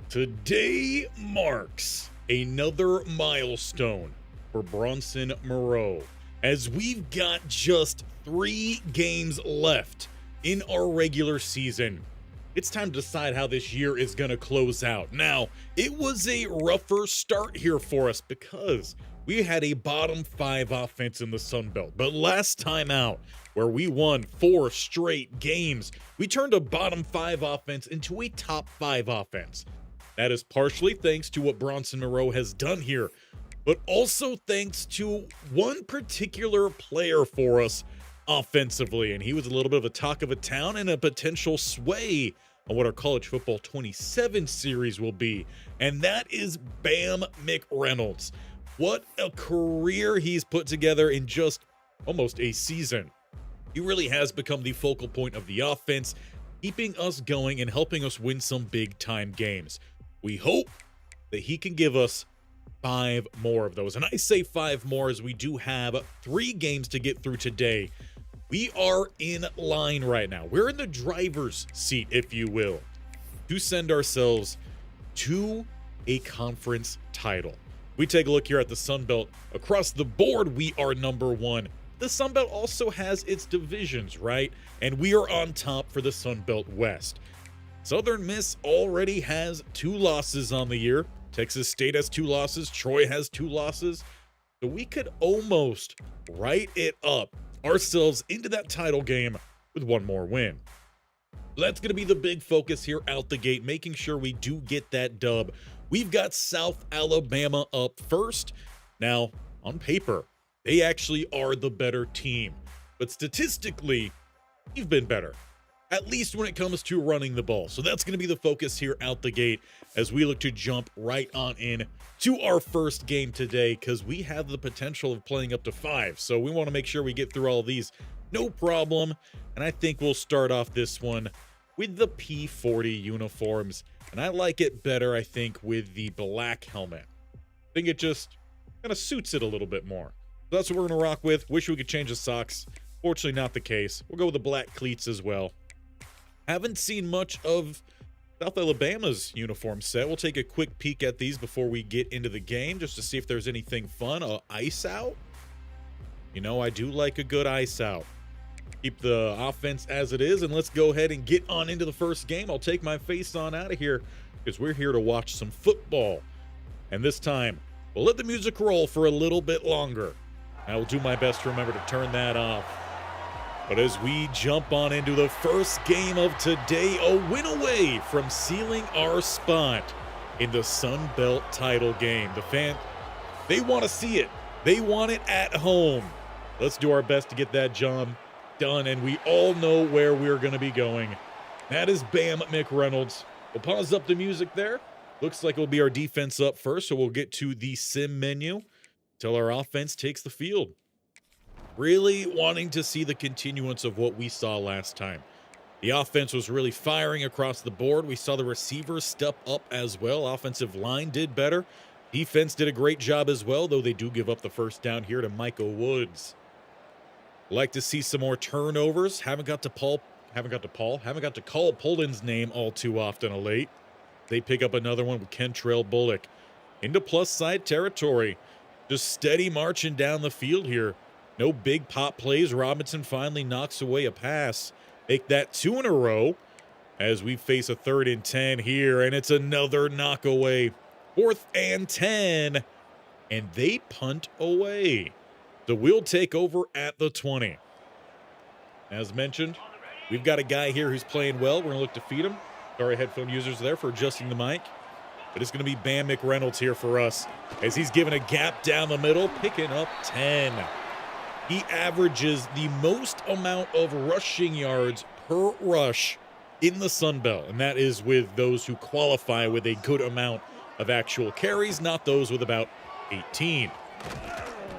Today marks another milestone for Bronson Moreau, as we've got just 3 games left in our regular season. It's time to decide how this year is going to close out. Now, it was a rougher start here for us because we had a bottom 5 offense in the Sun Belt. But last time out, where we won 4 straight games, we turned a bottom 5 offense into a top 5 offense. That is partially thanks to what Bronson Moreau has done here, but also thanks to one particular player for us offensively. And he was a little bit of a talk of a town and a potential sway on what our College Football 27 series will be. And that is Bam McReynolds. What a career he's put together in just almost a season. He really has become the focal point of the offense, keeping us going and helping us win some big time games. We hope that he can give us 5 more of those. And I say 5 more as we do have 3 games to get through today. We are in line right now. We're in the driver's seat, if you will, to send ourselves to a conference title. We take a look here at the Sun Belt. Across the board, we are number 1. The Sun Belt also has its divisions, right? And we are on top for the Sun Belt West. Southern Miss already has 2 losses on the year. Texas State has 2 losses. Troy has 2 losses. So we could almost write it up ourselves into that title game with 1 more win. That's going to be the big focus here out the gate, making sure we do get that dub. We've got South Alabama up first. Now, on paper, they actually are the better team. But statistically, we've been better, at least when it comes to running the ball. So that's going to be the focus here out the gate as we look to jump right on in to our first game today, because we have the potential of playing up to 5. So we want to make sure we get through all of these, no problem. And I think we'll start off this one with the P40 uniforms. And I like it better, I think, with the black helmet. I think it just kind of suits it a little bit more. So that's what we're going to rock with. Wish we could change the socks. Fortunately, not the case. We'll go with the black cleats as well. Haven't seen much of South Alabama's uniform set. We'll take a quick peek at these before we get into the game just to see if there's anything fun. Ice out? You know, I do like a good ice out. Keep the offense as it is, and let's go ahead and get on into the first game. I'll take my face on out of here because we're here to watch some football. And this time, we'll let the music roll for a little bit longer. I will do my best to remember to turn that off. But as we jump on into the first game of today, a win away from sealing our spot in the Sun Belt title game. The fans, they want to see it. They want it at home. Let's do our best to get that job done, and we all know where we're going to be going. That is Bam McReynolds. We'll pause up the music there. Looks like it'll be our defense up first, so we'll get to the sim menu until our offense takes the field. Really wanting to see the continuance of what we saw last time. The offense was really firing across the board. We saw the receivers step up as well. Offensive line did better. Defense did a great job as well, though they do give up the first down here to Michael Woods. Like to see some more turnovers. Haven't got to call Poland's name all too often of late. They pick up another one with Kentrell Bullock into plus side territory. Just steady marching down the field here. No big pop plays. Robinson finally knocks away a pass. Make that 2 in a row as we face a 3rd and 10 here, and it's another knockaway. 4th and 10, and they punt away. So we'll take over at the 20. As mentioned, we've got a guy here who's playing well. We're going to look to feed him. Sorry, headphone users there for adjusting the mic. But it's going to be Bam McReynolds here for us as he's given a gap down the middle, picking up 10. He averages the most amount of rushing yards per rush in the Sun Belt, and that is with those who qualify with a good amount of actual carries, not those with about 18.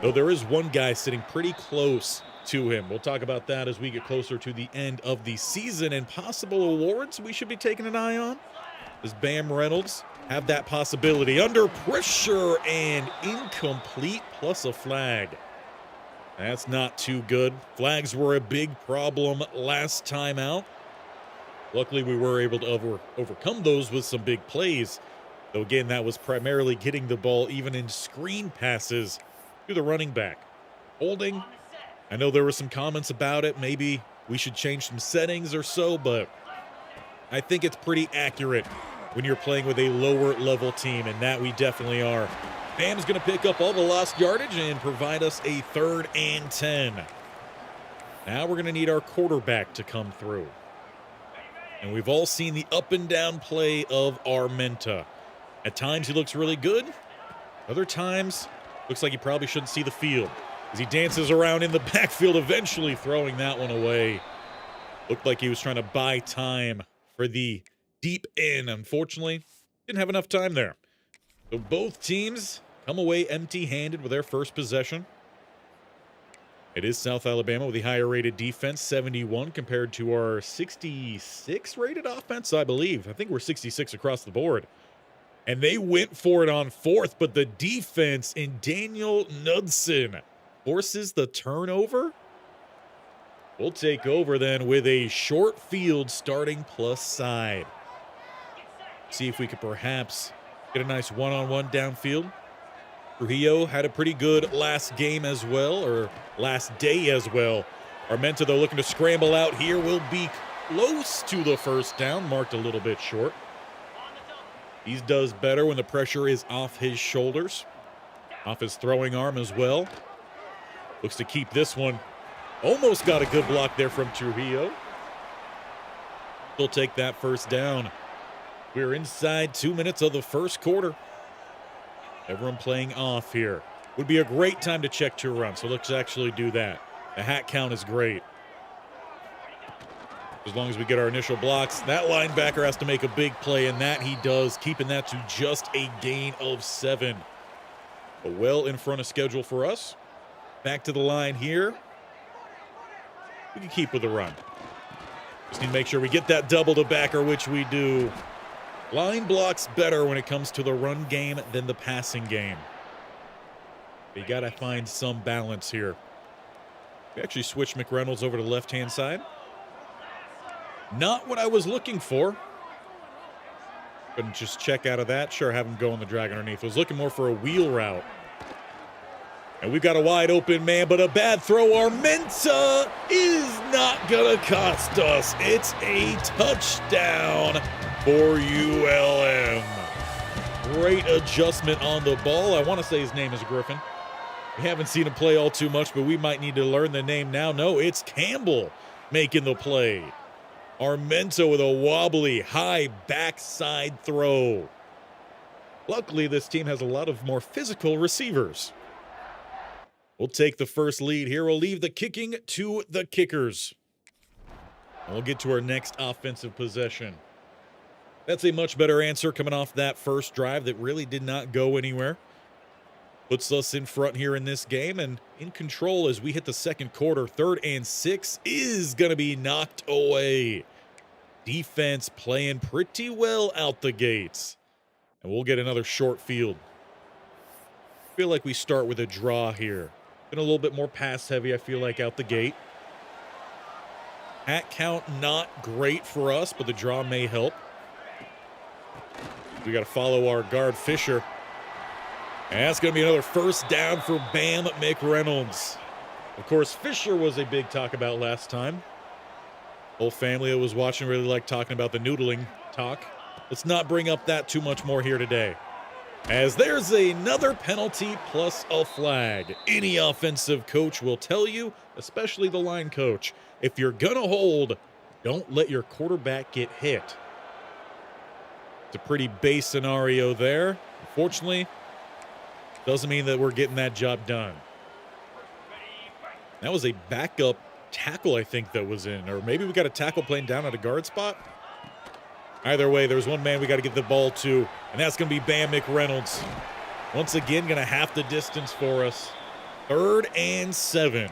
Though there is one guy sitting pretty close to him. We'll talk about that as we get closer to the end of the season and possible awards we should be taking an eye on. Does Bam Reynolds have that possibility? Under pressure and incomplete plus a flag. That's not too good. Flags were a big problem last time out. Luckily, we were able to overcome those with some big plays Though again, that was primarily getting the ball even in screen passes to the running back. Holding, I know there were some comments about it. Maybe we should change some settings or so, but I think it's pretty accurate when you're playing with a lower level team, and that we definitely are. Bam's going to pick up all the lost yardage and provide us a 3rd and 10. Now we're going to need our quarterback to come through. And we've all seen the up and down play of Armenta. At times he looks really good. Other times, looks like he probably shouldn't see the field as he dances around in the backfield, eventually throwing that one away. Looked like he was trying to buy time for the deep end. Unfortunately, didn't have enough time there. So both teams come away empty-handed with their first possession. It is South Alabama with the higher rated defense, 71, compared to our 66 rated offense, I believe. I think we're 66 across the board. And they went for it on 4th, but the defense in Daniel Knudsen forces the turnover. We'll take over then with a short field starting plus side. See if we could perhaps get a nice one-on-one downfield. Trujillo had a pretty good last game as well, or last day as well. Armenta, though, looking to scramble out here, will be close to the first down, marked a little bit short. He does better when the pressure is off his shoulders, off his throwing arm as well. Looks to keep this one. Almost got a good block there from Trujillo. He'll take that first down. We're inside 2 minutes of the first quarter. Everyone playing off here. Would be a great time to check to run, so let's actually do that. The hat count is great. As long as we get our initial blocks, that linebacker has to make a big play, and that he does, keeping that to just a gain of 7. But well in front of schedule for us. Back to the line here. We can keep with the run. Just need to make sure we get that double to backer, which we do. Line blocks better when it comes to the run game than the passing game. You got to find some balance here. We actually switched McReynolds over to the left-hand side. Not what I was looking for. Couldn't just check out of that. Sure, have him go on the drag underneath. Was looking more for a wheel route. And we've got a wide open man, but a bad throw. Armenta is not going to cost us. It's a touchdown for ULM. Great adjustment on the ball. I want to say his name is Griffin. We haven't seen him play all too much, but we might need to learn the name now. No, it's Campbell making the play. Armenta with a wobbly, high backside throw. Luckily, this team has a lot of more physical receivers. We'll take the first lead here. We'll leave the kicking to the kickers. And we'll get to our next offensive possession. That's a much better answer coming off that first drive that really did not go anywhere. Puts us in front here in this game and in control as we hit the second quarter. 3rd and 6 is going to be knocked away. Defense playing pretty well out the gates. And we'll get another short field. I feel like we start with a draw here. Been a little bit more pass heavy, I feel like, out the gate. Hat count not great for us, but the draw may help. We got to follow our guard, Fisher. And that's going to be another first down for Bam McReynolds. Of course, Fisher was a big talk about last time. Whole family that was watching really liked talking about the noodling talk. Let's not bring up that too much more here today. As there's another penalty plus a flag. Any offensive coach will tell you, especially the line coach, if you're going to hold, don't let your quarterback get hit. It's a pretty base scenario there. Unfortunately, doesn't mean that we're getting that job done. That was a backup tackle, I think, that was in. Or maybe we got a tackle playing down at a guard spot. Either way, there's one man we got to get the ball to, and that's going to be Bam McReynolds. Once again, going to half the distance for us. 3rd and 7.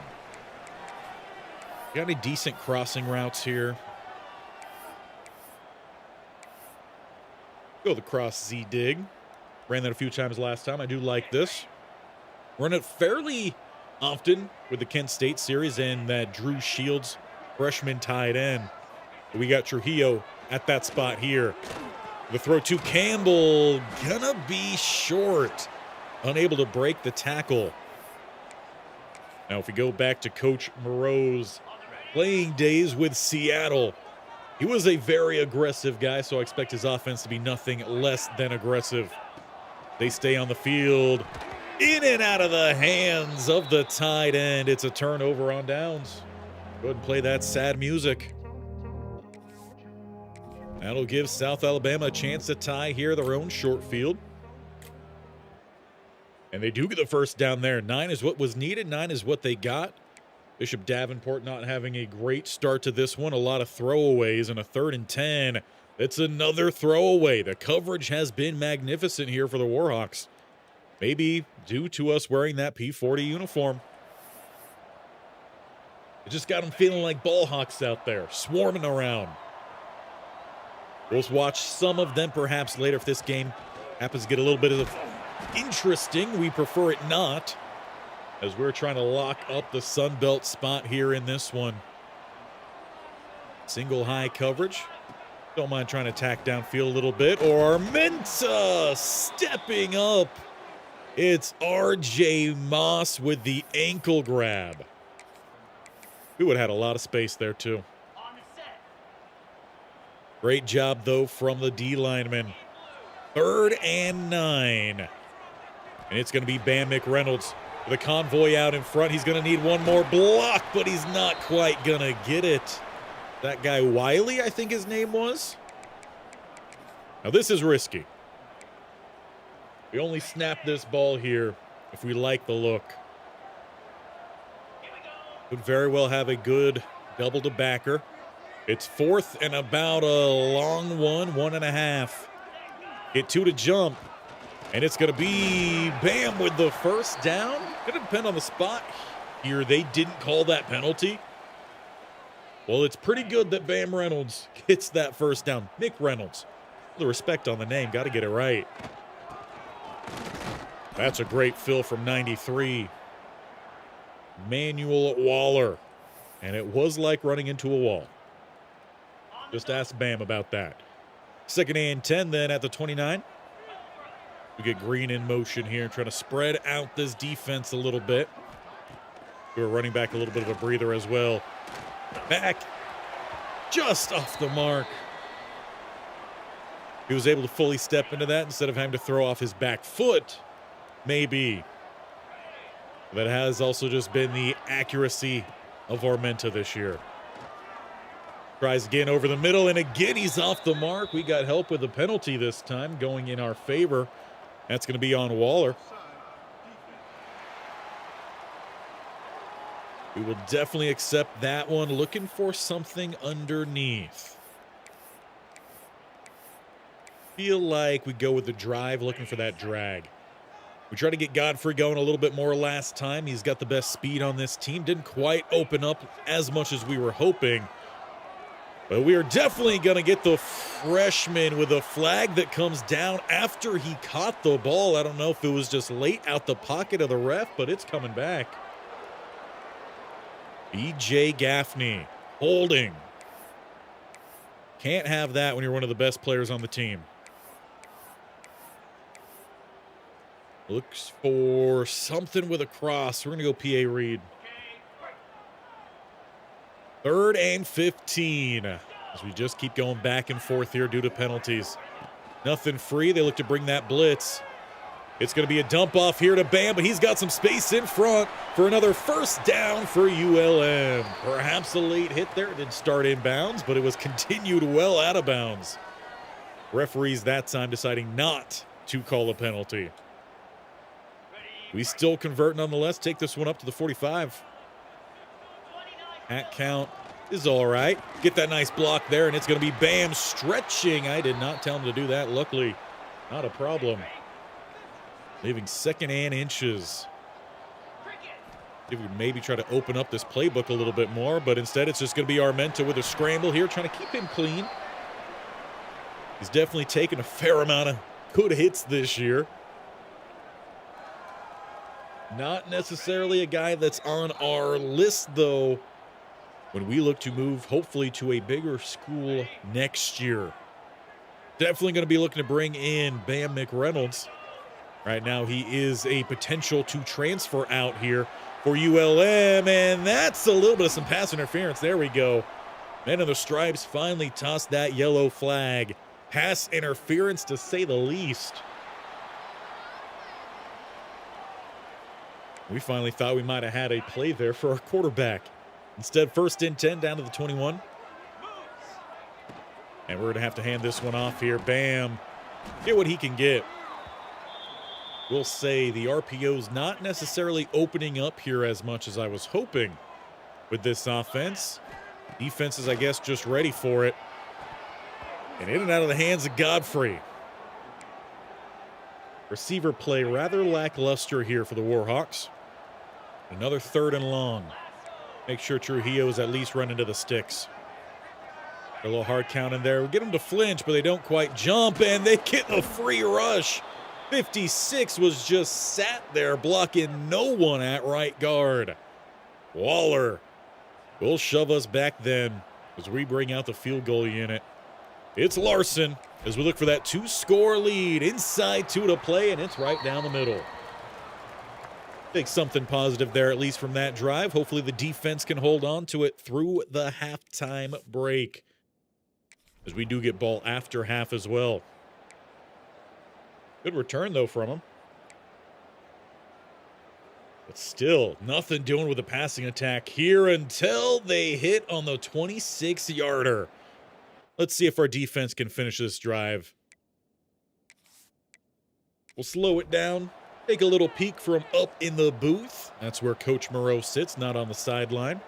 Got any decent crossing routes here? Go the cross Z dig. Ran that a few times last time. I do like this. Run it fairly often with the Kent State series and that Drew Shields freshman tight end. We got Trujillo at that spot here. The throw to Campbell, gonna be short. Unable to break the tackle. Now, if we go back to Coach Moreau's playing days with Seattle, he was a very aggressive guy, so I expect his offense to be nothing less than aggressive. They stay on the field. In and out of the hands of the tight end. It's a turnover on downs. Go ahead and play that sad music. That'll give South Alabama a chance to tie here their own short field. And they do get the first down there. 9 is what was needed. 9 is what they got. Bishop Davenport not having a great start to this one. A lot of throwaways and a 3rd and 10. It's another throwaway. The coverage has been magnificent here for the Warhawks. Maybe due to us wearing that P40 uniform. It just got them feeling like ball hawks out there, swarming around. We'll watch some of them perhaps later if this game happens to get a little bit of interesting. We prefer it not, as we're trying to lock up the Sun Belt spot here in this one. Single high coverage. Don't mind trying to tack downfield a little bit. Or Armenta stepping up. It's RJ Moss with the ankle grab. We would have had a lot of space there too. Great job though from the D lineman. 3rd and 9. And it's going to be Bam McReynolds with a convoy out in front. He's going to need one more block, but he's not quite going to get it. That guy Wiley, I think his name was. Now this is risky. We only snap this ball here if we like the look. Could very well have a good double to backer. It's 4th and about a long one, 1.5. Get 2 to jump. And it's going to be Bam with the first down. Going to depend on the spot here. They didn't call that penalty. Well, it's pretty good that Bam Reynolds gets that first down. Mick Reynolds. The respect on the name. Got to get it right. That's a great fill from 93. Manuel Waller. And it was like running into a wall. Just ask Bam about that. 2nd and 10 then at the 29. We get Green in motion here, trying to spread out this defense a little bit. We're running back a little bit of a breather as well. Back just off the mark. He was able to fully step into that instead of having to throw off his back foot. Maybe. That has also just been the accuracy of Armenta this year. Tries again over the middle, and again he's off the mark. We got help with the penalty this time, going in our favor. That's going to be on Waller. We will definitely accept that one. Looking for something underneath. Feel like we go with the drive, looking for that drag. We tried to get Godfrey going a little bit more last time. He's got the best speed on this team. Didn't quite open up as much as we were hoping. But we are definitely going to get the freshman with a flag that comes down after he caught the ball. I don't know if it was just late out the pocket of the ref, but it's coming back. B.J. Gaffney holding. Can't have that when you're one of the best players on the team. Looks for something with a cross. We're going to go P.A. Reed. 3rd and 15. As we just keep going back and forth here due to penalties. Nothing free. They look to bring that blitz. It's going to be a dump off here to Bam, but he's got some space in front for another first down for ULM. Perhaps a late hit there. It didn't start in bounds, but it was continued well out of bounds. Referees that time deciding not to call a penalty. We still convert nonetheless. Take this one up to the 45. Hat count is all right. Get that nice block there, and it's going to be Bam stretching. I did not tell him to do that. Luckily, not a problem. Leaving 2nd and inches. If we maybe try to open up this playbook a little bit more, but instead it's just going to be Armenta with a scramble here, trying to keep him clean. He's definitely taken a fair amount of good hits this year. Not necessarily a guy that's on our list, though, when we look to move, hopefully, to a bigger school next year. Definitely going to be looking to bring in Bam McReynolds. Right now, he is a potential to transfer out here for ULM, and that's a little bit of some pass interference. There we go. Men in the stripes finally tossed that yellow flag. Pass interference, to say the least. We finally thought we might have had a play there for our quarterback. Instead, 1st and 10 down to the 21. And we're going to have to hand this one off here. Bam, get what he can get. We'll say the RPO's not necessarily opening up here as much as I was hoping with this offense. Defense is, I guess, just ready for it. And in and out of the hands of Godfrey. Receiver play rather lackluster here for the Warhawks. Another 3rd and long. Make sure Trujillo is at least running to the sticks. A little hard count in there. We get them to flinch, but they don't quite jump, and they get the free rush. 56 was just sat there blocking no one at right guard. Waller will shove us back then as we bring out the field goal unit. It's Larson as we look for that 2-score lead. Inside 2 to play, and it's right down the middle. Take something positive there, at least from that drive. Hopefully the defense can hold on to it through the halftime break, as we do get ball after half as well. Good return, though, from him. But still, nothing doing with the passing attack here until they hit on the 26-yarder. Let's see if our defense can finish this drive. We'll slow it down. Take a little peek from up in the booth. That's where Coach Moreau sits, not on the sideline.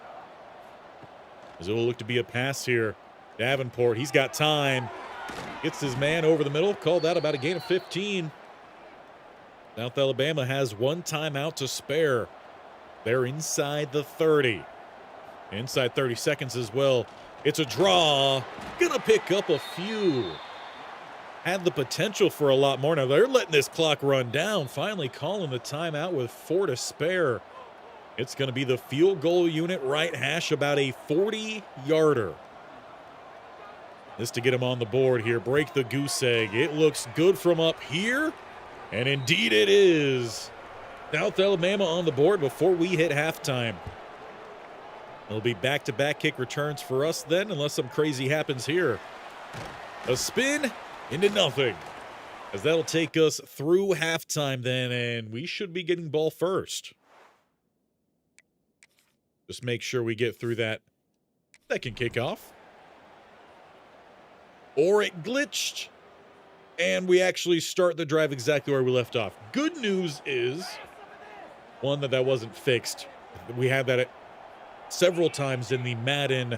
As it will look to be a pass here. Davenport, he's got time. Gets his man over the middle. Called that about a gain of 15. South Alabama has 1 timeout to spare. They're inside the 30. Inside 30 seconds as well. It's a draw. Gonna pick up a few. Had the potential for a lot more. Now they're letting this clock run down. Finally calling the timeout with 4 to spare. It's going to be the field goal unit right hash, about a 40-yarder. This to get him on the board here. Break the goose egg. It looks good from up here. And indeed it is. South Alabama on the board before we hit halftime. It'll be back-to-back kick returns for us then, unless some crazy happens here. A spin into nothing, as that'll take us through halftime then, and we should be getting ball first. Just make sure we get through that second kickoff. Or it glitched, and we actually start the drive exactly where we left off. Good news is, one, that wasn't fixed. We had that several times in the Madden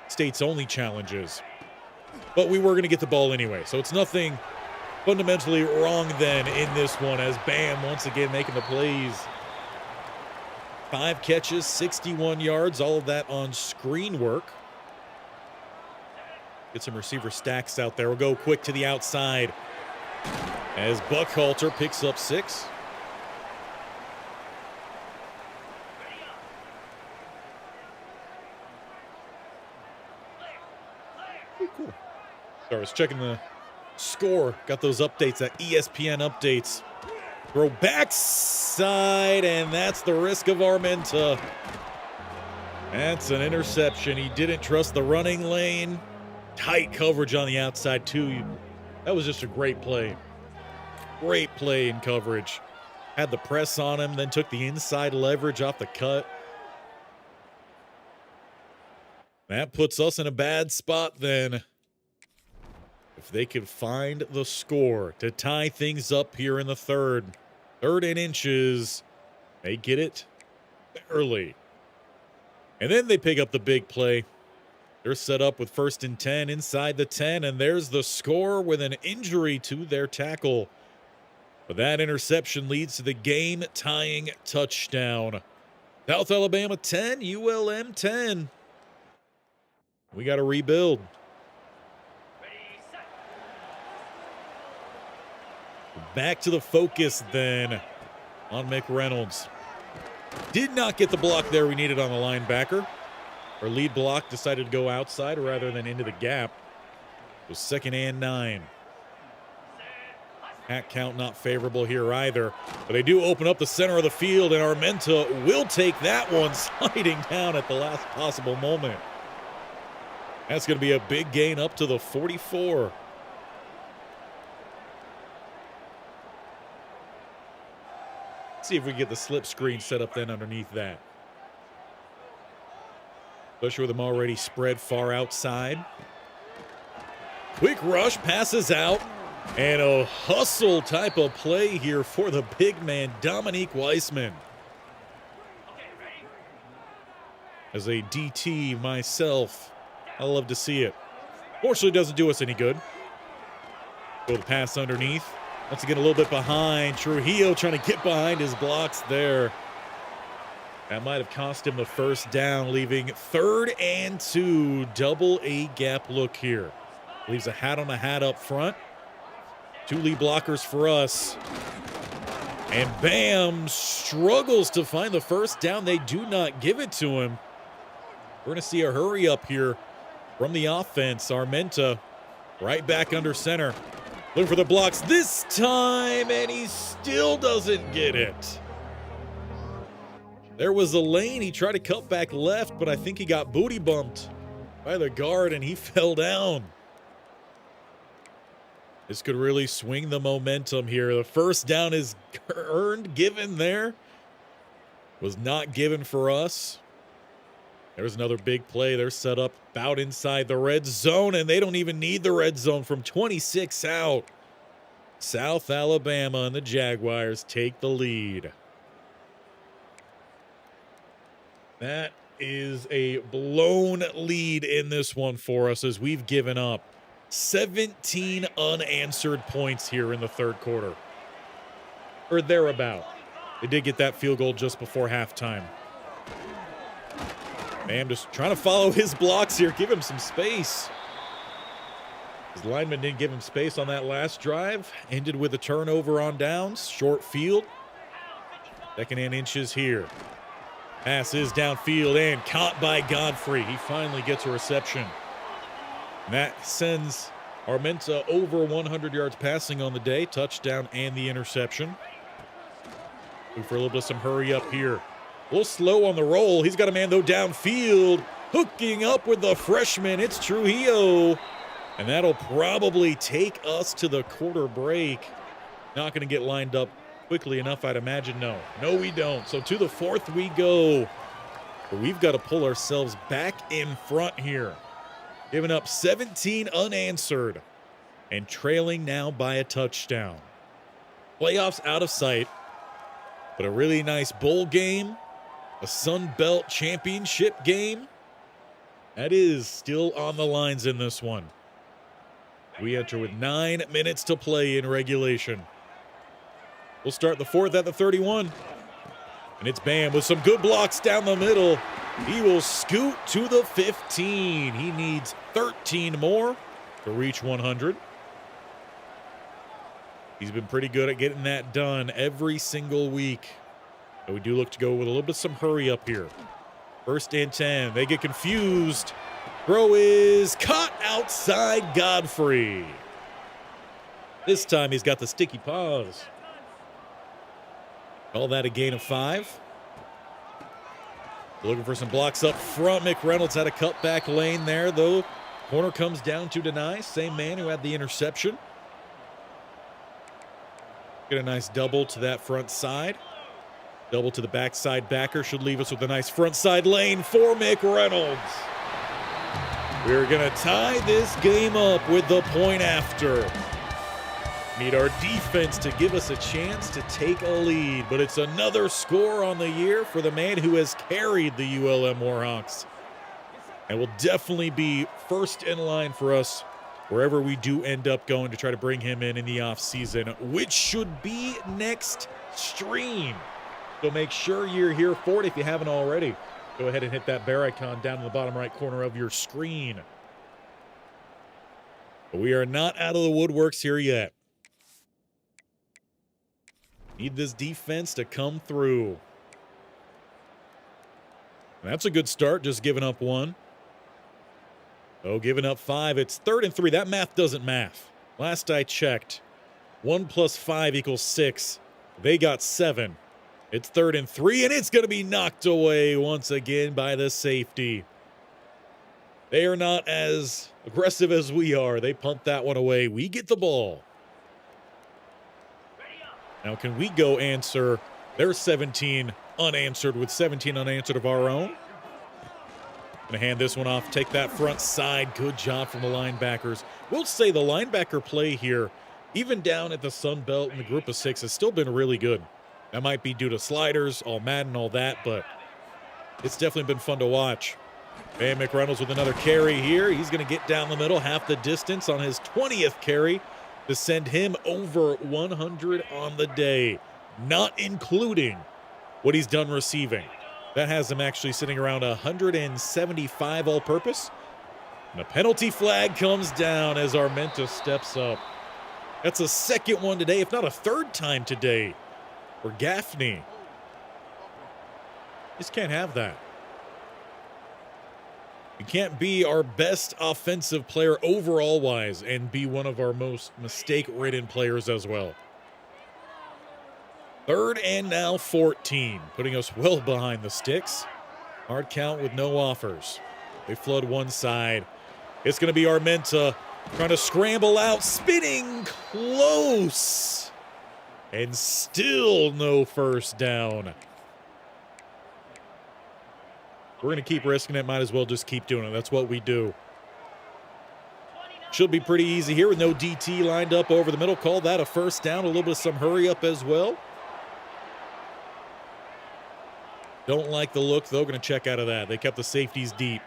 States-only challenges. But we were going to get the ball anyway, so it's nothing fundamentally wrong then in this one, as Bam once again making the plays. 5 catches, 61 yards, all of that on screen work. Get some receiver stacks out there. We'll go quick to the outside as Buckhalter picks up 6. Cool. So I was checking the score. Got those updates, that ESPN updates. Throw backside, and that's the risk of Armenta. That's an interception. He didn't trust the running lane. Tight coverage on the outside, too. That was just a great play. Great play in coverage. Had the press on him, then took the inside leverage off the cut. That puts us in a bad spot then. If they could find the score to tie things up here in the third. 3rd and inches. They get it early. And then they pick up the big play. They're set up with 1st and 10 inside the 10, and there's the score with an injury to their tackle. But that interception leads to the game-tying touchdown. South Alabama 10, ULM 10. We got to rebuild. Back to the focus then on McReynolds. Did not get the block there we needed on the linebacker. Our lead block decided to go outside rather than into the gap. It was 2nd and 9. Hat count not favorable here either. But they do open up the center of the field, and Armenta will take that one, sliding down at the last possible moment. That's going to be a big gain up to the 44. Let's see if we can get the slip screen set up then underneath that. Especially with them already spread far outside. Quick rush, passes out. And a hustle type of play here for the big man, Dominique Weissman. As a DT myself, I love to see it. Fortunately, it doesn't do us any good. Go the pass underneath. Once again, a little bit behind. Trujillo trying to get behind his blocks there. That might have cost him the first down, leaving 3rd and 2. Double A gap look here. Leaves a hat on a hat up front. 2 lead blockers for us. And Bam struggles to find the first down. They do not give it to him. We're going to see a hurry up here from the offense. Armenta right back under center. Looking for the blocks this time, and he still doesn't get it. There was a lane. He tried to cut back left, but I think he got booty bumped by the guard, and he fell down. This could really swing the momentum here. The first down is earned, given there. Was not given for us. There's another big play. They're set up about inside the red zone, and they don't even need the red zone from 26 out. South Alabama and the Jaguars take the lead. That is a blown lead in this one for us as we've given up 17 unanswered points here in the third quarter. Or thereabout. They did get that field goal just before halftime. Bam just trying to follow his blocks here. Give him some space. His lineman didn't give him space on that last drive. Ended with a turnover on downs. Short field. 2nd and inches here. Pass is downfield and caught by Godfrey. He finally gets a reception. And that sends Armenta over 100 yards passing on the day. Touchdown and the interception. Look for a little bit of some hurry up here. A little slow on the roll. He's got a man, though, downfield. Hooking up with the freshman. It's Trujillo. And that'll probably take us to the quarter break. Not going to get lined up quickly enough, I'd imagine. No, we don't. So to the 4th we go. But we've got to pull ourselves back in front here. Giving up 17 unanswered. And trailing now by a touchdown. Playoffs out of sight. But a really nice bowl game. A Sun Belt championship game. That is still on the lines in this one. We enter with 9 minutes to play in regulation. We'll start the 4th at the 31. And it's Bam with some good blocks down the middle. He will scoot to the 15. He needs 13 more to reach 100. He's been pretty good at getting that done every single week. But we do look to go with a little bit of some hurry up here. 1st and 10. They get confused. Throw is caught outside Godfrey. This time he's got the sticky paws. Call that a gain of 5. Looking for some blocks up front. McReynolds had a cutback lane there, though. Corner comes down to deny. Same man who had the interception. Get a nice double to that front side. Double to the backside backer should leave us with a nice front side lane for McReynolds. We're going to tie this game up with the point after. Need our defense to give us a chance to take a lead, but it's another score on the year for the man who has carried the ULM Warhawks and will definitely be first in line for us wherever we do end up going to try to bring him in the offseason, which should be next stream. So make sure you're here for it if you haven't already. Go ahead and hit that bear icon down in the bottom right corner of your screen. But we are not out of the woodworks here yet. Need this defense to come through. And that's a good start, just giving up 1. Oh, giving up 5. It's 3rd and 3. That math doesn't math. Last I checked, 1 plus 5 equals 6. They got 7. It's 3rd and 3, and it's going to be knocked away once again by the safety. They are not as aggressive as we are. They punt that one away. We get the ball. Now, can we go answer their 17 unanswered with 17 unanswered of our own? Gonna hand this one off, take that front side. Good job from the linebackers. We'll say the linebacker play here, even down at the Sun Belt in the group of 6, has still been really good. That might be due to sliders, all Madden, all that, but it's definitely been fun to watch. Bam McReynolds with another carry here. He's going to get down the middle, half the distance on his 20th carry to send him over 100 on the day, not including what he's done receiving. That has him actually sitting around 175 all-purpose. And a penalty flag comes down as Armenta steps up. That's a second one today, if not a third time today for Gaffney. Just can't have that. You can't be our best offensive player overall-wise and be one of our most mistake-ridden players as well. 3rd and now 14, putting us well behind the sticks. Hard count with no offers. They flood one side. It's going to be Armenta trying to scramble out, spinning close. And still no first down. We're going to keep risking it. Might as well just keep doing it. That's what we do. Should be pretty easy here with no DT lined up over the middle. Call that a first down. A little bit of some hurry up as well. Don't like the look, though. Going to check out of that. They kept the safeties deep.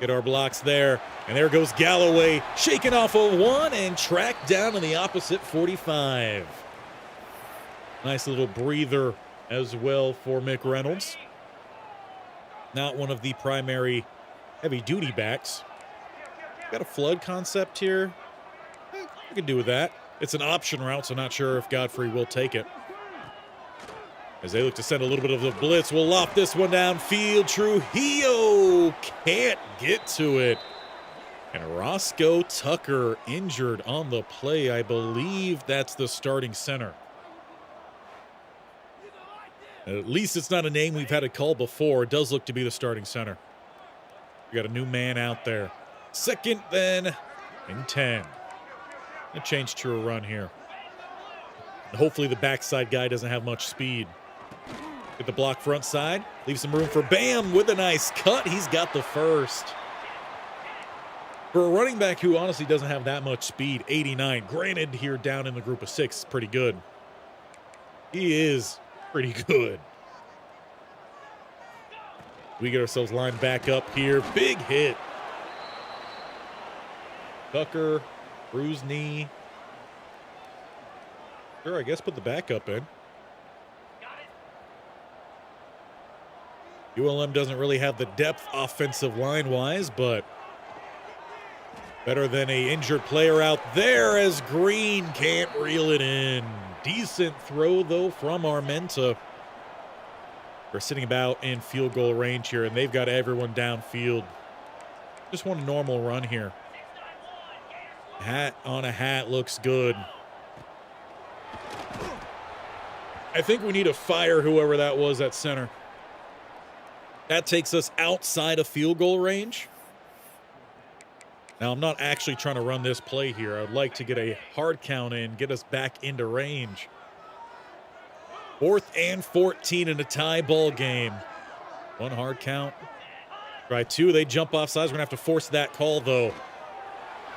Get our blocks there. And there goes Galloway, shaking off a one and tracked down in the opposite 45. Nice little breather as well for McReynolds. Not one of the primary heavy-duty backs. Got a flood concept here. We can do with that. It's an option route, so not sure if Godfrey will take it. As they look to send a little bit of the blitz, we'll loft this one downfield. Trujillo can't get to it. And Roscoe Tucker injured on the play. I believe that's the starting center. At least it's not a name we've had to call before. It does look to be the starting center. We got a new man out there. 2nd then and 10. A change to a run here. And hopefully the backside guy doesn't have much speed. Get the block front side. Leave some room for Bam with a nice cut. He's got the first. For a running back who honestly doesn't have that much speed, 89. Granted, here down in the group of 6, pretty good. He is pretty good. We get ourselves lined back up here. Big hit. Tucker, bruised knee. Sure, I guess put the backup in. ULM doesn't really have the depth offensive line-wise, but better than a injured player out there as Green can't reel it in. Decent throw, though, from Armenta. We're sitting about in field goal range here, and they've got everyone downfield. Just want a normal run here. Hat on a hat looks good. I think we need to fire whoever that was at center. That takes us outside of field goal range. Now, I'm not actually trying to run this play here. I would like to get a hard count in, get us back into range. 4th and 14 in a tie ball game. One hard count. Try 2. They jump off sides. We're going to have to force that call, though.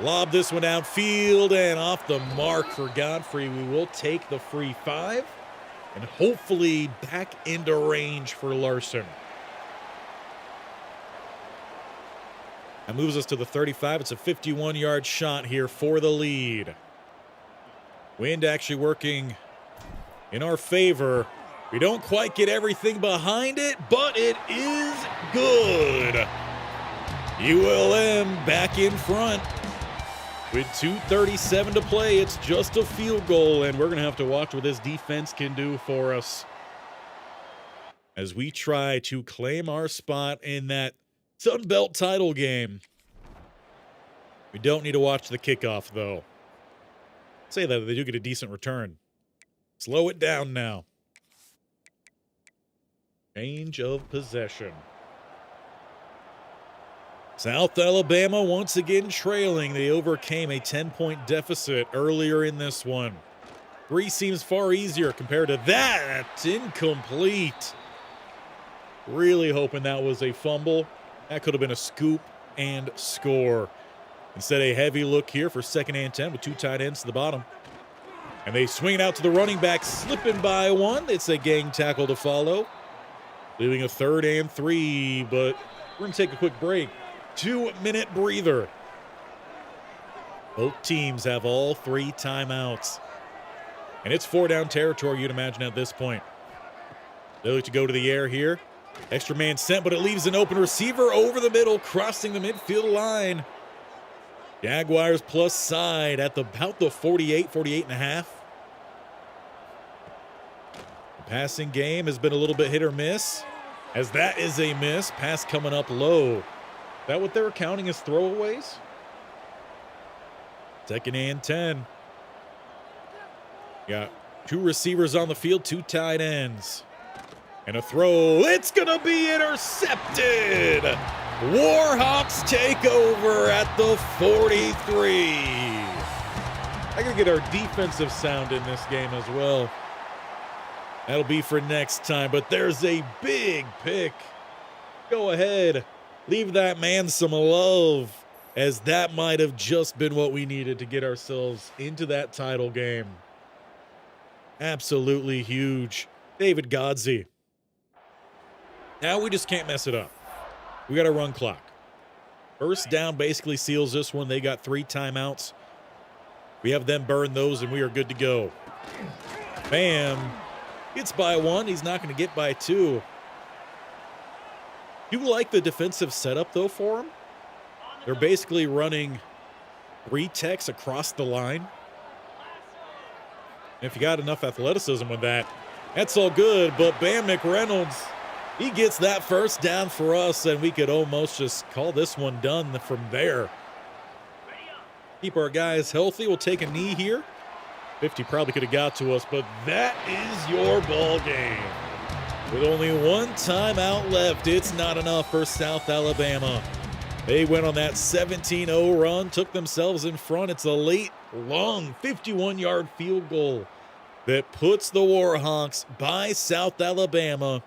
Lob this one downfield and off the mark for Godfrey. We will take the free 5 and hopefully back into range for Larson. That moves us to the 35. It's a 51-yard shot here for the lead. Wind actually working in our favor. We don't quite get everything behind it, but it is good. ULM back in front. With 2:37 to play, it's just a field goal, and we're going to have to watch what this defense can do for us as we try to claim our spot in that Sun Belt title game. We don't need to watch the kickoff, though. Say that they do get a decent return. Slow it down now. Change of possession. South Alabama once again trailing. They overcame a 10-point deficit earlier in this one. 3 seems far easier compared to that. That's incomplete. Really hoping that was a fumble. That could have been a scoop and score. Instead, a heavy look here for 2nd and 10 with 2 tight ends to the bottom. And they swing it out to the running back, slipping by one. It's a gang tackle to follow. Leaving a 3rd and 3, but we're going to take a quick break. 2-minute breather. Both teams have all 3 timeouts. And it's 4-down territory, you'd imagine, at this point. They look to go to the air here. Extra man sent, but it leaves an open receiver over the middle, crossing the midfield line. Jaguars plus side at about the 48 and a half. The passing game has been a little bit hit or miss, as that is a miss. Pass coming up low. Is that what they're counting as throwaways? 2nd and 10. Got 2 receivers on the field, 2 tight ends. And a throw. It's going to be intercepted. Warhawks take over at the 43. I got to get our defensive sound in this game as well. That'll be for next time, but there's a big pick. Go ahead. Leave that man some love, as that might have just been what we needed to get ourselves into that title game. Absolutely huge. David Godsey. Now we just can't mess it up. We got a run clock. 1st down basically seals this one. They got 3 timeouts. We have them burn those, and we are good to go. Bam gets by 1. He's not going to get by 2. You like the defensive setup, though, for him? They're basically running 3 techs across the line. And if you got enough athleticism with that, that's all good. But Bam McReynolds, he gets that 1st down for us, and we could almost just call this one done from there. Keep our guys healthy. We'll take a knee here. 50 probably could have got to us, but that is your ball game. With only 1 timeout left, it's not enough for South Alabama. They went on that 17-0 run, took themselves in front. It's a late, long 51-yard field goal that puts the Warhawks by South Alabama.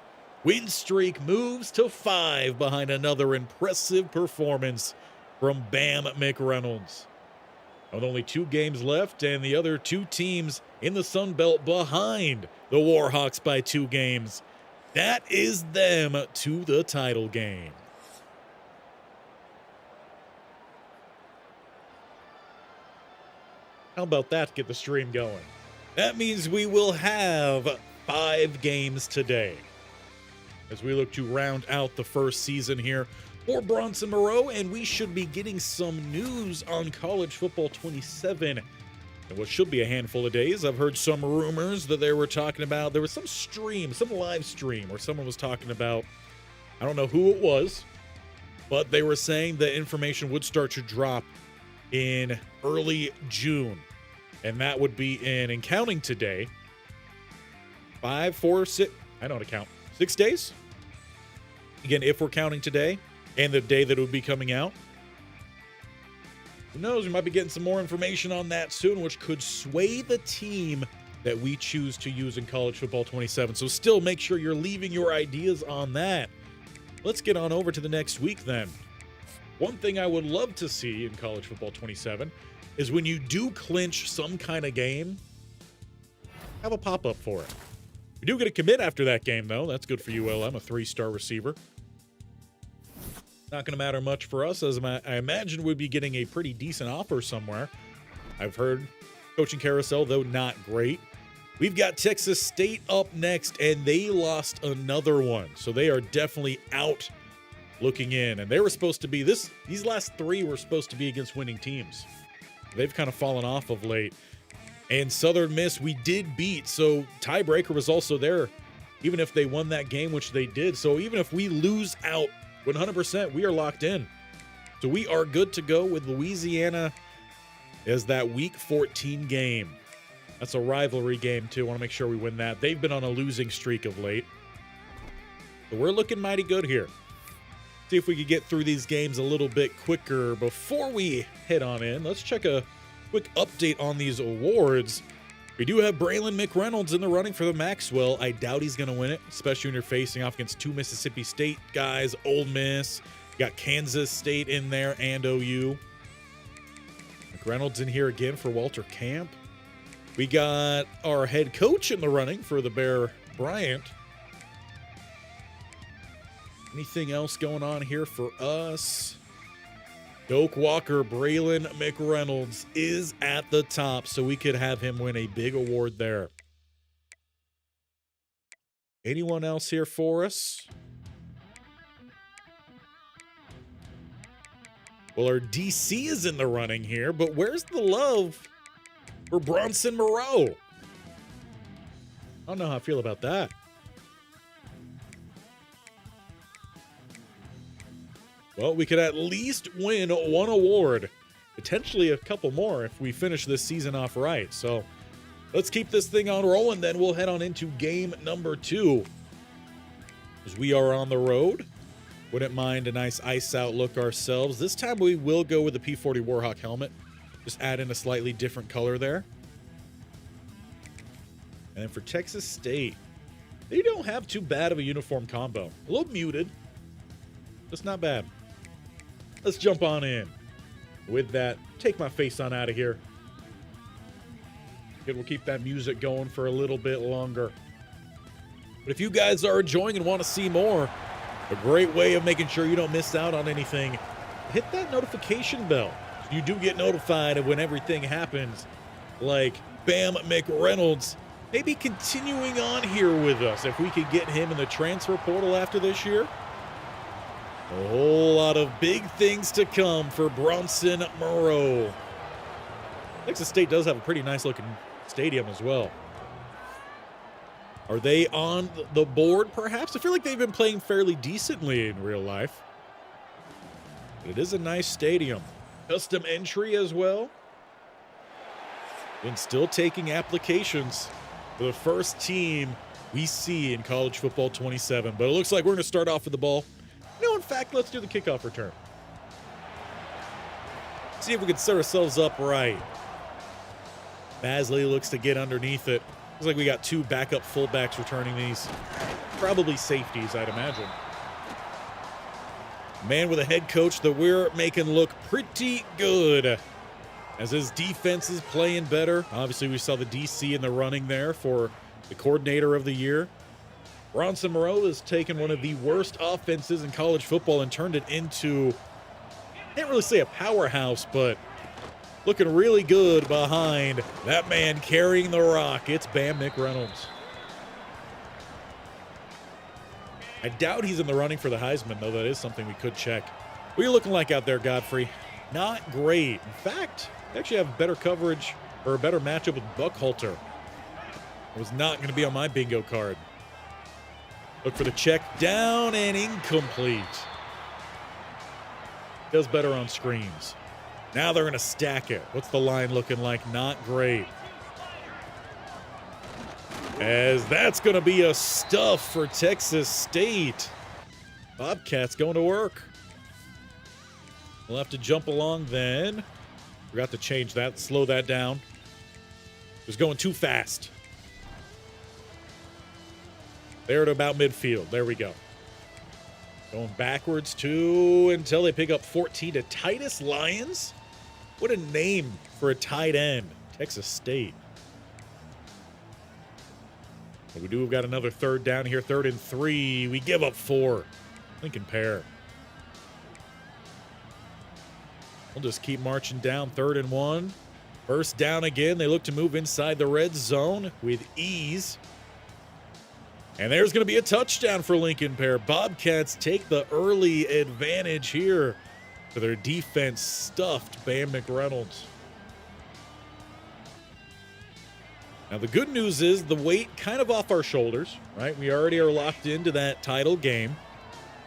Win streak moves to 5 behind another impressive performance from Bam McReynolds. With only 2 games left, and the other 2 teams in the Sun Belt behind the Warhawks by 2 games. That is them to the title game. How about that to get the stream going? That means we will have 5 games today, as we look to round out the first season here for Bronson Moreau, and we should be getting some news on College Football 27 in what should be a handful of days. I've heard some rumors that they were talking about, there was some stream, some live stream where someone was talking about, I don't know who it was, but they were saying the information would start to drop in early June, and that would be in counting today, 5, 4, 6, I don't know how to count, 6 days? Again, if we're counting today and the day that it would be coming out. Who knows, we might be getting some more information on that soon, which could sway the team that we choose to use in College Football 27. So still make sure you're leaving your ideas on that. Let's get on over to the next week then. One thing I would love to see in College Football 27 is when you do clinch some kind of game, have a pop-up for it. We do get a commit after that game, though. That's good for ULM, a 3-star receiver. Not going to matter much for us, as I imagine we'd be getting a pretty decent offer somewhere. I've heard coaching Carousel, though not great. We've got Texas State up next, and they lost another one. So they are definitely out looking in. And they were supposed to be, these last 3 were supposed to be against winning teams. They've kind of fallen off of late. And Southern Miss, we did beat. So tiebreaker was also there, even if they won that game, which they did. So even if we lose out 100%, we are locked in. So we are good to go with Louisiana is that Week 14 game. That's a rivalry game, too. I want to make sure we win that. They've been on a losing streak of late. But we're looking mighty good here. See if we could get through these games a little bit quicker before we head on in. Let's check a quick update on these awards. We do have Bam McReynolds in the running for the Maxwell. I doubt he's going to win it, especially when you're facing off against two Mississippi State guys, Ole Miss. You got Kansas State in there and OU. McReynolds in here again for Walter Camp. We got our head coach in the running for the Bear Bryant. Anything else going on here for us? Doak Walker, Bam McReynolds is at the top, so we could have him win a big award there. Anyone else here for us? Well, our DC is in the running here, but where's the love for Bronson Moreau? I don't know how I feel about that. Well, we could at least win one award, potentially a couple more if we finish this season off right. So let's keep this thing on rolling, then we'll head on into game number 2. As we are on the road, wouldn't mind a nice ice out look ourselves. This time we will go with the P40 Warhawk helmet. Just add in a slightly different color there. And then for Texas State, they don't have too bad of a uniform combo. A little muted. That's not bad. Let's jump on in. With that, take my face on out of here. Good, we'll keep that music going for a little bit longer. But if you guys are enjoying and want to see more, a great way of making sure you don't miss out on anything, hit that notification bell. You do get notified of when everything happens, like Bam McReynolds maybe continuing on here with us. If we could get him in the transfer portal after this year, a whole lot of big things to come for Bronson Moreau. Texas State does have a pretty nice looking stadium as well. Are they on the board, perhaps? I feel like they've been playing fairly decently in real life. But it is a nice stadium. Custom entry as well. And still taking applications for the first team we see in college football 27. But it looks like we're going to start off with the ball. No, in fact, let's do the kickoff return. See if we can set ourselves up right. Basley looks to get underneath it. Looks like we got two backup fullbacks returning these. Probably safeties, I'd imagine. Man with a head coach that we're making look pretty good as his defense is playing better. Obviously, we saw the DC in the running there for the coordinator of the year. Bronson Moreau has taken one of the worst offenses in college football and turned it into, can't really say a powerhouse, but looking really good behind that man carrying the rock. It's Bam McReynolds. I doubt he's in the running for the Heisman, though that is something we could check. What are you looking like out there, Godfrey? Not great. In fact, I actually have better coverage or a better matchup with Buckhalter. It was not going to be on my bingo card. Look for the check down and incomplete. Does better on screens. Now they're going to stack it. What's the line looking like? Not great. As that's going to be a stuff for Texas State. Bobcats going to work. We'll have to jump along then. Forgot to change that, slow that down. It was going too fast. They're at about midfield. There we go. Going backwards too until they pick up 14 to Titus Lyons. What a name for a tight end. Texas State. But we do have got another third down here. 3rd and 3. We give up 4. Lincoln Pear. We'll just keep marching down. 3rd and 1. First down again. They look to move inside the red zone with ease. And there's going to be a touchdown for Lincoln Pear. Bobcats take the early advantage here for their defense stuffed Bam McReynolds. Now, the good news is the weight kind of off our shoulders, right? We already are locked into that title game.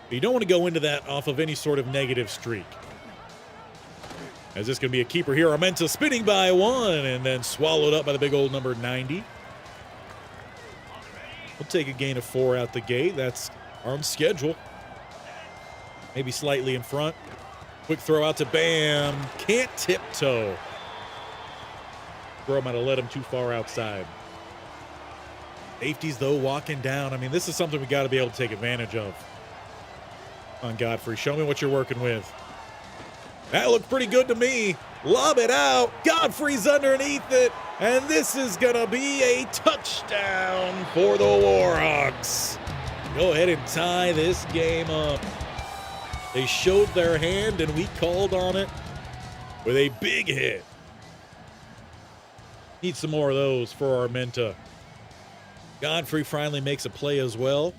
But you don't want to go into that off of any sort of negative streak. As this going to be a keeper here. Armenta spinning by one and then swallowed up by the big old number 90. We'll take a gain of 4 out the gate. That's on schedule. Maybe slightly in front. Quick throw out to Bam. Can't tiptoe. Throw might have led him too far outside. Safeties, though, walking down. I mean, this is something we got to be able to take advantage of. Come on, Godfrey. Show me what you're working with. That looked pretty good to me. Lob it out. Godfrey's underneath it. And this is going to be a touchdown for the Warhawks. Go ahead and tie this game up. They showed their hand, and we called on it with a big hit. Need some more of those for Armenta. Godfrey finally makes a play as well.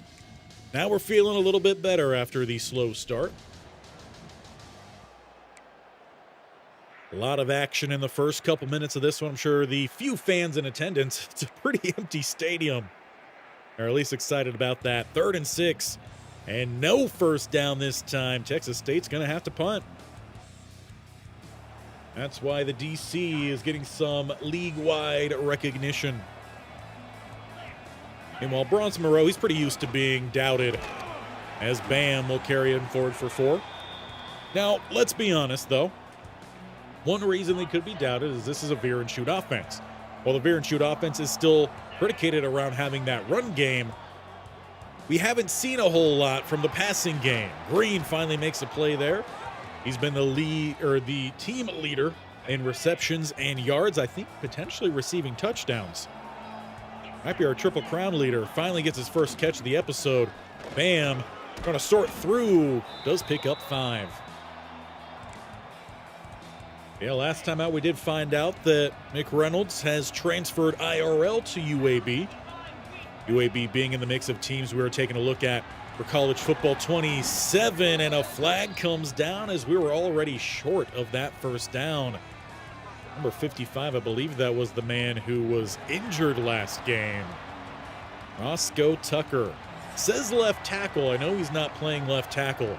Now we're feeling a little bit better after the slow start. A lot of action in the first couple minutes of this one. I'm sure the few fans in attendance, it's a pretty empty stadium, are at least excited about that. 3rd and 6, and no first down this time. Texas State's going to have to punt. That's why the DC is getting some league-wide recognition. Meanwhile, Bronson Moreau, he's pretty used to being doubted, as Bam will carry him forward for 4. Now, let's be honest, though. One reason they could be doubted is this is a veer and shoot offense. While the veer and shoot offense is still predicated around having that run game, we haven't seen a whole lot from the passing game. Green finally makes a play there. He's been the team leader in receptions and yards, I think potentially receiving touchdowns. Might be our Triple Crown leader. Finally gets his first catch of the episode. Bam, going to sort through, does pick up 5. Yeah, last time out we did find out that McReynolds has transferred IRL to UAB. UAB being in the mix of teams we were taking a look at for college football 27, and a flag comes down as we were already short of that first down. Number 55, I believe that was the man who was injured last game. Roscoe Tucker. Says left tackle. I know he's not playing left tackle.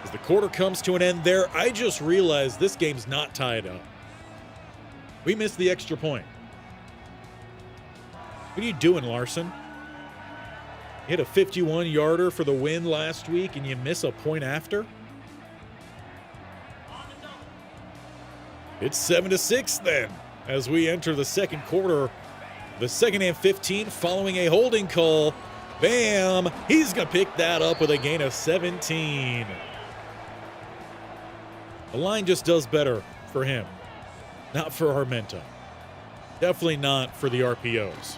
As the quarter comes to an end there, I just realized this game's not tied up. We missed the extra point. What are you doing, Larson? You hit a 51-yarder for the win last week, and you miss a point after? It's 7-6 then, as we enter the second quarter. The 2nd and 15 following a holding call. Bam! He's going to pick that up with a gain of 17. The line just does better for him, not for Armenta. Definitely not for the RPOs.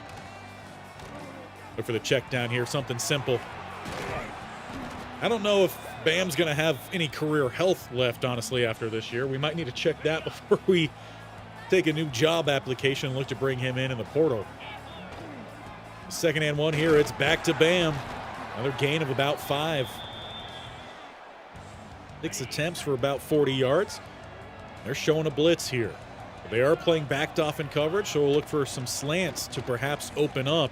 Look for the check down here, something simple. I don't know if Bam's going to have any career health left, honestly, after this year. We might need to check that before we take a new job application and look to bring him in the portal. 2nd and 1 here. It's back to Bam. Another gain of about 5. 6 attempts for about 40 yards. They're showing a blitz here. They are playing backed off in coverage, so we'll look for some slants to perhaps open up.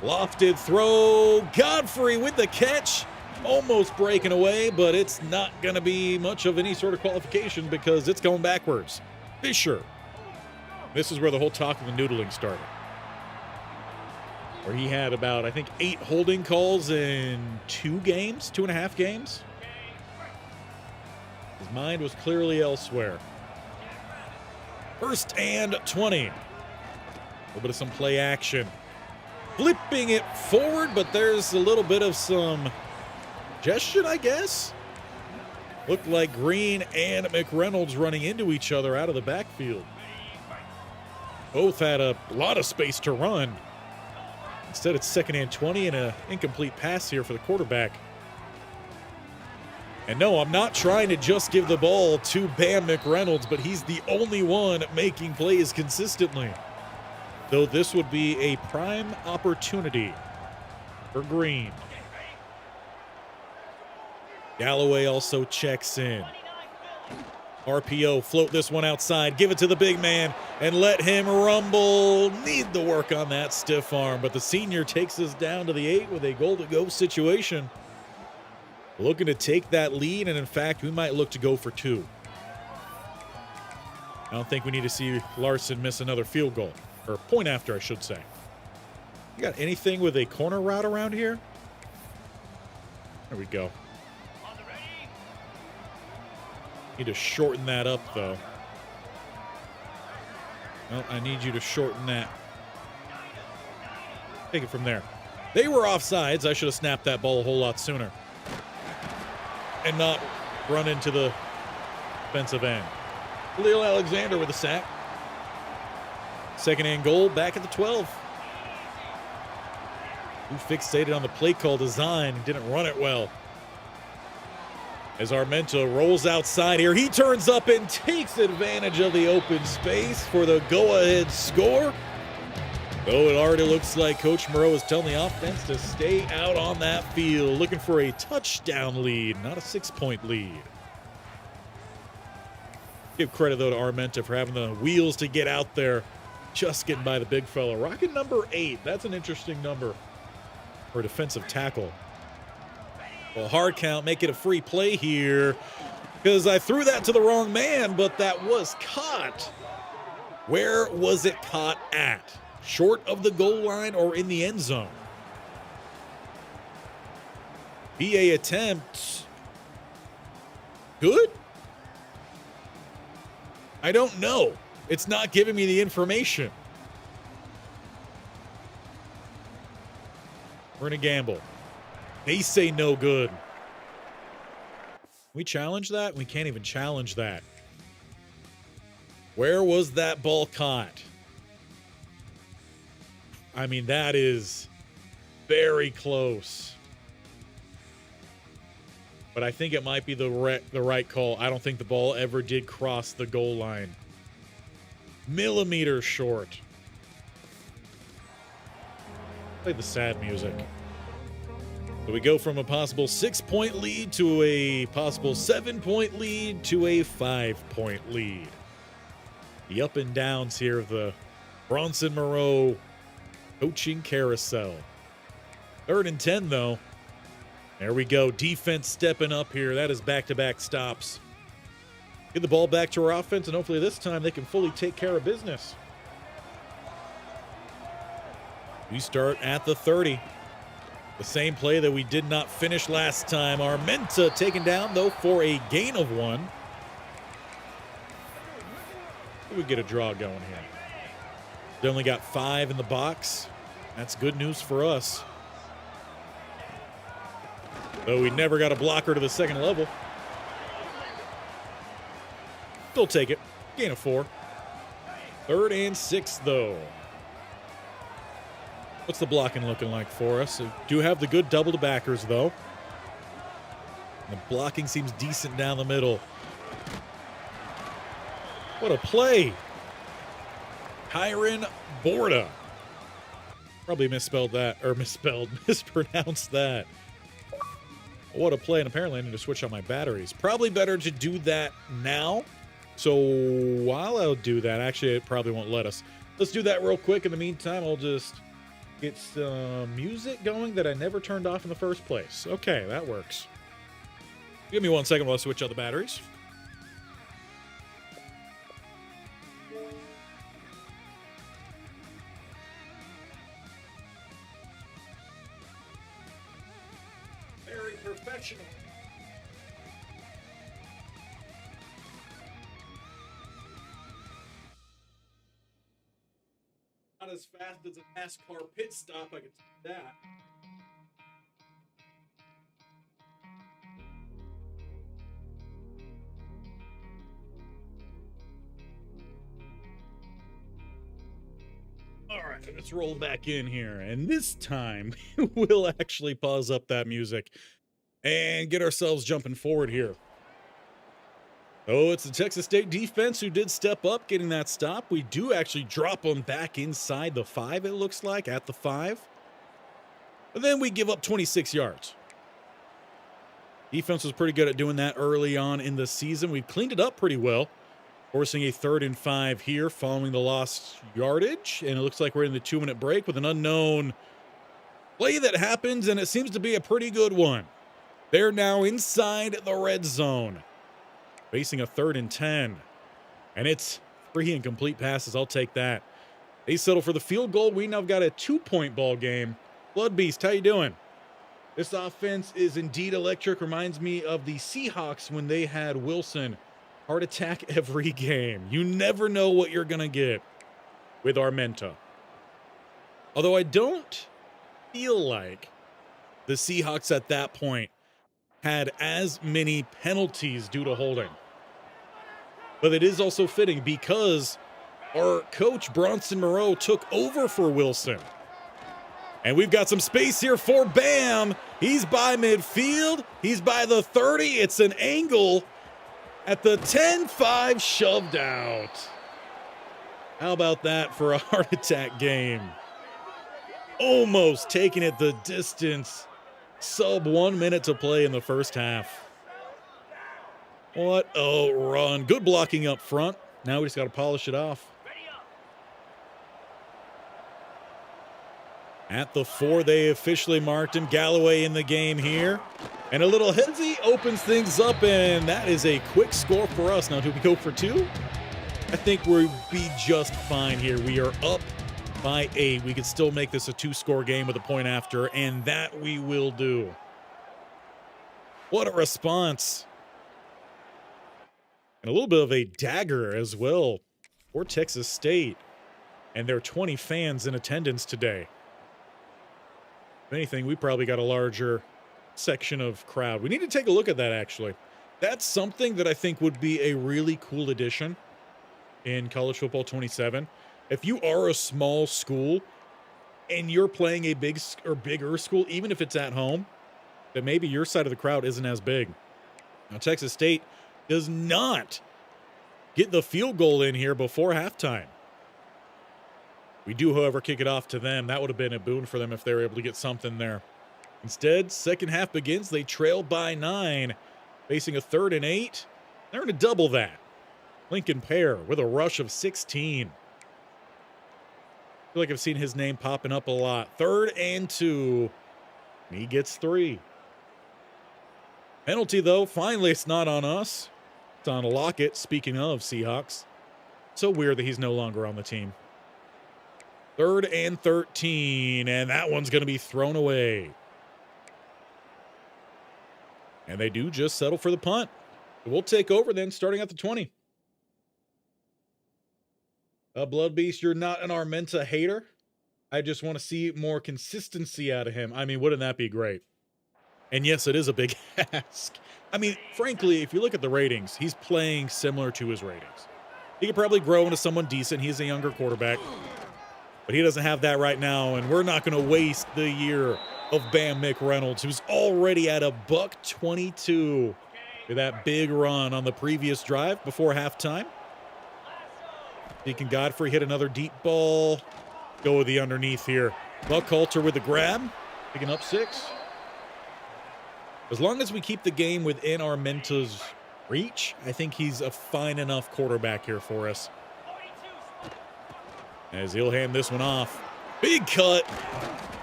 Lofted throw. Godfrey with the catch. Almost breaking away, but it's not going to be much of any sort of qualification because it's going backwards. Fisher. This is where the whole talk of the noodling started. Where he had about, I think, 8 holding calls in 2.5 games. His mind was clearly elsewhere. 1st and 20. A little bit of some play action. Flipping it forward, but there's a little bit of some congestion, I guess. Looked like Green and McReynolds running into each other out of the backfield. Both had a lot of space to run. Instead, it's 2nd and 20 and an incomplete pass here for the quarterback. And no, I'm not trying to just give the ball to Bam McReynolds, but he's the only one making plays consistently. Though this would be a prime opportunity for Green. Galloway also checks in. RPO, float this one outside, give it to the big man, and let him rumble. Need to work on that stiff arm, but the senior takes us down to the 8 with a goal-to-go situation. Looking to take that lead, and in fact, we might look to go for 2. I don't think we need to see Larson miss another field goal. Or point after, I should say. You got anything with a corner route around here? There we go. Need to shorten that up, though. Well, I need you to shorten that. Take it from there. They were offsides. I should have snapped that ball a whole lot sooner. And not run into the defensive end. Khalil Alexander with a sack. Second and goal, back at the 12. Who fixated on the play call design and didn't run it well. As Armenta rolls outside here, he turns up and takes advantage of the open space for the go-ahead score. Though it already looks like Coach Moreau is telling the offense to stay out on that field, looking for a touchdown lead, not a 6-point lead. Give credit, though, to Armenta for having the wheels to get out there, just getting by the big fella. Rocking number 8. That's an interesting number for a defensive tackle. Well, hard count, make it a free play here, because I threw that to the wrong man, but that was caught. Where was it caught at? Short of the goal line or in the end zone? BA attempt. Good? I don't know. It's not giving me the information. We're going to gamble. They say no good. We challenge that? We can't even challenge that. Where was that ball caught? I mean, that is very close. But I think it might be the right call. I don't think the ball ever did cross the goal line. Millimeters short. Play the sad music. So we go from a possible 6-point lead to a possible 7-point lead to a 5-point lead. The up and downs here of the Bronson Moreau coaching carousel. 3rd and 10, though. There we go. Defense stepping up here. That is back-to-back stops. Get the ball back to our offense, and hopefully this time they can fully take care of business. We start at the 30. The same play that we did not finish last time. Armenta taken down, though, for a gain of 1. We get a draw going here. They only got 5 in the box. That's good news for us. Though we never got a blocker to the second level. Still take it. Gain of 4. 3rd and 6, though. What's the blocking looking like for us? We do have the good double to backers, though. The blocking seems decent down the middle. What a play. Kyron Borda. Probably mispronounced that. What a play, and apparently I need to switch on my batteries. Probably better to do that now. So while I'll do that, actually it probably won't let us. Let's do that real quick. In the meantime, I'll just get some music going that I never turned off in the first place. Okay, that works. Give me 1 second while I switch out the batteries. Very professional. Not as fast as a NASCAR pit stop, I can see that. All right, let's roll back in here. And this time, we'll actually pause up that music and get ourselves jumping forward here. Oh, it's the Texas State defense who did step up, getting that stop. We do actually drop them back inside the 5, it looks like, at the 5. But then we give up 26 yards. Defense was pretty good at doing that early on in the season. We've cleaned it up pretty well, forcing a 3rd and 5 here following the lost yardage. And it looks like we're in the 2-minute break with an unknown play that happens, and it seems to be a pretty good one. They're now inside the red zone, facing a 3rd and 10. And it's Free and complete passes, I'll take that. They settle for the field goal. We now got a 2-point ball game. Blood Beast, how you doing? This offense is indeed electric. Reminds me of the Seahawks when they had Wilson. Heart attack every game. You never know what you're going to get with Armenta. Although I don't feel like the Seahawks at that point had as many penalties due to holding. But it is also fitting because our coach, Bronson Moreau, took over for Wilson. And we've got some space here for Bam. He's by midfield. He's by the 30. It's an angle at the 10-5 shoved out. How about that for a heart attack game? Almost taking it the distance. Sub 1 minute to play in the first half. What a run. Good blocking up front. Now we just got to polish it off. At the 4, they officially marked him. Galloway in the game here. And a little hezzy opens things up, and that is a quick score for us. Now, do we go for 2? I think we'll be just fine here. We are up by 8. We could still make this a 2-score game with a point after, and that we will do. What a response. And a little bit of a dagger as well for Texas State. And there are 20 fans in attendance today. If anything, we probably got a larger section of crowd. We need to take a look at that, actually. That's something that I think would be a really cool addition in College Football 27. If you are a small school and you're playing a big or bigger school, even if it's at home, then maybe your side of the crowd isn't as big. Now, Texas State does not get the field goal in here before halftime. We do, however, kick it off to them. That would have been a boon for them if they were able to get something there. Instead, second half begins. They trail by 9, facing a 3rd and 8. They're going to double that. Lincoln Pear with a rush of 16. I feel like I've seen his name popping up a lot. 3rd and 2. And he gets 3. Penalty, though. Finally, it's not on us. It's on Lockett, speaking of Seahawks. So weird that he's no longer on the team. 3rd and 13, and that one's going to be thrown away. And they do just settle for the punt. We'll take over then, starting at the 20. Blood Beast, you're not an Armenta hater. I just want to see more consistency out of him. I mean, wouldn't that be great? And yes, it is a big ask. I mean, frankly, if you look at the ratings, he's playing similar to his ratings. He could probably grow into someone decent. He's a younger quarterback. But he doesn't have that right now, and we're not going to waste the year of Bam McReynolds, who's already at a $122 with that big run on the previous drive before halftime. Deacon Godfrey hit another deep ball. Go with the underneath here. Buckhalter with the grab, picking up 6. As long as we keep the game within Armenta's reach, I think he's a fine enough quarterback here for us. As he'll hand this one off. Big cut.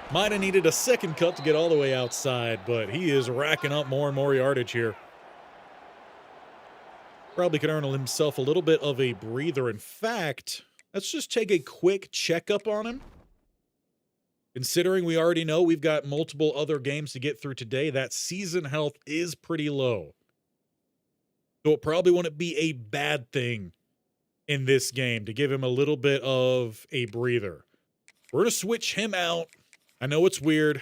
Might have needed a second cut to get all the way outside, but he is racking up more and more yardage here. Probably could earn himself a little bit of a breather. In fact, let's just take a quick checkup on him. Considering we already know we've got multiple other games to get through today, that season health is pretty low. So it probably wouldn't be a bad thing in this game to give him a little bit of a breather. We're going to switch him out. I know it's weird,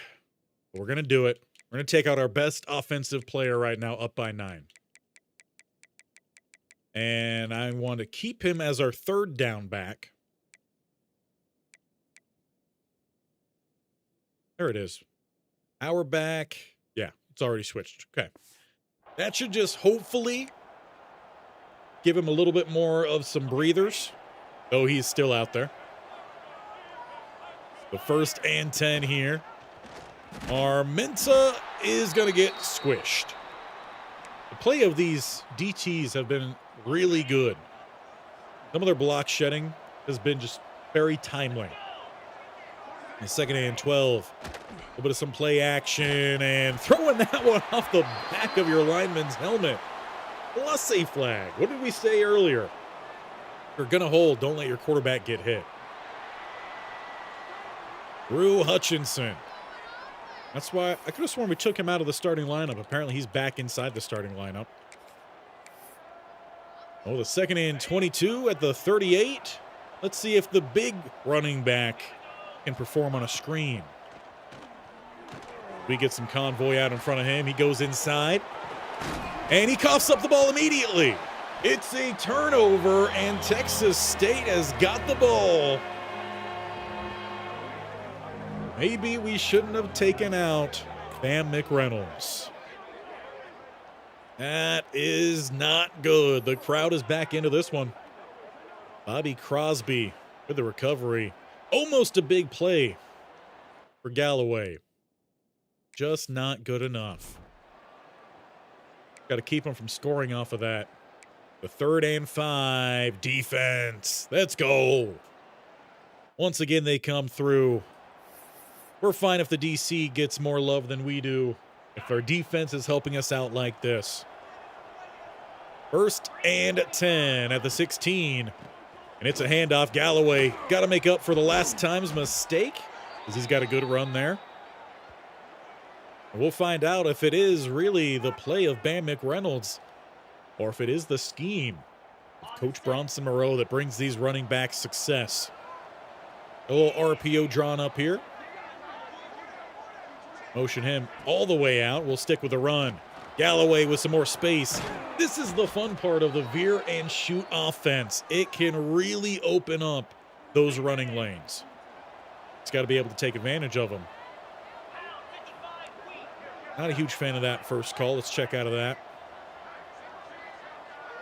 but we're going to do it. We're going to take out our best offensive player right now, up by 9. And I want to keep him as our 3rd down back. There it is. Our back. Yeah, it's already switched. Okay. That should just hopefully give him a little bit more of some breathers, though he's still out there. The 1st and 10 here. Armenta is going to get squished. The play of these DTs have been really good. Some of their block shedding has been just very timely. And 2nd and 12. A little bit of some play action and throwing that one off the back of your lineman's helmet. Plus a flag. What did we say earlier? If you're going to hold, don't let your quarterback get hit. Drew Hutchinson. That's why I could have sworn we took him out of the starting lineup. Apparently, he's back inside the starting lineup. Oh, the 2nd and 22 at the 38. Let's see if the big running back can perform on a screen. We get some convoy out in front of him. He goes inside, and he coughs up the ball immediately. It's a turnover, and Texas State has got the ball. Maybe we shouldn't have taken out Bam McReynolds. That is not good. The crowd is back into this one. Bobby Crosby with the recovery. Almost a big play for Galloway. Just not good enough. Got to keep him from scoring off of that. The 3rd and 5. Defense. Let's go. Once again, they come through. We're fine if the DC gets more love than we do, if our defense is helping us out like this. 1st and 10 at the 16. And it's a handoff. Galloway got to make up for the last time's mistake, because he's got a good run there. And we'll find out if it is really the play of Bam McReynolds or if it is the scheme of Coach Bronson Moreau that brings these running backs success. A little RPO drawn up here. Motion him all the way out. We'll stick with the run. Galloway with some more space. This is the fun part of the veer and shoot offense. It can really open up those running lanes. It's got to be able to take advantage of them. Not a huge fan of that first call. Let's check out of that.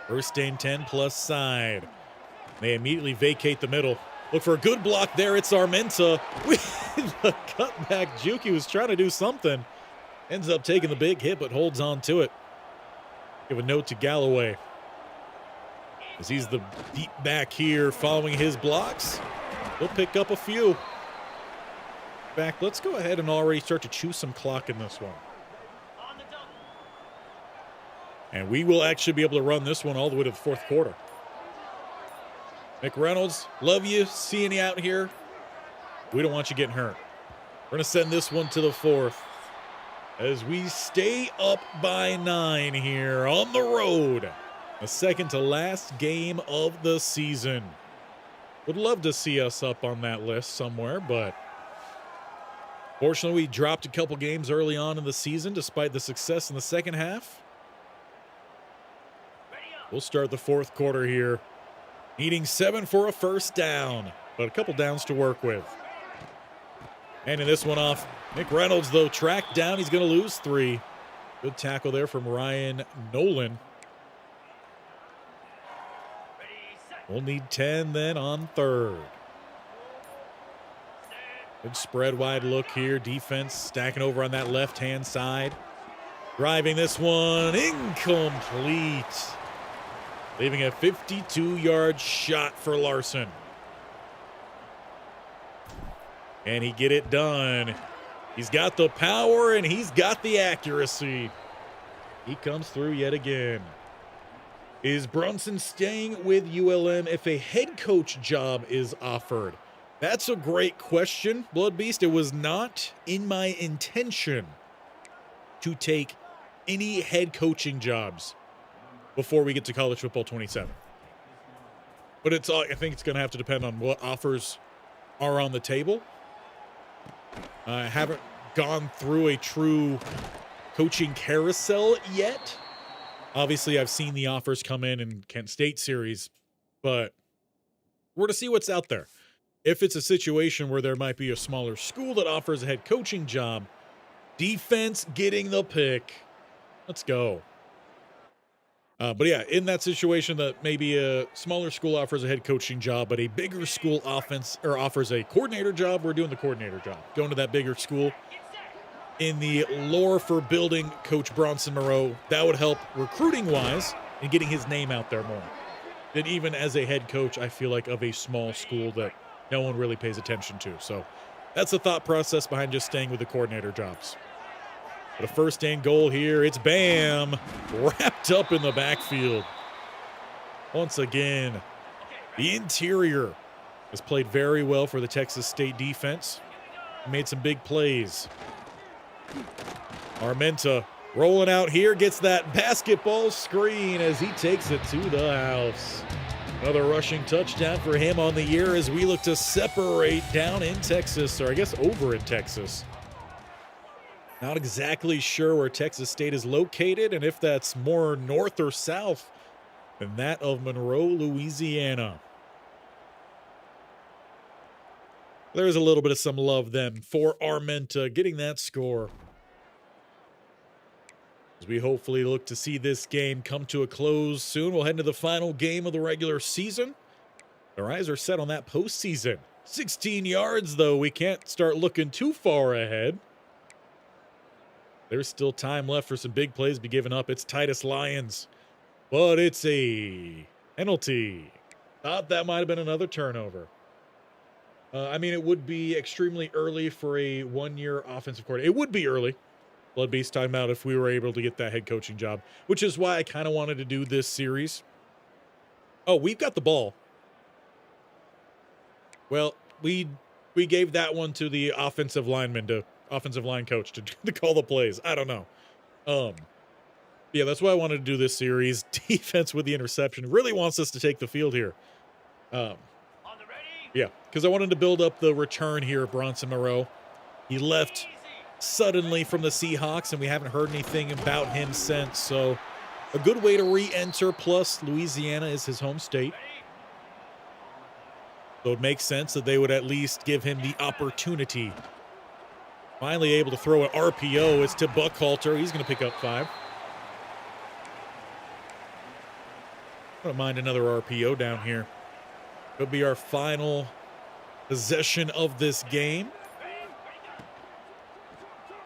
1st and 10 plus side. They immediately vacate the middle. Look for a good block there. It's Armenta with the cutback juke. He was trying to do something. Ends up taking the big hit, but holds on to it. Give a note to Galloway, as he's the deep back here following his blocks. He'll pick up a few. In fact, let's go ahead and already start to chew some clock in this one. And we will actually be able to run this one all the way to the 4th quarter. McReynolds, love you, seeing you out here. We don't want you getting hurt. We're going to send this one to the 4th as we stay up by 9 here on the road. The 2nd to last game of the season. Would love to see us up on that list somewhere, but fortunately we dropped a couple games early on in the season despite the success in the second half. We'll start the 4th quarter here. Needing 7 for a 1st down, but a couple downs to work with. Handing this one off. McReynolds, though, tracked down. He's going to lose 3. Good tackle there from Ryan Nolan. We'll need 10 then on 3rd. Good spread wide look here. Defense stacking over on that left-hand side. Driving this one. Incomplete. Leaving a 52-yard shot for Larson. And he get it done. He's got the power and he's got the accuracy. He comes through yet again. Is Brunson staying with ULM if a head coach job is offered? That's a great question, Blood Beast. It was not in my intention to take any head coaching jobs before we get to college football 27. But I think it's going to have to depend on what offers are on the table. I haven't gone through a true coaching carousel yet. Obviously, I've seen the offers come in Kent State series, but we're to see what's out there. If it's a situation where there might be a smaller school that offers a head coaching job, defense getting the pick. Let's go. But yeah, in that situation that maybe a smaller school offers a head coaching job, but a bigger school offers a coordinator job, we're doing the coordinator job. Going to that bigger school. In the lore for building Coach Bronson Moreau, that would help recruiting-wise and getting his name out there more. Than even as a head coach, I feel like, of a small school that no one really pays attention to. So that's the thought process behind just staying with the coordinator jobs. But a 1st and goal here. It's Bam wrapped up in the backfield. Once again, The interior has played very well for the Texas State defense. Made some big plays. Armenta rolling out here, gets that basketball screen as he takes it to the house. Another rushing touchdown for him on the year as we look to separate down in Texas, or I guess over in Texas. Not exactly sure where Texas State is located and if that's more north or south than that of Monroe, Louisiana. There's a little bit of some love then for Armenta getting that score. As we hopefully look to see this game come to a close soon, we'll head into the final game of the regular season. Our eyes are set on that postseason. 16 yards, though. We can't start looking too far ahead. There's still time left for some big plays to be given up. It's Titus Lyons, but it's a penalty. Thought that might have been another turnover. I mean, it would be extremely early for a one-year offensive coordinator. It would be early. Bloodbeast talking about if we were able to get that head coaching job, which is why I kind of wanted to do this series. Oh, we've got the ball. Well, we gave that one to the offensive line coach to call the plays. I don't know. Yeah, that's why I wanted to do this series. Defense with the interception really wants us to take the field here. Yeah, because I wanted to build up the return here of Bronson Moreau. He left suddenly from the Seahawks, and we haven't heard anything about him since. So a good way to re-enter, plus Louisiana is his home state. So it makes sense that they would at least give him the opportunity. Finally able to throw an RPO. It's to Buckhalter. He's going to pick up 5. I don't mind another RPO down here. Could be our final possession of this game.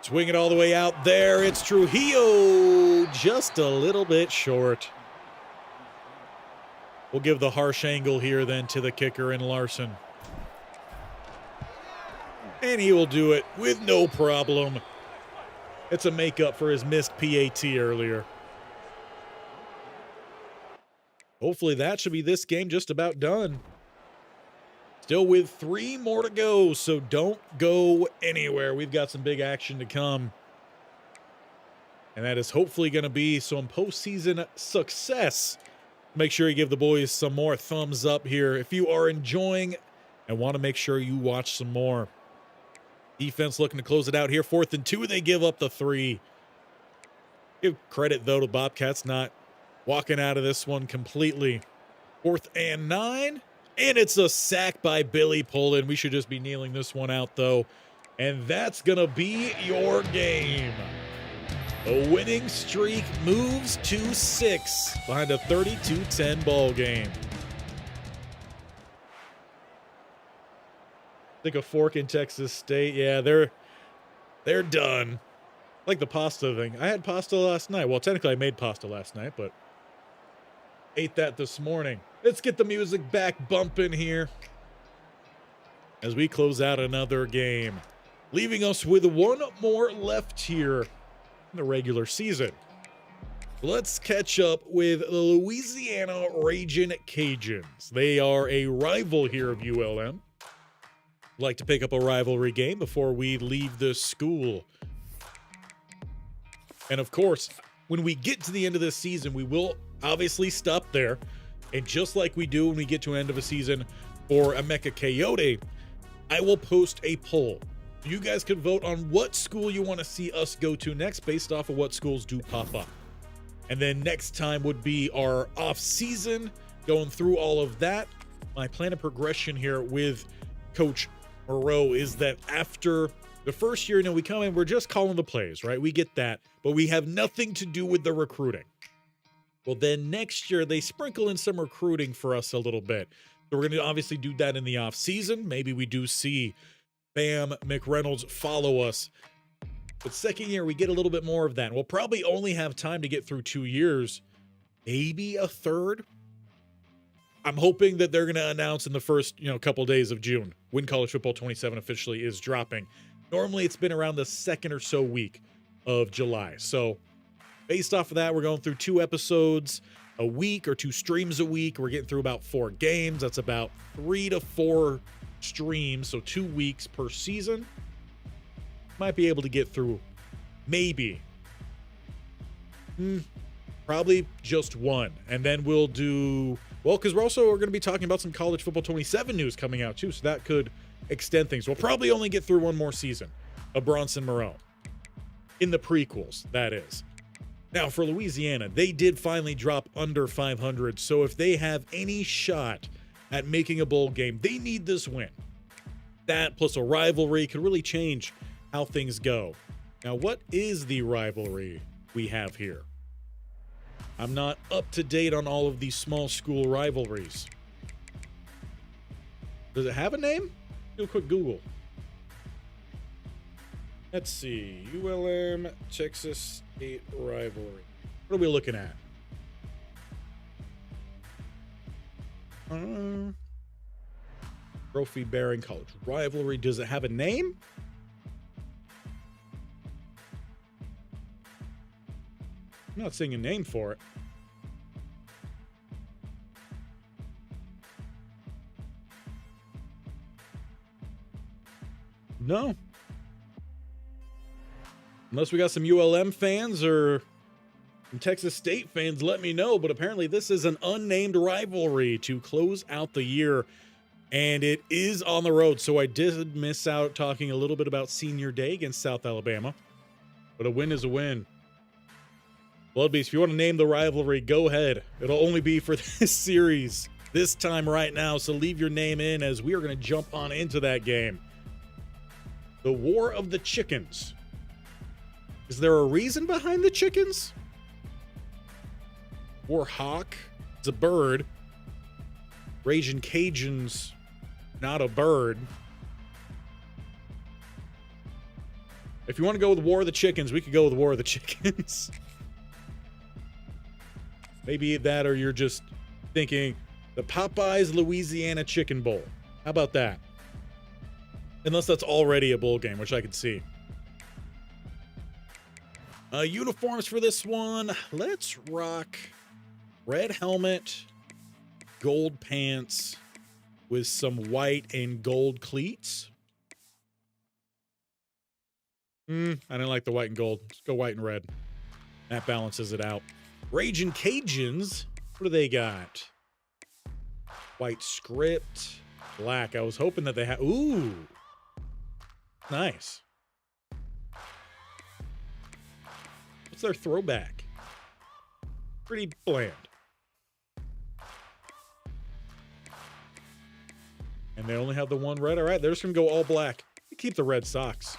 Swing it all the way out there. It's Trujillo, just a little bit short. We'll give the harsh angle here then to the kicker in Larson. And he will do it with no problem. It's a makeup for his missed PAT earlier. Hopefully that should be this game just about done. Still with 3 more to go, so don't go anywhere. We've got some big action to come. And that is hopefully going to be some postseason success. Make sure you give the boys some more thumbs up here if you are enjoying and want to make sure you watch some more. Defense looking to close it out here. 4th and 2, they give up the 3. Give credit, though, to Bobcats not walking out of this one completely. 4th and 9. And it's a sack by Billy Pullen. We should just be kneeling this one out, though. And that's going to be your game. The winning streak moves to 6 behind a 32-10 ball game. Stick a fork in Texas State. Yeah, they're done. Like the pasta thing. I had pasta last night. Well, technically I made pasta last night, but ate that this morning. Let's get the music back bumping here as we close out another game, leaving us with 1 more left here in the regular season. Let's catch up with the Louisiana Ragin' Cajuns. They are a rival here of ULM. Like to pick up a rivalry game before we leave the school. And of course, when we get to the end of this season, we will obviously stop there. And just like we do when we get to an end of a season for Emeka Coyote, I will post a poll. You guys can vote on what school you want to see us go to next based off of what schools do pop up. And then next time would be our off season, going through all of that. My plan of progression here with Coach Moreau is that after the first year, we come in, we're just calling the plays, right? We get that, but we have nothing to do with the recruiting. Well, then next year, they sprinkle in some recruiting for us a little bit. So we're going to obviously do that in the off season. Maybe we do see Bam McReynolds follow us. But second year, we get a little bit more of that. We'll probably only have time to get through 2 years, maybe a third. I'm hoping that they're going to announce in the first, couple days of June when College Football 27 officially is dropping. Normally, it's been around the second or so week of July. So based off of that, we're going through 2 episodes a week or 2 streams a week. We're getting through about 4 games. That's about 3 to 4 streams, so 2 weeks per season. Might be able to get through maybe probably just 1, and then we'll do, well, because we're going to be talking about some college football 27 news coming out too, so that could extend things. We'll probably only get through 1 more season of Bronson Moreau in the prequels, that is. Now for Louisiana, they did finally drop under 500, so if they have any shot at making a bowl game, they need this win. That plus a rivalry could really change how things go. Now, what is the rivalry we have here? I'm not up to date on all of these small school rivalries. Does it have a name? Do a quick Google. Let's see. ULM Texas State rivalry. What are we looking at? Trophy bearing college rivalry. Does it have a name? I'm not seeing a name for it. No. Unless we got some ULM fans or some Texas State fans, let me know. But apparently this is an unnamed rivalry to close out the year. And it is on the road. So I did miss out talking a little bit about Senior Day against South Alabama. But a win is a win. Bloodbeast, if you want to name the rivalry, go ahead. It'll only be for this series, this time right now. So leave your name in as we are going to jump on into that game. The War of the Chickens. Is there a reason behind the chickens? Warhawk. It's a bird. Raging Cajuns, not a bird. If you want to go with War of the Chickens, we could go with War of the Chickens. Maybe that, or you're just thinking the Popeyes Louisiana Chicken Bowl. How about that? Unless that's already a bowl game, which I could see. Uniforms for this one. Let's rock red helmet, gold pants with some white and gold cleats. I didn't like the white and gold. Let's go white and red. That balances it out. Raging Cajuns. What do they got? White script. Black. I was hoping that they had... Ooh. Nice. What's their throwback? Pretty bland. And they only have the one red. All right, they're just going to go all black. Keep the red socks.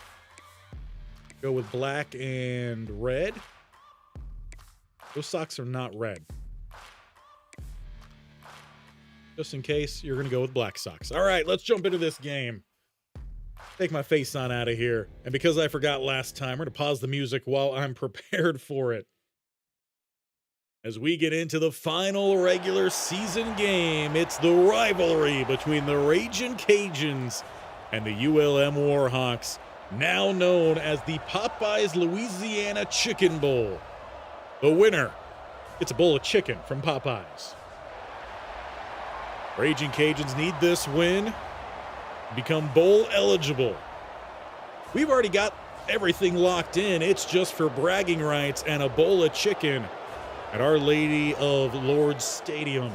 Go with black and red. Those socks are not red. Just in case, you're going to go with black socks. All right, let's jump into this game. Take my face on out of here. And because I forgot last time, we're going to pause the music while I'm prepared for it. As we get into the final regular season game, it's the rivalry between the Raging Cajuns and the ULM Warhawks, now known as the Popeyes Louisiana Chicken Bowl. The winner gets a bowl of chicken from Popeyes. Raging Cajuns need this win to become bowl eligible. We've already got everything locked in. It's just for bragging rights and a bowl of chicken at Our Lady of Lourdes Stadium.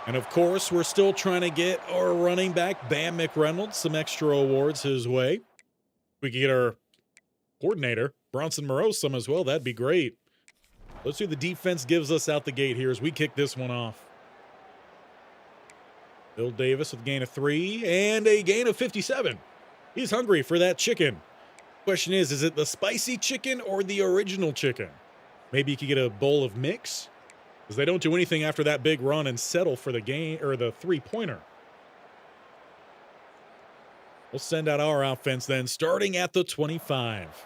And of course, we're still trying to get our running back, Bam McReynolds, some extra awards his way. We could get our coordinator, Bronson Moreau, some as well. That'd be great. Let's see what the defense gives us out the gate here as we kick this one off. Bill Davis with a gain of 3 and a gain of 57. He's hungry for that chicken. Question is it the spicy chicken or the original chicken? Maybe you could get a bowl of mix, because they don't do anything after that big run and settle for the game or the 3-pointer. We'll send out our offense then, starting at the 25.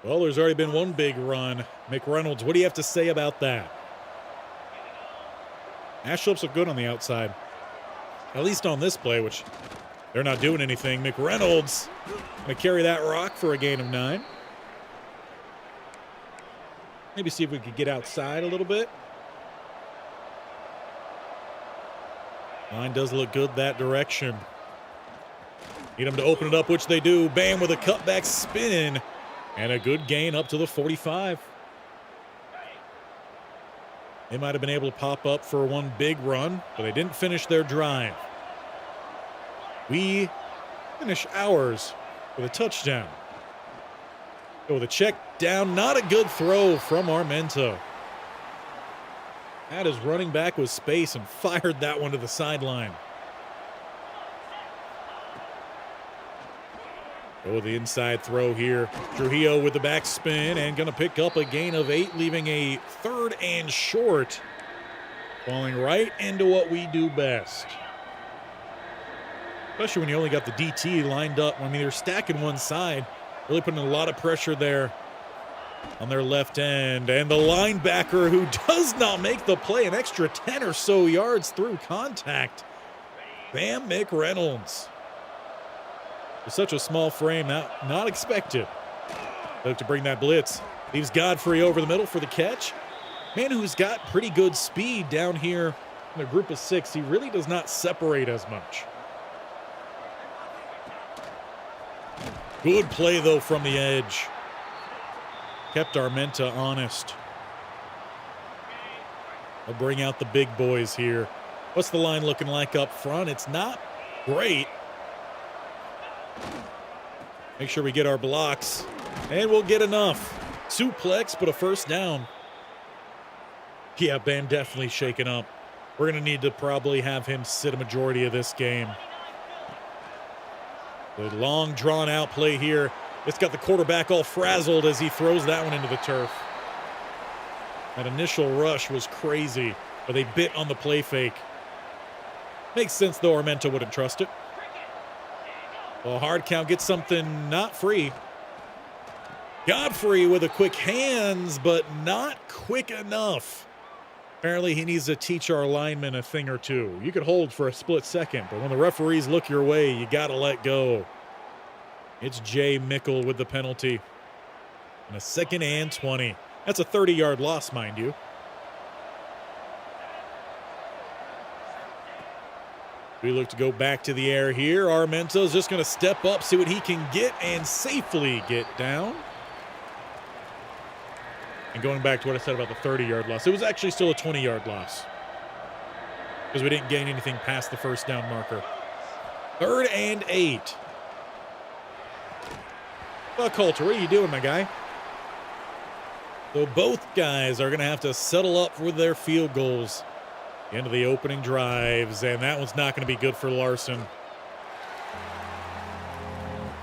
Well, there's already been one big run. McReynolds, what do you have to say about that? Ashlips look good on the outside, at least on this play, which they're not doing anything. McReynolds going to carry that rock for a gain of 9. Maybe see if we could get outside a little bit. Line does look good that direction. Need them to open it up, which they do. Bam with a cutback spin. And a good gain up to the 45. They might have been able to pop up for one big run, but they didn't finish their drive. We finish ours with a touchdown. Go with a check down. Not a good throw from Armenta. Had his running back with space and fired that one to the sideline. Go with the inside throw here. Trujillo with the back spin and going to pick up a gain of 8, leaving a 3rd and short. Falling right into what we do best. Especially when you only got the DT lined up. I mean, they're stacking one side. Really putting a lot of pressure there on their left end. And the linebacker who does not make the play, an extra 10 or so yards through contact. Bam McReynolds. With such a small frame, not expected. Look to bring that blitz. Leaves Godfrey over the middle for the catch. Man who's got pretty good speed down here in a group of 6. He really does not separate as much. Good play, though, from the edge. Kept Armenta honest. They'll bring out the big boys here. What's the line looking like up front? It's not great. Make sure we get our blocks, and we'll get enough. Suplex, but a first down. Yeah, Bam definitely shaken up. We're going to need to probably have him sit a majority of this game. The long, drawn-out play here. It's got the quarterback all frazzled as he throws that one into the turf. That initial rush was crazy, but they bit on the play fake. Makes sense, though. Armenta wouldn't trust it. Well, hard count gets something not free. Godfrey with a quick hands, but not quick enough. Apparently, he needs to teach our linemen a thing or two. You could hold for a split second, but when the referees look your way, you got to let go. It's Jay Mickle with the penalty. And a 2nd and 20. That's a 30-yard loss, mind you. We look to go back to the air here. Armenta's just going to step up, see what he can get, and safely get down. And going back to what I said about the 30-yard loss, it was actually still a 20-yard loss because we didn't gain anything past the first down marker. 3rd and 8. Buckhalter, what are you doing, my guy? So both guys are going to have to settle up with their field goals. Into the opening drives, and that one's not going to be good for Larson.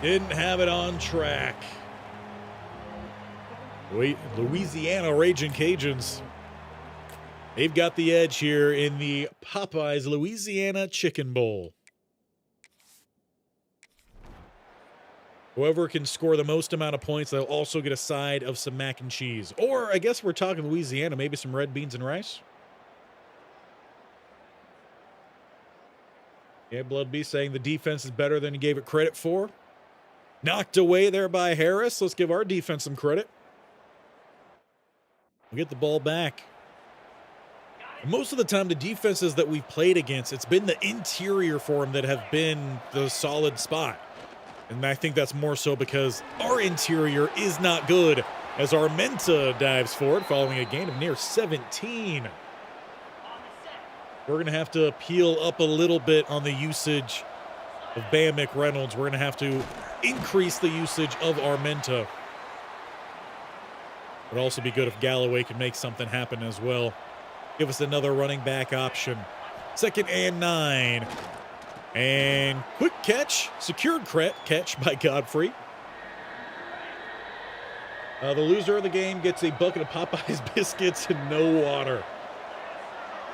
Didn't have it on track. Wait, Louisiana Raging Cajuns. They've got the edge here in the Popeyes Louisiana Chicken Bowl. Whoever can score the most amount of points, they'll also get a side of some mac and cheese. Or I guess we're talking Louisiana, maybe some red beans and rice. Yeah, Blood B saying the defense is better than he gave it credit for. Knocked away there by Harris. Let's give our defense some credit. We get the ball back. Most of the time, the defenses that we've played against, it's been the interior for them that have been the solid spot. And I think that's more so because our interior is not good as Armenta dives forward following a gain of near 17. We're going to have to peel up a little bit on the usage of Bam McReynolds. We're going to have to increase the usage of Armenta. It would also be good if Galloway could make something happen as well. Give us another running back option. 2nd and 9. And quick catch, secured catch by Godfrey. The loser of the game gets a bucket of Popeyes biscuits and no water.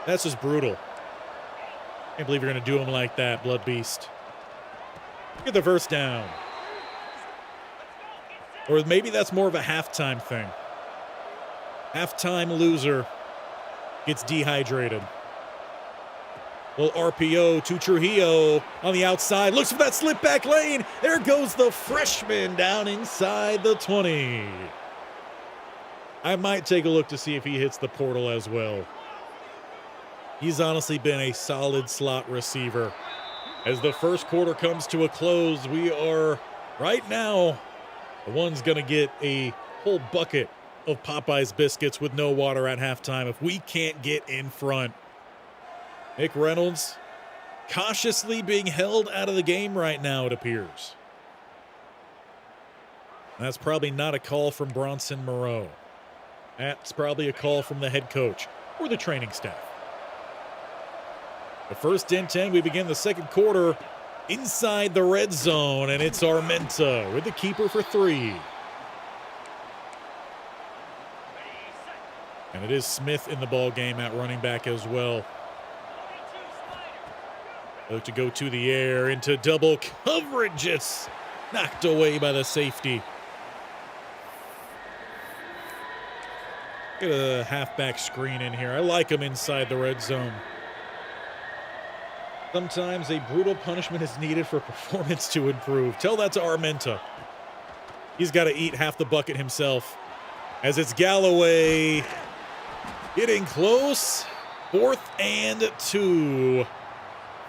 That's just brutal. Can't believe you're going to do him like that, Blood Beast. Get the first down. Or maybe that's more of a halftime thing. Halftime loser gets dehydrated. Little RPO to Trujillo on the outside. Looks for that slip back lane. There goes the freshman down inside the 20. I might take a look to see if he hits the portal as well. He's honestly been a solid slot receiver. As the first quarter comes to a close, we are right now, the one's going to get a whole bucket of Popeye's biscuits with no water at halftime if we can't get in front. McReynolds cautiously being held out of the game right now, it appears. That's probably not a call from Bronson Moreau. That's probably a call from the head coach or the training staff. The first and 10, we begin the second quarter inside the red zone, and it's Armenta with the keeper for 3. And it is Smith in the ball game at running back as well. Look to go to the air into double coverage. It's knocked away by the safety. Get a halfback screen in here. I like him inside the red zone. Sometimes a brutal punishment is needed for performance to improve. Tell that to Armenta. He's got to eat half the bucket himself. As it's Galloway getting close. 4th and 2.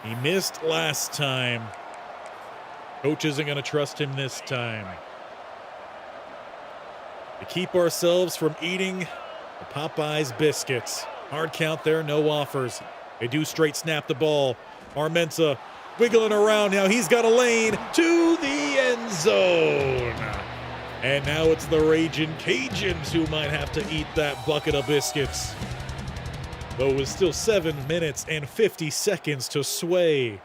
He missed last time. Coach isn't going to trust him this time. To keep ourselves from eating the Popeyes biscuits. Hard count there, no offers. They do straight snap the ball. Armenta wiggling around now. He's got a lane to the end zone. And now it's the Ragin' Cajuns who might have to eat that bucket of biscuits. Though it was still 7 minutes and 50 seconds to sway.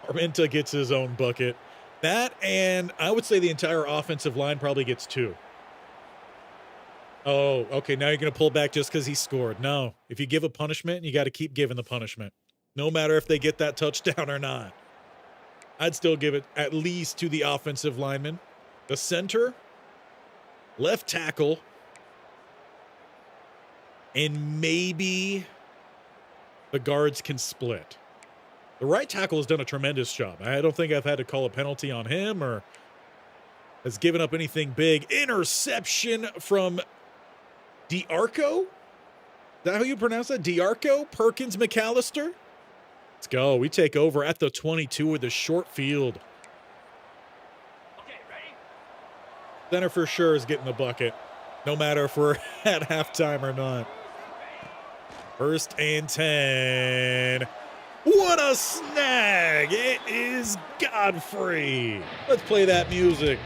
Armenta gets his own bucket. That, and I would say the entire offensive line probably gets 2. Oh, okay, now you're going to pull back just because he scored. No, if you give a punishment, you got to keep giving the punishment, no matter if they get that touchdown or not. I'd still give it at least to the offensive lineman, the center, left tackle, and maybe the guards can split. The right tackle has done a tremendous job. I don't think I've had to call a penalty on him or has given up anything big. Interception from Diarco? Is that how you pronounce that? Diarco? Perkins McAllister? Let's go. We take over at the 22 with a short field. Okay, ready? Center for sure is getting the bucket, no matter if we're at halftime or not. 1st and 10. What a snag! It is Godfrey. Let's play that music.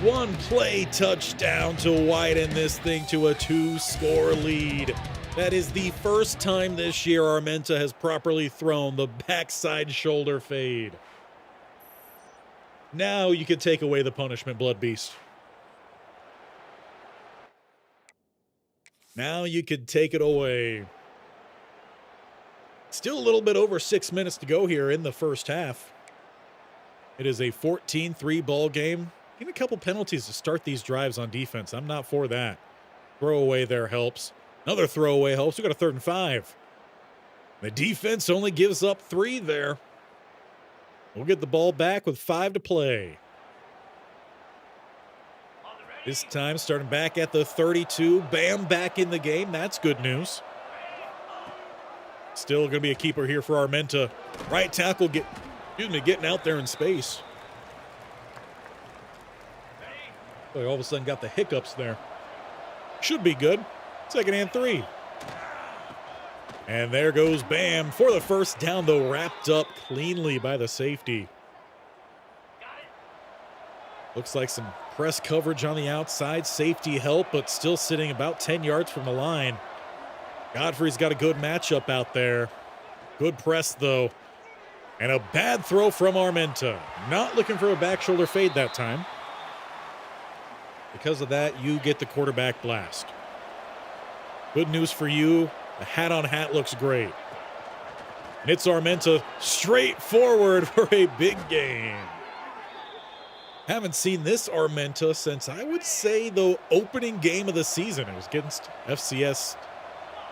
1 play touchdown to widen this thing to a 2-score lead. That is the first time this year Armenta has properly thrown the backside shoulder fade. Now you can take away the punishment, Blood Beast. Now you could take it away. Still a little bit over 6 minutes to go here in the first half. It is a 14-3 ball game. Need a couple penalties to start these drives on defense. I'm not for that. Throwaway there helps. Another throwaway helps. We got a 3rd and 5. The defense only gives up 3 there. We'll get the ball back with 5 to play. This time starting back at the 32. Bam back in the game. That's good news. Still going to be a keeper here for Armenta. Right tackle getting out there in space. Boy, all of a sudden got the hiccups there. Should be good. 2nd and 3. And there goes Bam for the first down, though wrapped up cleanly by the safety. Looks like some press coverage on the outside. Safety help, but still sitting about 10 yards from the line. Godfrey's got a good matchup out there. Good press, though. And a bad throw from Armenta. Not looking for a back shoulder fade that time. Because of that, you get the quarterback blast. Good news for you. The hat-on-hat looks great. And it's Armenta straight forward for a big game. Haven't seen this Armenta since, I would say, the opening game of the season. It was against FCS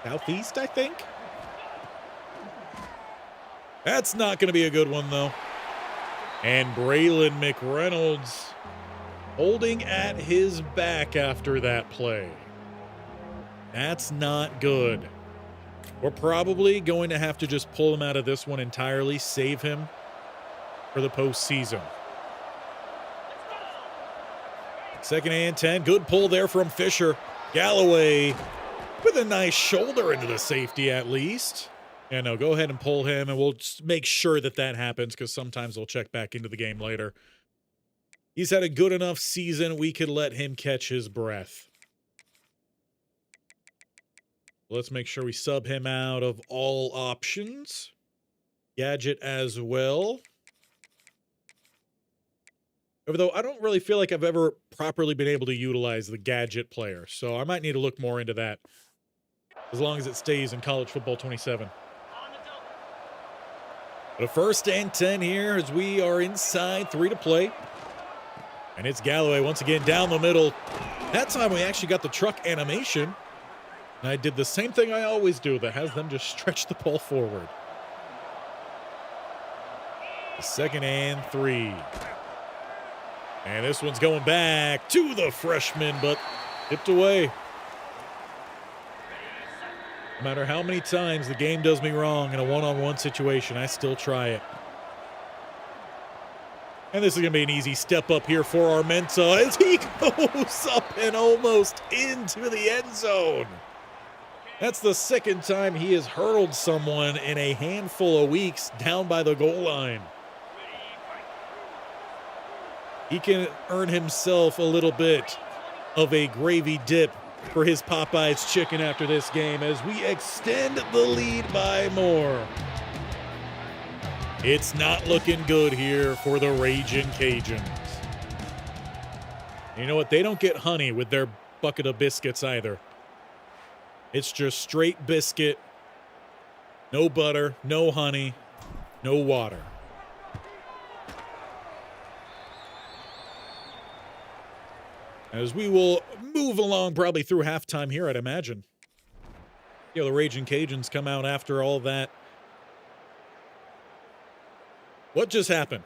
Southeast, I think. That's not going to be a good one, though. And Braylon McReynolds Holding at his back after that play. That's not good. We're probably going to have to just pull him out of this one entirely, save him for the postseason. 2nd and 10. Good pull there from Fisher. Galloway with a nice shoulder into the safety at least. Yeah, no, go ahead and pull him, and we'll just make sure that that happens because sometimes they'll check back into the game later. He's had a good enough season. We could let him catch his breath. Let's make sure we sub him out of all options. Gadget as well. Although I don't really feel like I've ever properly been able to utilize the gadget player, so I might need to look more into that as long as it stays in College Football 27. But a 1st and 10 here as we are inside 3 to play. And it's Galloway once again down the middle. That time we actually got the truck animation. And I did the same thing I always do that has them just stretch the ball forward. 2nd and 3. And this one's going back to the freshman, but tipped away. No matter how many times the game does me wrong in a one-on-one situation, I still try it. And this is going to be an easy step up here for Armenta as he goes up and almost into the end zone. That's the 2nd time he has hurdled someone in a handful of weeks down by the goal line. He can earn himself a little bit of a gravy dip for his Popeyes chicken after this game as we extend the lead by more. It's not looking good here for the Ragin' Cajuns. You know what? They don't get honey with their bucket of biscuits either. It's just straight biscuit, no butter, no honey, no water. As we will move along probably through halftime here, I'd imagine. You know, the Ragin' Cajuns come out after all that. What just happened?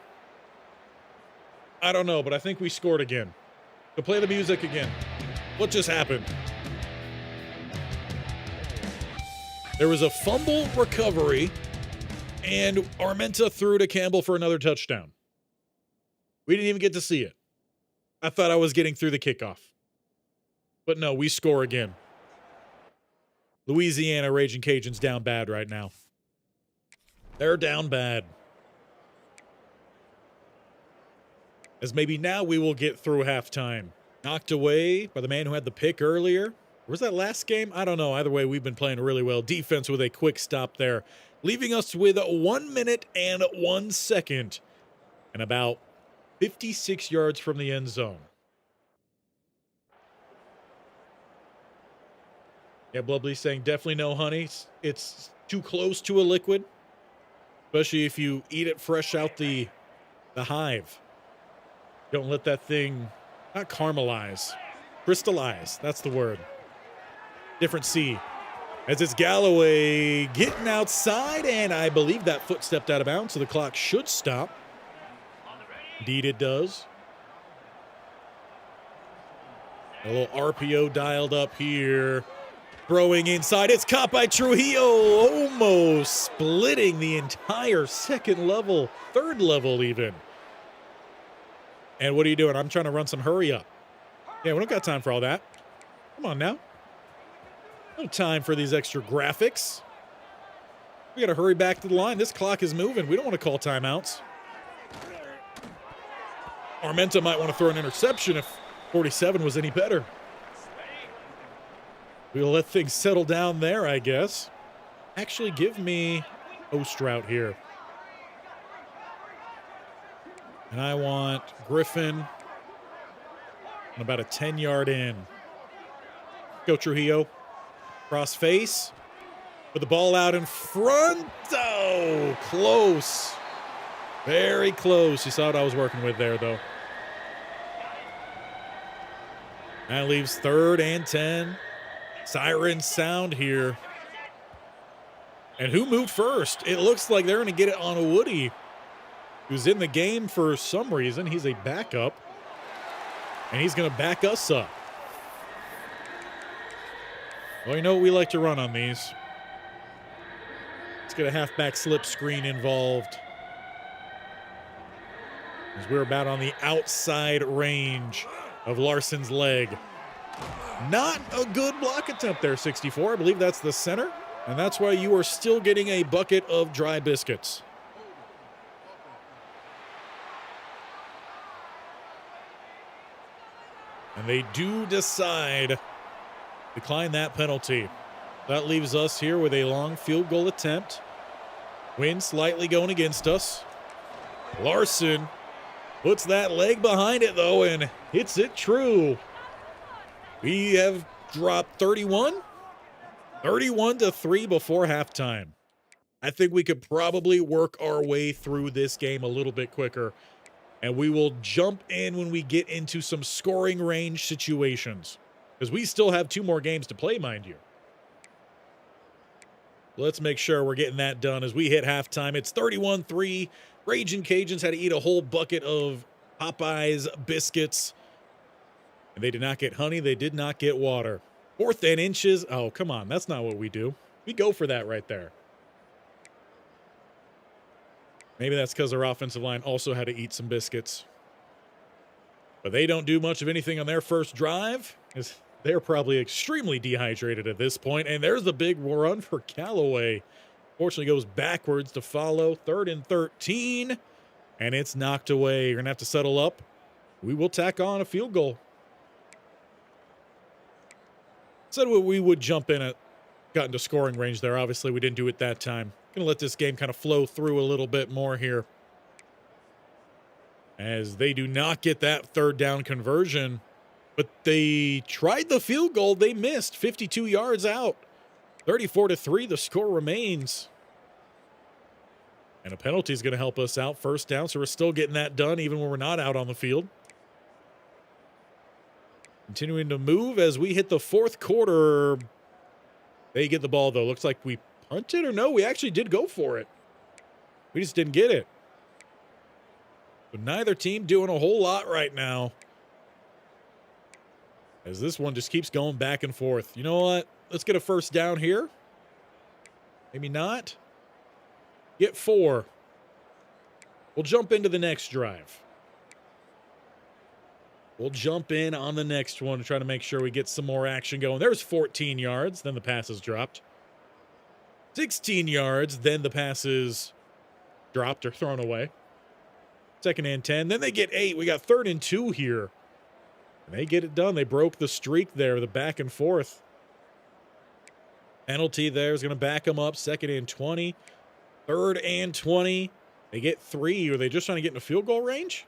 I don't know, but I think we scored again. So play the music again. What just happened? There was a fumble recovery, and Armenta threw to Campbell for another touchdown. We didn't even get to see it. I thought I was getting through the kickoff. But no, we score again. Louisiana Ragin' Cajuns down bad right now. They're down bad. As maybe now we will get through halftime. Knocked away by the man who had the pick earlier. Was that last game? I don't know. Either way, we've been playing really well. Defense with a quick stop there, leaving us with 1 minute and 1 second and about 56 yards from the end zone. Yeah, Blubbly saying definitely no honey. It's too close to a liquid, especially if you eat it fresh out the hive. Don't let that thing not caramelize, crystallize. That's the word. Different C. As it's Galloway getting outside, and I believe that foot stepped out of bounds, so the clock should stop. Indeed it does. A little RPO dialed up here. Throwing inside. It's caught by Trujillo. Almost splitting the entire second level, third level even. And what are you doing? I'm trying to run some hurry up. Yeah, we don't got time for all that. Come on now. No time for these extra graphics. We got to hurry back to the line. This clock is moving. We don't want to call timeouts. Armenta might want to throw an interception if 47 was any better. We'll let things settle down there, I guess. Actually, give me Ostrout here. And I want Griffin on about a 10-yard in. Go Trujillo. Cross face. With the ball out in front. Oh, close. Very close. You saw what I was working with there, though. That leaves 3rd and 10. Siren sound here. And who moved first? It looks like they're going to get it on a Woody, who's in the game for some reason. He's a backup. And he's going to back us up. Well, you know what we like to run on these. Let's get a halfback slip screen involved. As we're about on the outside range of Larson's leg. Not a good block attempt there, 64. I believe that's the center. And that's why you are still getting a bucket of dry biscuits. And they do decline that penalty. That leaves us here with a long field goal attempt. Wind slightly going against us. Larson puts that leg behind it, though, and hits it true. We have dropped 31 to 3 before halftime. I think we could probably work our way through this game a little bit quicker, and we will jump in when we get into some scoring range situations, because we still have 2 more games to play, mind you. Let's make sure we're getting that done as we hit halftime. It's 31-3. Raging Cajuns had to eat a whole bucket of Popeyes biscuits. And they did not get honey. They did not get water. 4th and inches. Oh, come on. That's not what we do. We go for that right there. Maybe that's because our offensive line also had to eat some biscuits. But they don't do much of anything on their first drive. They're probably extremely dehydrated at this point. And there's the big run for Callaway. Fortunately goes backwards to follow. 3rd and 13. And it's knocked away. You're going to have to settle up. We will tack on a field goal. Said we would jump in at, got into scoring range there. Obviously, we didn't do it that time. Going to let this game kind of flow through a little bit more here. As they do not get that 3rd down conversion. But they tried the field goal. They missed 52 yards out. 34-3, the score remains. And a penalty is going to help us out. 1st down, so we're still getting that done even when we're not out on the field. Continuing to move as we hit the 4th quarter. They get the ball, though. Looks like we punted, or no, we actually did go for it. We just didn't get it. But neither team doing a whole lot right now. As this one just keeps going back and forth. You know what? Let's get a 1st down here. Maybe not. Get 4. We'll jump into the next drive. We'll jump in on the next one to try to make sure we get some more action going. There's 14 yards. Then the pass is dropped. 16 yards. Then the pass is dropped or thrown away. 2nd and 10. Then they get 8. We got 3rd and 2 here. And they get it done. They broke the streak there, the back and forth. Penalty there is going to back them up. 2nd and 20. 3rd and 20. They get 3. Are they just trying to get in a field goal range?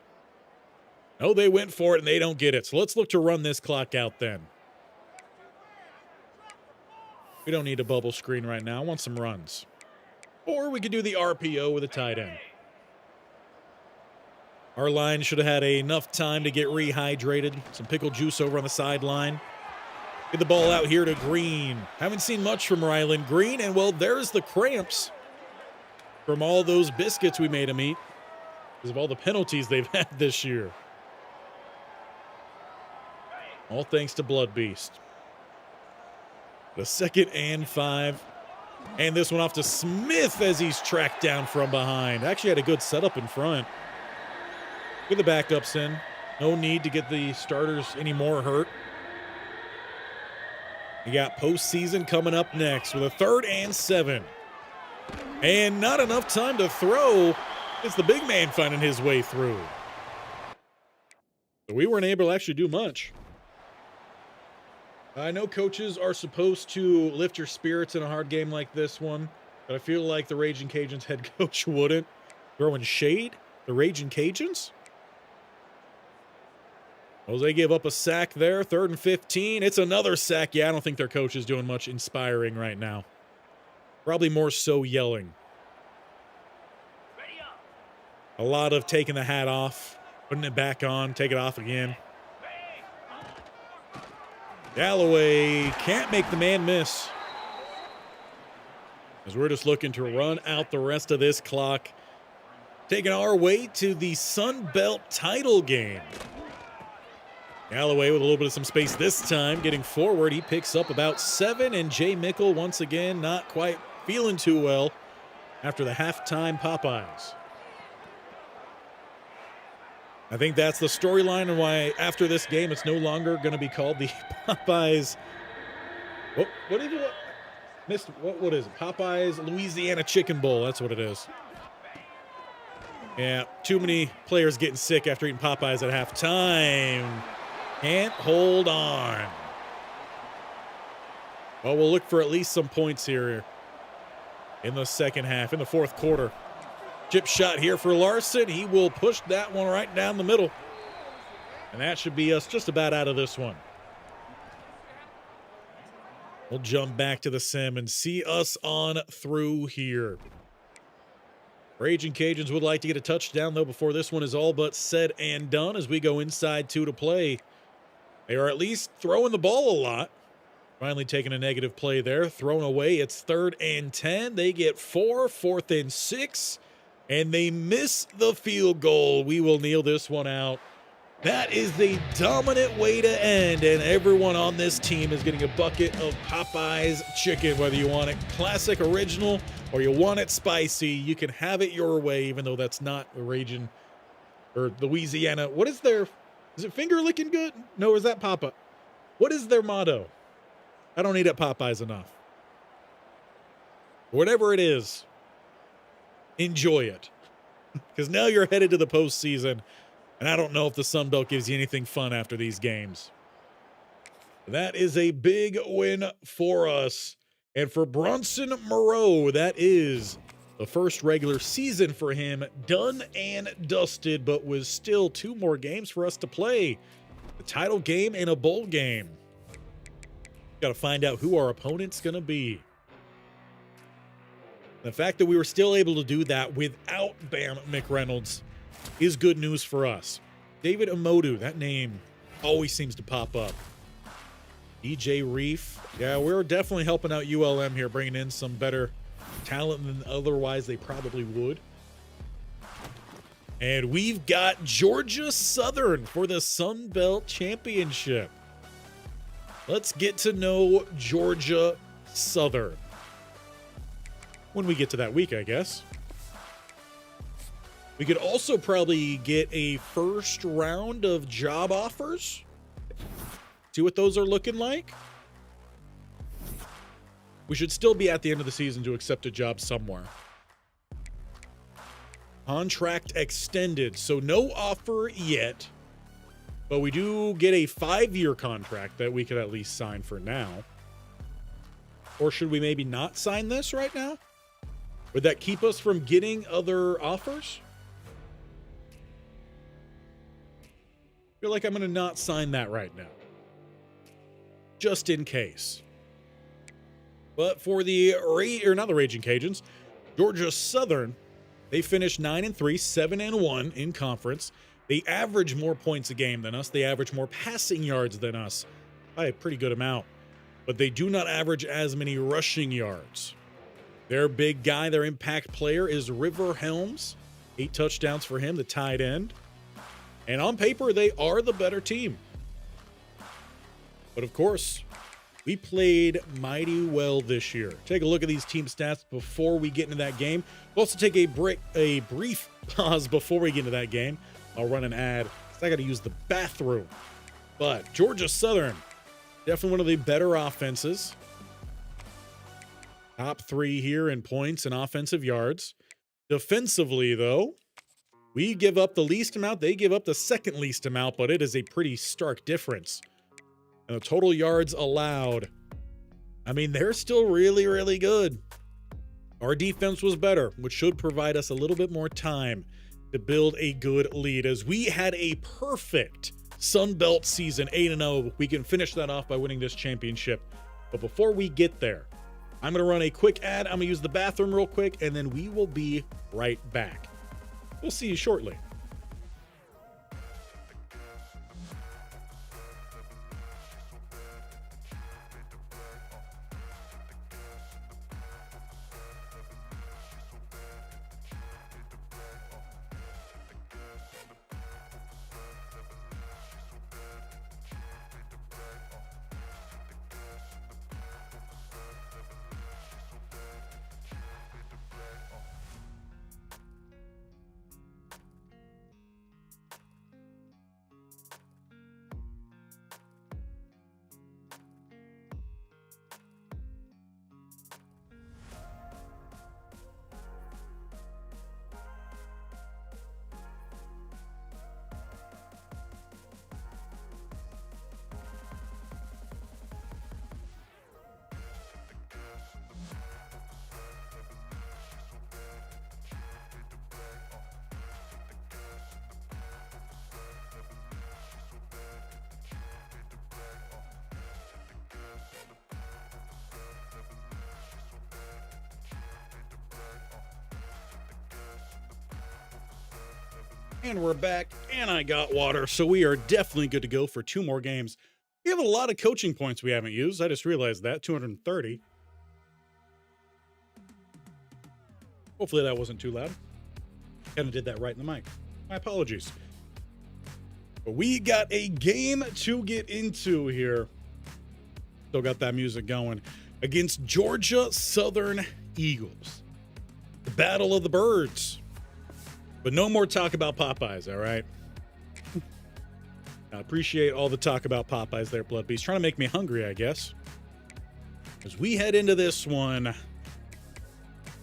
No, they went for it, and they don't get it. So let's look to run this clock out then. We don't need a bubble screen right now. I want some runs. Or we could do the RPO with a tight end. Our line should have had enough time to get rehydrated. Some pickle juice over on the sideline. Get the ball out here to Green. Haven't seen much from Ryland Green, and, well, there's the cramps from all those biscuits we made him eat because of all the penalties they've had this year. All thanks to Blood Beast. The 2nd and 5. And this one off to Smith as he's tracked down from behind. Actually had a good setup in front. Get the backups in. No need to get the starters any more hurt. You got postseason coming up next with a 3rd and 7. And not enough time to throw. It's the big man finding his way through. So we weren't able to actually do much. I know coaches are supposed to lift your spirits in a hard game like this one, but I feel like the Raging Cajuns head coach wouldn't. Throwing shade? The Raging Cajuns? Well, they give up a sack there. 3rd and 15. It's another sack. Yeah, I don't think their coach is doing much inspiring right now. Probably more so yelling. A lot of taking the hat off, putting it back on, take it off again. Galloway can't make the man miss. As we're just looking to run out the rest of this clock. Taking our way to the Sun Belt title game. Galloway with a little bit of some space this time, getting forward. He picks up about 7, and Jay Mickle once again not quite feeling too well after the halftime Popeyes. I think that's the storyline and why after this game it's no longer going to be called the Popeyes. What is it? Missed what is it? Popeyes Louisiana Chicken Bowl. That's what it is. Yeah, too many players getting sick after eating Popeyes at halftime. Can't hold on. Well, we'll look for at least some points here in the second half, in the fourth quarter. Chip shot here for Larson. He will push that one right down the middle. And that should be us just about out of this one. We'll jump back to the sim and see us on through here. Raging Cajuns would like to get a touchdown, though, before this one is all but said and done as we go inside 2 to play. They are at least throwing the ball a lot. Finally taking a negative play there. Thrown away. It's 3rd and 10. They get 4, 4th and 6. And they miss the field goal. We will kneel this one out. That is the dominant way to end. And everyone on this team is getting a bucket of Popeyes chicken. Whether you want it classic, original, or you want it spicy, you can have it your way, even though that's not the Raging or Louisiana. What is their... Is it finger licking good? No, is that Papa? What is their motto? I don't eat at Popeyes enough. Whatever it is, enjoy it. Because now you're headed to the postseason, and I don't know if the Sun Belt gives you anything fun after these games. That is a big win for us. And for Bronson Moreau, that is the first regular season for him done and dusted, but with still 2 more games for us to play. The title game and a bowl game. Got to find out who our opponent's going to be. The fact that we were still able to do that without Bam McReynolds is good news for us. David Amodu, that name always seems to pop up. DJ Reef. Yeah, we're definitely helping out ULM here, bringing in some better talent than otherwise they probably would. And we've got Georgia Southern for the Sun Belt Championship. Let's get to know Georgia Southern when we get to that week, I guess. We could also probably get a first round of job offers. See what those are looking like. We should still be at the end of the season to accept a job somewhere. Contract extended, so no offer yet. But we do get a 5-year contract that we could at least sign for now. Or should we maybe not sign this right now? Would that keep us from getting other offers? I feel like I'm going to not sign that right now. Just in case. But for the not the Raging Cajuns, Georgia Southern, they finished 9-3, 7-1 in conference. They average more points a game than us. They average more passing yards than us by a pretty good amount. But they do not average as many rushing yards. Their big guy, their impact player, is River Helms. 8 touchdowns for him, the tight end. And on paper, they are the better team. But of course, we played mighty well this year. Take a look at these team stats before we get into that game. We'll also take a brief pause before we get into that game. I'll run an ad because I got to use the bathroom. But Georgia Southern, definitely one of the better offenses. Top 3 here in points and offensive yards. Defensively, though, we give up the least amount. They give up the second least amount, but it is a pretty stark difference. And the total yards allowed, I mean, they're still really, really good. Our defense was better, which should provide us a little bit more time to build a good lead. As we had a perfect Sun Belt season, 8-0, we can finish that off by winning this championship. But before we get there, I'm going to run a quick ad. I'm going to use the bathroom real quick, and then we will be right back. We'll see you shortly. And we're back, and I got water, so we are definitely good to go for 2 more games. We have a lot of coaching points we haven't used. I just realized that, 230. Hopefully that wasn't too loud. Kind of did that right in the mic. My apologies. But we got a game to get into here. Still got that music going. Against Georgia Southern Eagles. The Battle of the Birds. But no more talk about Popeyes, all right? I appreciate all the talk about Popeyes there, Blood Beast. Trying to make me hungry, I guess. As we head into this one,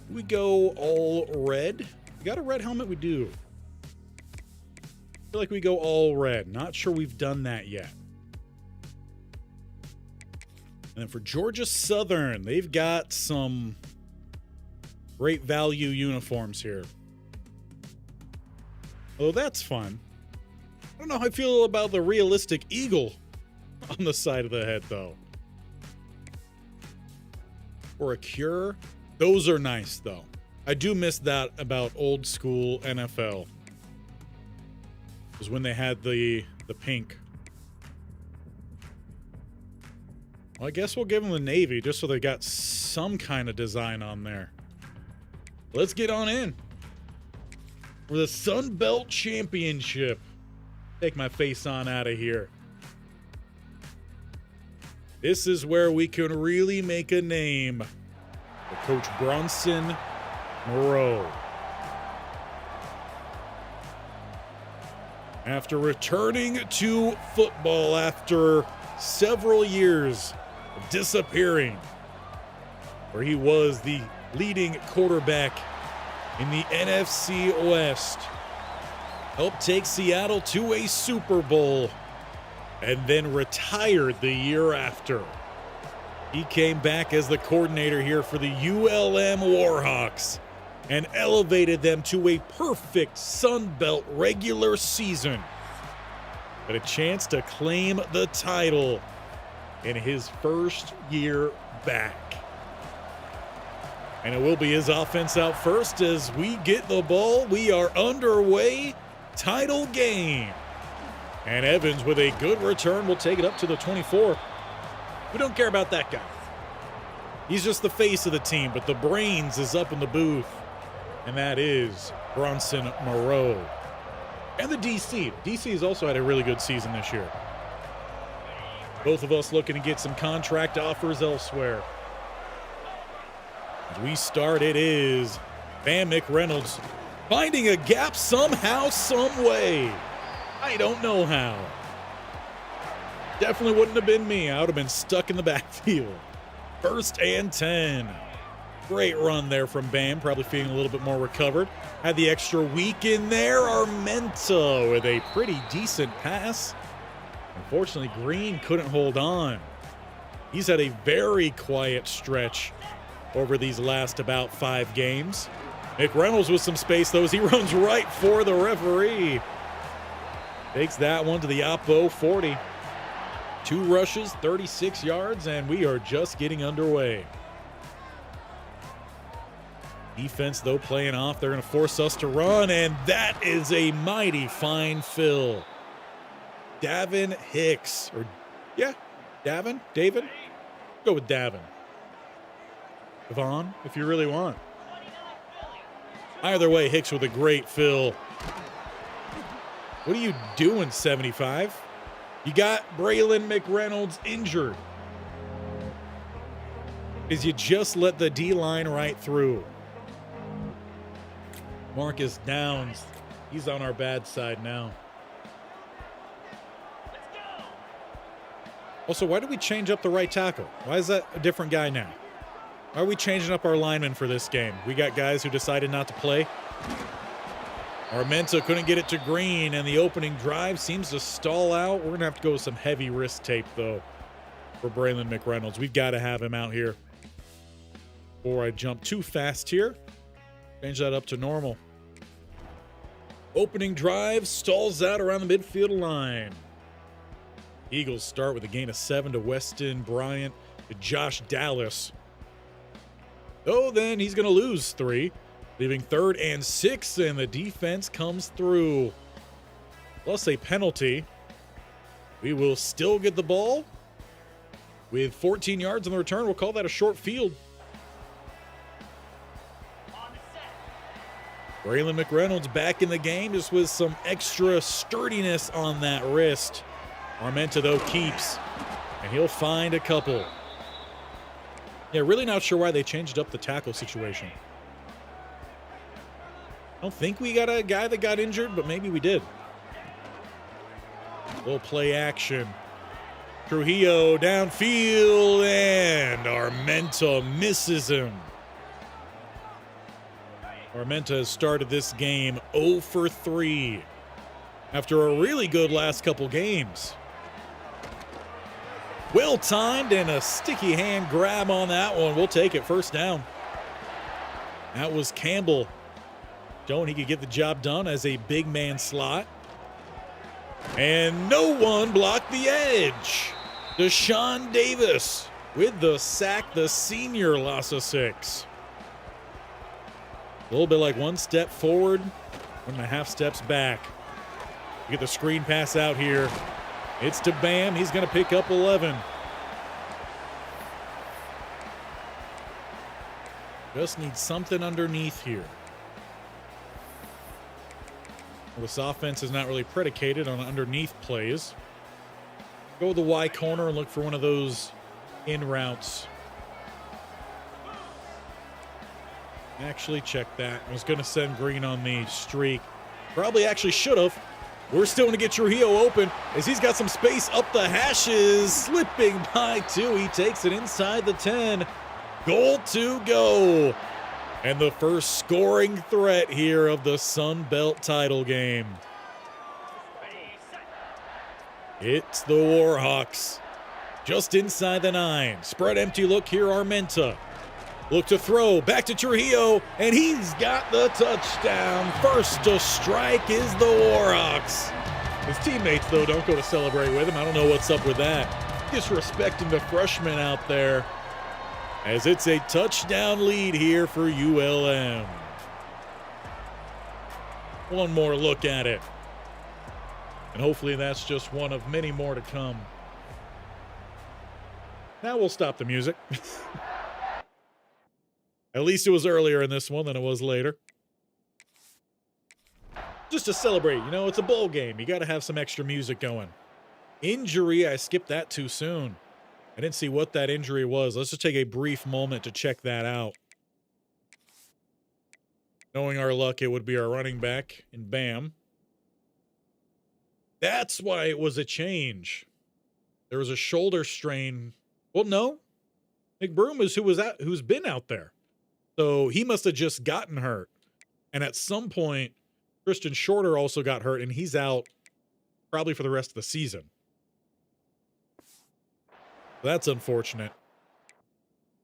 we go all red. We got a red helmet? We do. I feel like we go all red. Not sure we've done that yet. And then for Georgia Southern, they've got some great value uniforms here. Although that's fun. I don't know how I feel about the realistic eagle on the side of the head, though. Or a cure. Those are nice, though. I do miss that about old school NFL. It was when they had the pink. Well, I guess we'll give them the navy just so they got some kind of design on there. Let's get on in. For the Sun Belt Championship. Take my face on out of here. This is where we can really make a name for Coach Moreau. After returning to football after several years of disappearing, where he was the leading quarterback in the NFC West, helped take Seattle to a Super Bowl, and then retired the year after. He came back as the coordinator here for the ULM Warhawks and elevated them to a perfect Sun Belt regular season. But a chance to claim the title in his first year back. And it will be his offense out first as we get the ball. We are underway. Title game. And Evans with a good return will take it up to the 24. We don't care about that guy. He's just the face of the team, but the brains is up in the booth. And that is Bronson Moreau. And the DC. DC has also had a really good season this year. Both of us looking to get some contract offers elsewhere. As we start, it is Bam McReynolds finding a gap somehow, some way. I don't know how. Definitely wouldn't have been me. I would have been stuck in the backfield. 1st and 10. Great run there from Bam, probably feeling a little bit more recovered. Had the extra week in there. Armenta with a pretty decent pass. Unfortunately, Green couldn't hold on. He's had a very quiet stretch over these last about 5 games. McReynolds with some space, though, as he runs right for the referee. Takes that one to the Oppo 40. 2 rushes, 36 yards, and we are just getting underway. Defense, though, playing off. They're going to force us to run, and that is a mighty fine fill. Davin Hicks. David? Go with Davin. Vaughn, if you really want. Either way, Hicks with a great fill. What are you doing, 75? You got Braylon McReynolds injured. Because you just let the D-line right through. Marcus Downs, he's on our bad side now. Also, why did we change up the right tackle? Why is that a different guy now? Why are we changing up our linemen for this game? We got guys who decided not to play. Armenta couldn't get it to Green, and the opening drive seems to stall out. We're going to have to go with some heavy wrist tape, though, for Braylon McReynolds. We've got to have him out here before I jump too fast here. Change that up to normal. Opening drive stalls out around the midfield line. Eagles start with a gain of 7 to Weston Bryant to Josh Dallas. Oh, then he's going to lose 3, leaving 3rd and 6, and the defense comes through. plus a penalty. We will still get the ball with 14 yards on the return. We'll call that a short field. Bam McReynolds back in the game, just with some extra sturdiness on that wrist. Armenta, though, keeps, and he'll find a couple. Yeah, really not sure why they changed up the tackle situation. I don't think we got a guy that got injured, but maybe we did. Little play action. Trujillo downfield, and Armenta misses him. Armenta has started this game 0 for 3 after a really good last couple games. Well timed and a sticky hand grab on that one. We'll take it. First down. That was Campbell showing he could get the job done as a big man slot. And no one blocked the edge. Deshaun Davis with the sack, the senior, loss of 6. A little bit like one step forward, 1.5 steps back. You get the screen pass out here. It's to Bam. He's going to pick up 11. Just need something underneath here. Well, this offense is not really predicated on underneath plays. Go with the Y corner and look for one of those in routes. Actually, check that. I was going to send Green on the streak. Probably actually should have. We're still going to get Trujillo open as he's got some space up the hashes. Slipping by 2. He takes it inside the 10. Goal to go. And the first scoring threat here of the Sun Belt title game. It's the Warhawks. Just inside the 9. Spread empty look here, Armenta. Look to throw, back to Trujillo, and he's got the touchdown. First to strike is the Warhawks. His teammates, though, don't go to celebrate with him. I don't know what's up with that. Disrespecting the freshman out there, as it's a touchdown lead here for ULM. One more look at it. And hopefully that's just one of many more to come. Now we'll stop the music. At least it was earlier in this one than it was later. Just to celebrate, you know, it's a bowl game. You got to have some extra music going. Injury, I skipped that too soon. I didn't see what that injury was. Let's just take a brief moment to check that out. Knowing our luck, it would be our running back in Bam. That's why it was a change. There was a shoulder strain. Well, no. McBroom is who's been out there. So he must have just gotten hurt. And at some point, Christian Shorter also got hurt, and he's out probably for the rest of the season. That's unfortunate.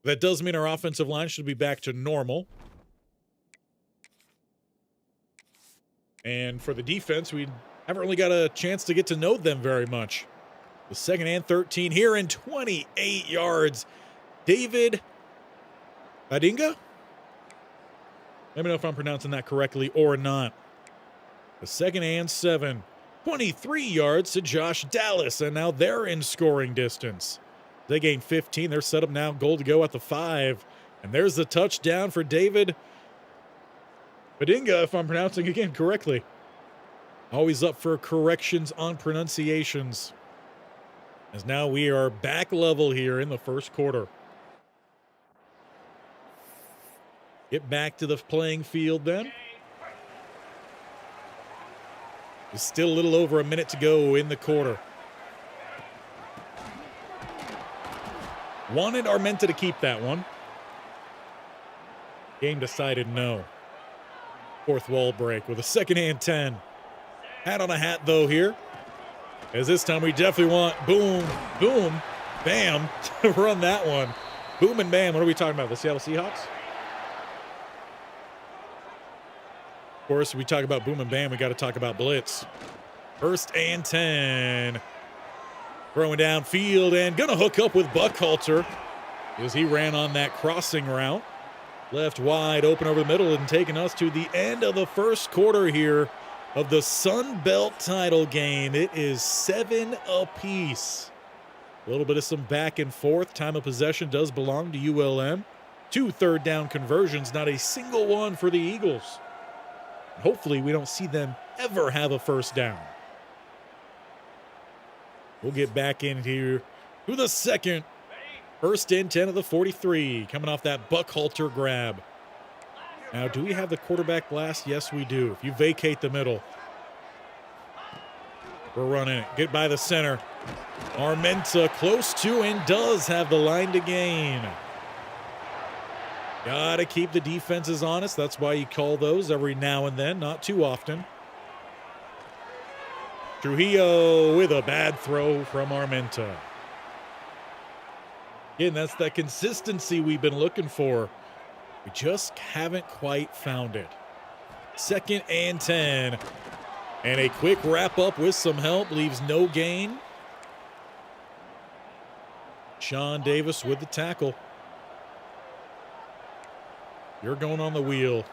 That does mean our offensive line should be back to normal. And for the defense, we haven't really got a chance to get to know them very much. The 2nd and 13 here and 28 yards. David Badinga? Let me know if I'm pronouncing that correctly or not. The 2nd and 7. 23 yards to Josh Dallas, and now they're in scoring distance. They gain 15. They're set up now. Goal to go at the 5. And there's the touchdown for David Badinga, if I'm pronouncing again correctly. Always up for corrections on pronunciations. As now we are back level here in the first quarter. Get back to the playing field then. There's still a little over a minute to go in the quarter. Wanted Armenta to keep that one. Game decided no. 4th wall break with a 2nd and 10. Hat on a hat, though, here. As this time we definitely want boom, bam to run that one. Boom and bam. What are we talking about? The Seattle Seahawks? Of course, we talk about boom and bam, we got to talk about blitz. 1st and 10. Throwing downfield and going to hook up with Buckhalter as he ran on that crossing route. Left wide open over the middle and taking us to the end of the first quarter here of the Sun Belt title game. It is 7 apiece. A little bit of some back and forth. Time of possession does belong to ULM. 2 third down conversions, not a single one for the Eagles. Hopefully we don't see them ever have a first down. We'll get back in here to the second. First and 10 of the 43, coming off that Buckhalter grab. Now, do we have the quarterback blast? Yes, we do. If you vacate the middle, we're running it. Get by the center. Armenta close to and does have the line to gain. Got to keep the defenses honest. That's why you call those every now and then, not too often. Trujillo with a bad throw from Armenta. Again, that's that consistency we've been looking for. We just haven't quite found it. Second and 10. And a quick wrap up with some help leaves no gain. Sean Davis with the tackle. You're going on the wheel,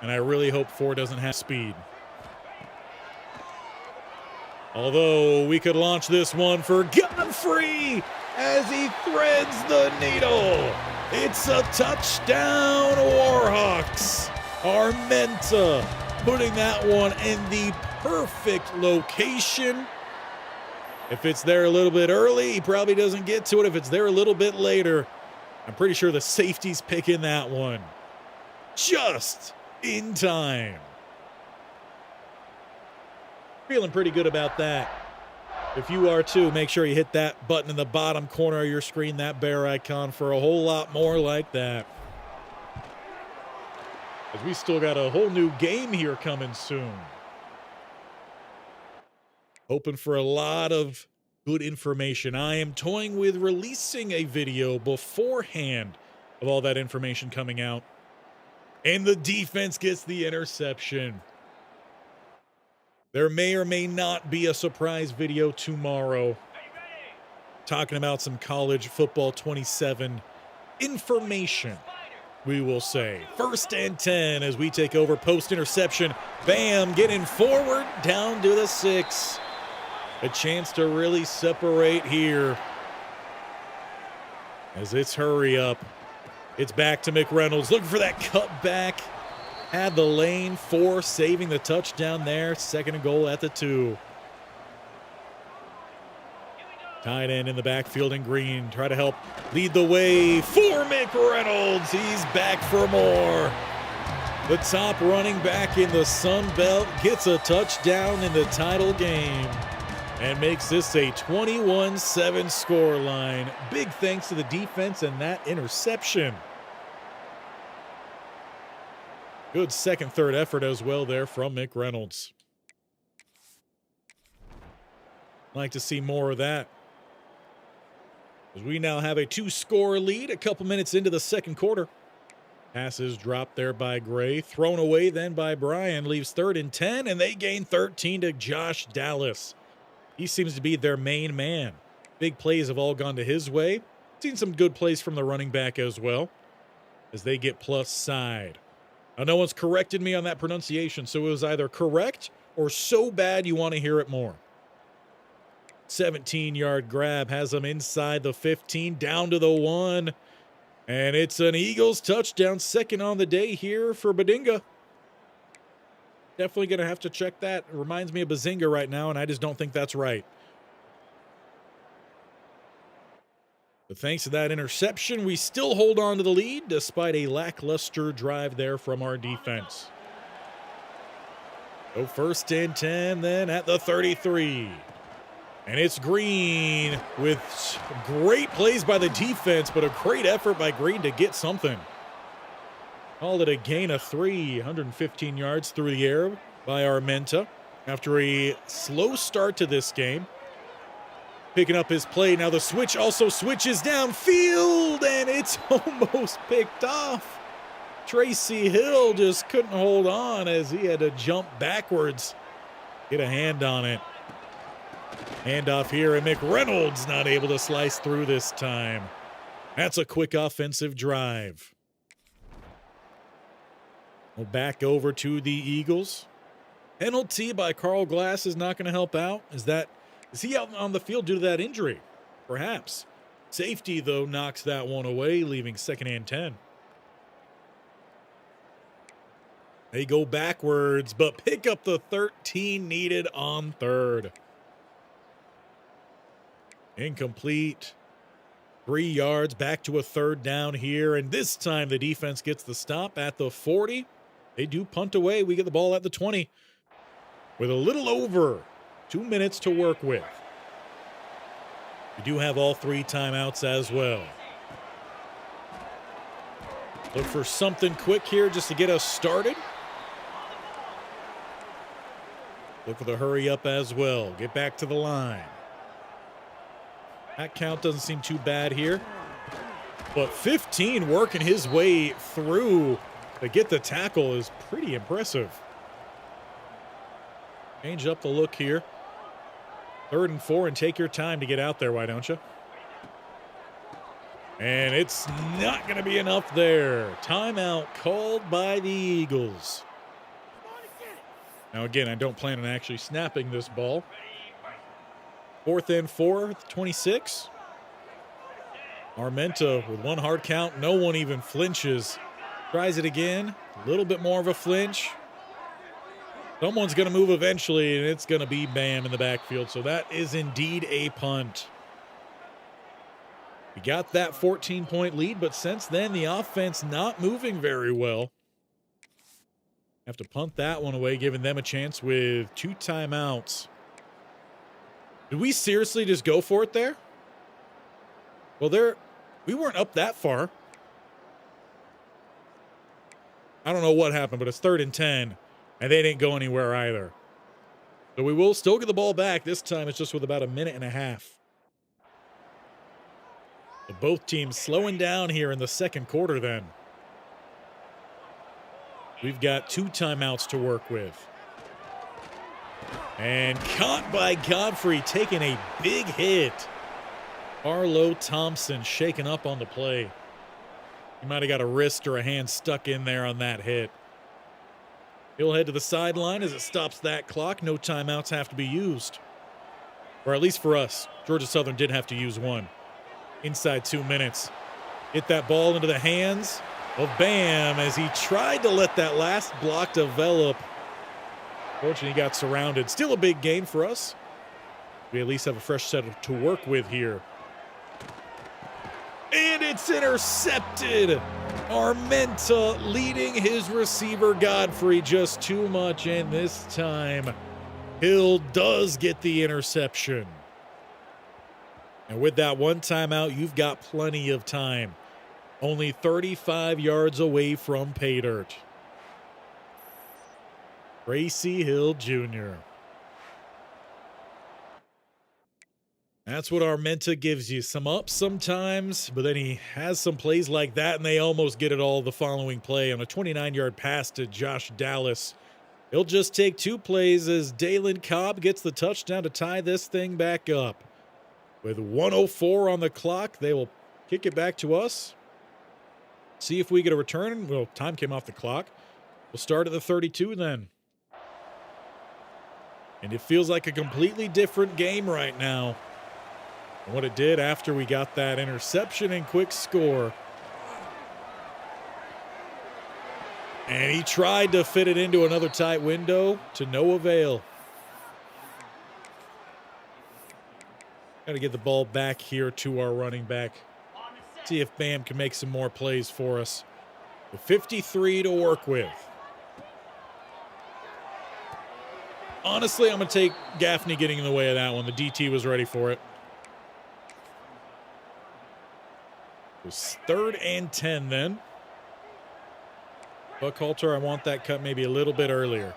and I really hope Ford doesn't have speed. Although we could launch this one for Godfrey as he threads the needle. It's a touchdown, Warhawks. Armenta putting that one in the perfect location. If it's there a little bit early, he probably doesn't get to it. If it's there a little bit later, I'm pretty sure the safety's picking that one. Just in time. Feeling pretty good about that. If you are too, make sure you hit that button in the bottom corner of your screen, that bear icon, for a whole lot more like that. As we still got a whole new game here coming soon. Hoping for a lot of good information. I am toying with releasing a video beforehand of all that information coming out. And the defense gets the interception. There may or may not be a surprise video tomorrow talking about some college football 27 information, we will say. First and 10 as we take over post-interception. Bam getting forward down to the 6. A chance to really separate here as it's hurry up. It's back to McReynolds looking for that cutback. Had the lane for saving the touchdown there. Second and goal at the 2. Tight end in the backfield in green. Try to help lead the way for McReynolds. He's back for more. The top running back in the Sun Belt gets a touchdown in the title game and makes this a 21-7 scoreline. Big thanks to the defense and that interception. Good second, third effort as well there from McReynolds. Like to see more of that. As we now have a 2-score lead a couple minutes into the second quarter. Passes dropped there by Gray. Thrown away then by Bryan. Leaves third and 10, and they gain 13 to Josh Dallas. He seems to be their main man. Big plays have all gone to his way. Seen some good plays from the running back as well as they get plus side. Now, no one's corrected me on that pronunciation, so it was either correct or so bad you want to hear it more. 17-yard grab has them inside the 15, down to the 1. And it's an Eagles touchdown, second on the day here for Badinga. Definitely going to have to check that. It reminds me of Bazinga right now, and I just don't think that's right. But thanks to that interception, we still hold on to the lead despite a lackluster drive there from our defense. So first and 10 then at the 33. And it's Green with great plays by the defense, but a great effort by Green to get something. Called it a gain of 3, 115 yards through the air by Armenta after a slow start to this game. Picking up his play. Now the switch also switches downfield, and it's almost picked off. Tracy Hill just couldn't hold on as he had to jump backwards, get a hand on it. Handoff here, and McReynolds not able to slice through this time. That's a quick offensive drive. Well, back over to the Eagles. Penalty by Carl Glass is not going to help out. Is he out on the field due to that injury? Perhaps. Safety, though, knocks that one away, leaving second and 10. They go backwards, but pick up the 13 needed on third. Incomplete. 3 yards, back to a third down here, and this time the defense gets the stop at the 40. They do punt away. We get the ball at the 20 with a little over 2 minutes to work with. We do have all 3 timeouts as well. Look for something quick here just to get us started. Look for the hurry up as well. Get back to the line. That count doesn't seem too bad here. But 15 working his way through to get the tackle is pretty impressive. Change up the look here. 3rd and 4, and take your time to get out there, why don't you? And it's not going to be enough there. Timeout called by the Eagles. Now, again, I don't plan on actually snapping this ball. 4th and 4, 26. Armenta with one hard count. No one even flinches. Tries it again. A little bit more of a flinch. Someone's going to move eventually, and it's going to be Bam in the backfield. So that is indeed a punt. We got that 14-point lead, but since then, the offense not moving very well. Have to punt that one away, giving them a chance with 2 timeouts. Did we seriously just go for it there? Well, we weren't up that far. I don't know what happened, but it's 3rd and 10, and they didn't go anywhere either. So we will still get the ball back. This time it's just with about a minute and a half. So both teams slowing down here in the second quarter then. We've got 2 timeouts to work with. And caught by Godfrey, taking a big hit. Arlo Thompson shaken up on the play. He might have got a wrist or a hand stuck in there on that hit. He'll head to the sideline as it stops that clock. No timeouts have to be used. Or at least for us. Georgia Southern did have to use one. Inside 2 minutes. Hit that ball into the hands of Bam as he tried to let that last block develop. Fortunately, he got surrounded. Still a big game for us. We at least have a fresh set to work with here. And it's intercepted. Armenta leading his receiver Godfrey just too much, and this time Hill does get the interception. And with that 1 timeout, you've got plenty of time. Only 35 yards away from pay dirt. Gracie Hill Jr. That's what Armenta gives you. Some ups sometimes, but then he has some plays like that, and they almost get it all the following play on a 29-yard pass to Josh Dallas. He'll just take 2 plays as Dalen Cobb gets the touchdown to tie this thing back up. With 1:04 on the clock, they will kick it back to us. See if we get a return. Well, time came off the clock. We'll start at the 32 then. And it feels like a completely different game right now than what it did after we got that interception and quick score. And he tried to fit it into another tight window to no avail. Got to get the ball back here to our running back. See if Bam can make some more plays for us. With 53 to work with. Honestly, I'm going to take Gaffney getting in the way of that one. The DT was ready for it. It was 3rd and 10 then. Buckhalter, I want that cut maybe a little bit earlier.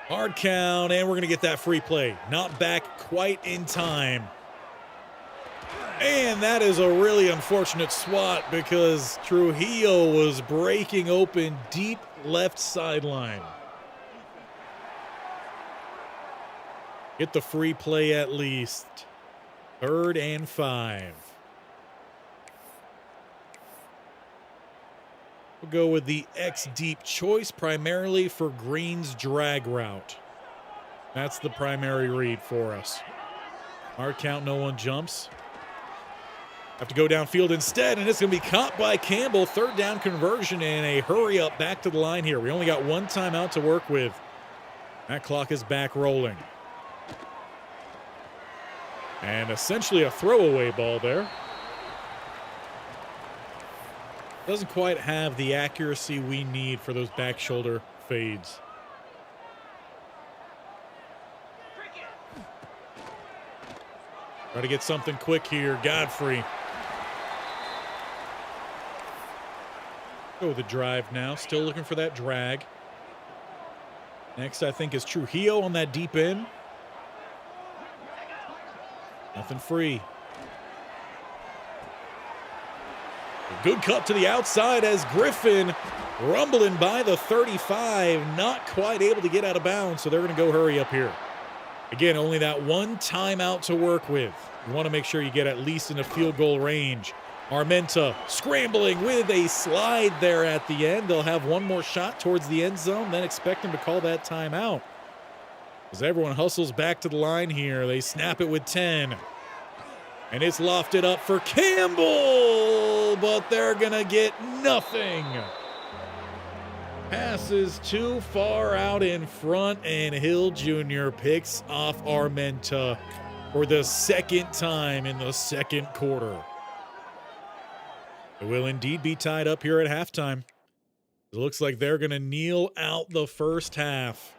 Hard count, and we're going to get that free play. Not back quite in time. And that is a really unfortunate swat because Trujillo was breaking open deep left sideline. Get the free play at least. 3rd and 5. We'll go with the X deep choice primarily for Green's drag route. That's the primary read for us. Hard count, no one jumps. Have to go downfield instead, and it's going to be caught by Campbell. Third down conversion and a hurry up back to the line here. We only got one timeout to work with. That clock is back rolling. And essentially a throwaway ball there. Doesn't quite have the accuracy we need for those back shoulder fades. Try to get something quick here. Godfrey. Go with the drive now. Still looking for that drag. Next, I think, is Trujillo on that deep end. Nothing free. A good cut to the outside as Griffin rumbling by the 35. Not quite able to get out of bounds, so they're going to go hurry up here. Again, only that one timeout to work with. You want to make sure you get at least in a field goal range. Armenta scrambling with a slide there at the end. They'll have one more shot towards the end zone, then expect him to call that timeout. As everyone hustles back to the line here, they snap it with 10. And it's lofted up for Campbell, but they're going to get nothing. Passes too far out in front, and Hill Jr. picks off Armenta for the second time in the second quarter. It will indeed be tied up here at halftime. It looks like they're going to kneel out the first half.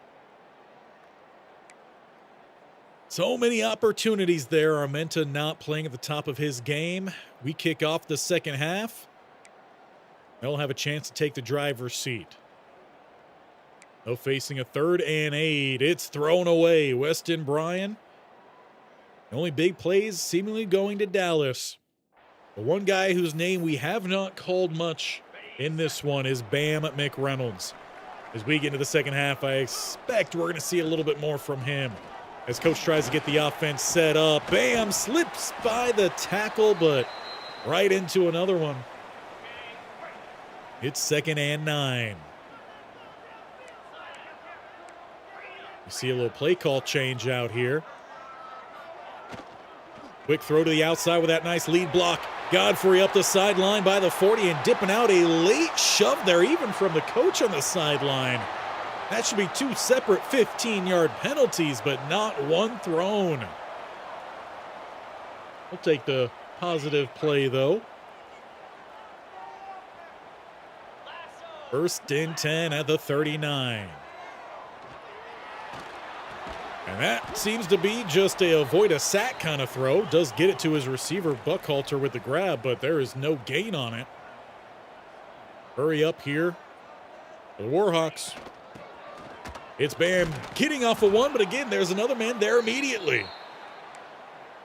So many opportunities there. Armenta not playing at the top of his game. We kick off the second half. They'll have a chance to take the driver's seat. They're facing a 3rd and 8. It's thrown away. Weston Bryan. The only big plays seemingly going to Dallas. The one guy whose name we have not called much in this one is Bam McReynolds. As we get into the second half, I expect we're going to see a little bit more from him. As coach tries to get the offense set up, Bam slips by the tackle, but right into another one. It's 2nd and 9. You see a little play call change out here. Quick throw to the outside with that nice lead block. Godfrey up the sideline by the 40 and dipping out. A late shove there even from the coach on the sideline. That should be 2 separate 15-yard penalties, but not one thrown. We'll take the positive play, though. 1st and 10 at the 39. And that seems to be just a avoid a sack kind of throw. Does get it to his receiver, Buckhalter, with the grab, but there is no gain on it. Hurry up here for the Warhawks. It's Bam getting off of one, but again, there's another man there immediately.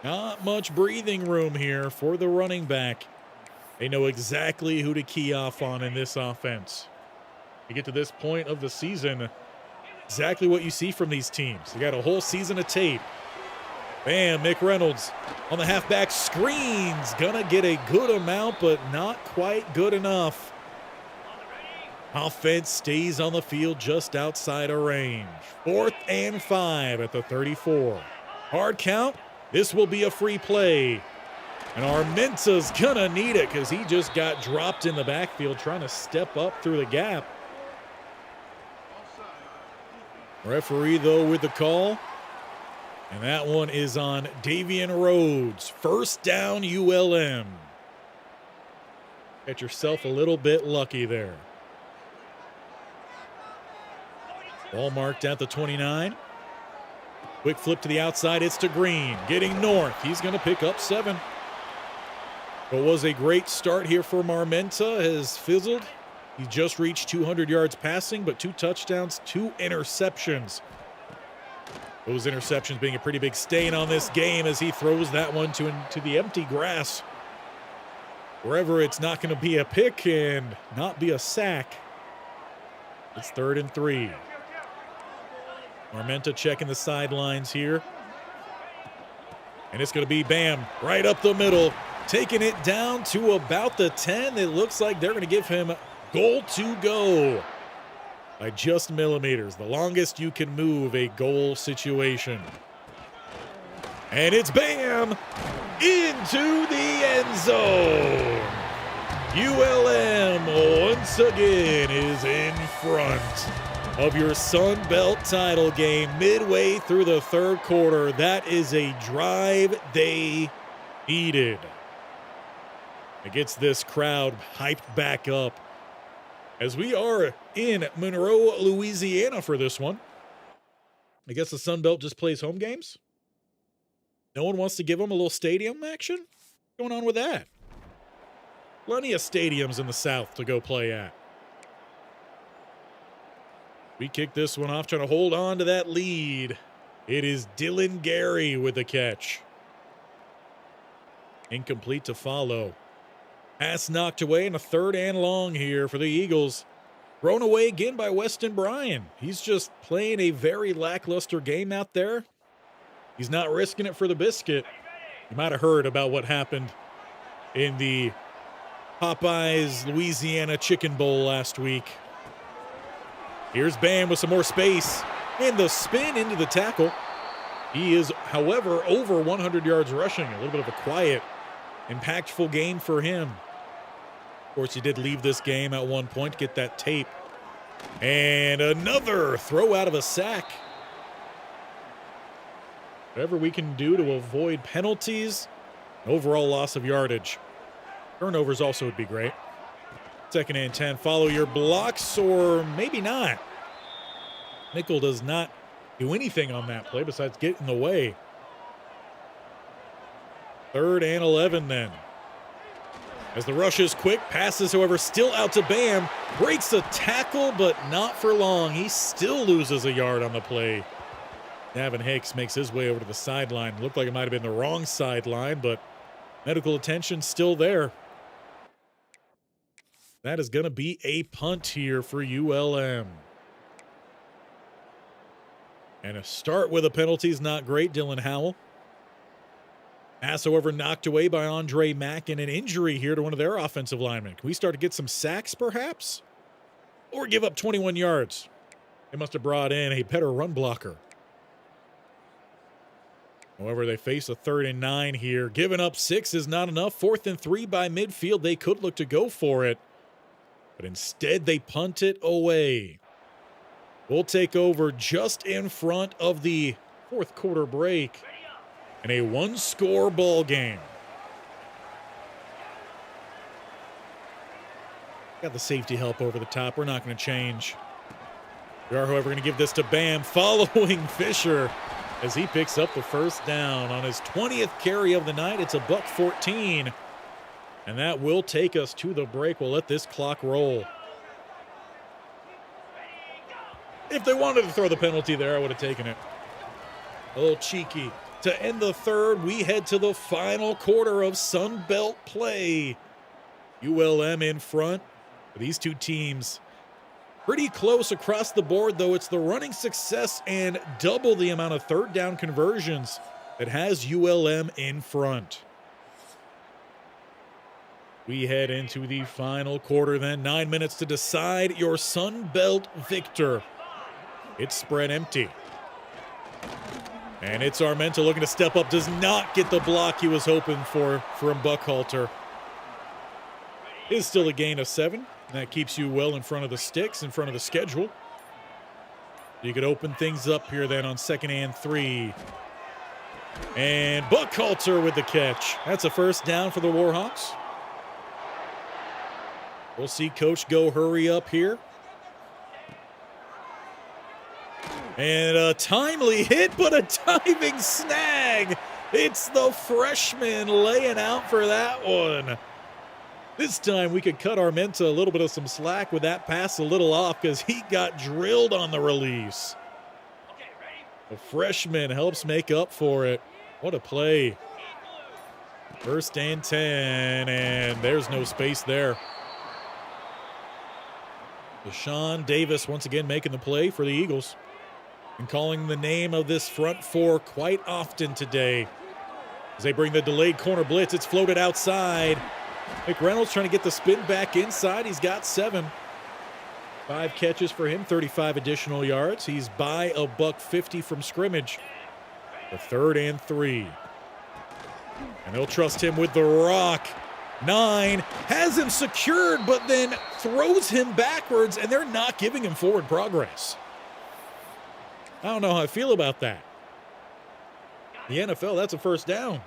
Not much breathing room here for the running back. They know exactly who to key off on in this offense. You get to this point of the season, exactly what you see from these teams. You got a whole season of tape. Bam McReynolds on the halfback screens. Gonna get a good amount, but not quite good enough. Offense stays on the field just outside of range. 4th and 5 at the 34. Hard count. This will be a free play. And Armenta's gonna need it because he just got dropped in the backfield trying to step up through the gap. Referee, though, with the call. And that one is on Davian Rhodes. 1st down, ULM. Get yourself a little bit lucky there. Ball marked at the 29. Quick flip to the outside. It's to Green. Getting north. He's going to pick up 7. It was a great start here for Armenta. Has fizzled. He just reached 200 yards passing, but 2 touchdowns, 2 interceptions. Those interceptions being a pretty big stain on this game as he throws that one to the empty grass. Wherever it's not going to be a pick and not be a sack. It's 3rd and 3. Armenta checking the sidelines here. And it's going to be Bam right up the middle, taking it down to about the 10. It looks like they're going to give him Goal to go by just millimeters. The longest you can move a goal situation. And it's Bam into the end zone. ULM once again is in front of your Sun Belt title game midway through the third quarter. That is a drive they needed. It gets this crowd hyped back up as we are in Monroe, Louisiana for this one. I guess the Sun Belt just plays home games. No one wants to give them a little stadium action? What's going on with that? Plenty of stadiums in the South to go play at. We kick this one off, trying to hold on to that lead. It is Dylan Gary with the catch. Incomplete to follow. Pass knocked away, and a 3rd and long here for the Eagles. Thrown away again by Weston Bryan. He's just playing a very lackluster game out there. He's not risking it for the biscuit. You might have heard about what happened in the Popeyes Louisiana Chicken Bowl last week. Here's Bam with some more space, and the spin into the tackle. He is, however, over 100 yards rushing. A little bit of a quiet, impactful game for him. Of course, he did leave this game at one point to get that tape. And another throw out of a sack. Whatever we can do to avoid penalties, overall loss of yardage. Turnovers also would be great. 2nd and 10. Follow your blocks, or maybe not. Nickel does not do anything on that play besides get in the way. 3rd and 11 then. As the rush is quick, passes, however, still out to Bam. Breaks the tackle, but not for long. He still loses a yard on the play. Navin Hicks makes his way over to the sideline. Looked like it might have been the wrong sideline, but medical attention still there. That is going to be a punt here for ULM. And a start with a penalty is not great. Dylan Howell. Pass, however, knocked away by Andre Mack, and an injury here to one of their offensive linemen. Can we start to get some sacks, perhaps? Or give up 21 yards? They must have brought in a better run blocker. However, they face a 3rd and 9 here. Giving up 6 is not enough. 4th and 3 by midfield. They could look to go for it, but instead they punt it away. We'll take over just in front of the 4th quarter break in a 1-score ball game. Got the safety help over the top. We're not going to change. We are, however, going to give this to Bam following Fisher as he picks up the 1st down on his 20th carry of the night. It's a $114, and that will take us to the break. We'll let this clock roll. If they wanted to throw the penalty there, I would have taken it. A little cheeky. To end the 3rd, we head to the final quarter of Sun Belt play. ULM in front. These two teams pretty close across the board, though. It's the running success and double the amount of 3rd down conversions that has ULM in front. We head into the final quarter then. 9 minutes to decide your Sun Belt victor. It's spread empty. And it's Armenta looking to step up. Does not get the block he was hoping for from Buckhalter. Is still a gain of 7. That keeps you well in front of the sticks, in front of the schedule. You could open things up here then on 2nd and 3. And Buckhalter with the catch. That's a 1st down for the Warhawks. We'll see Coach go hurry up here. And a timely hit, but a diving snag. It's the freshman laying out for that one. This time we could cut Armenta a little bit of some slack with that pass a little off because he got drilled on the release. The freshman helps make up for it. What a play. 1st and 10, and there's no space there. Deshaun Davis once again making the play for the Eagles. And calling the name of this front 4 quite often today. As they bring the delayed corner blitz, it's floated outside. McReynolds trying to get the spin back inside. He's got 7. 5 catches for him, 35 additional yards. He's by a $150 from scrimmage. The 3rd and 3. And they'll trust him with the rock. 9 has him secured, but then throws him backwards, and they're not giving him forward progress. I don't know how I feel about that. The NFL, that's a first down.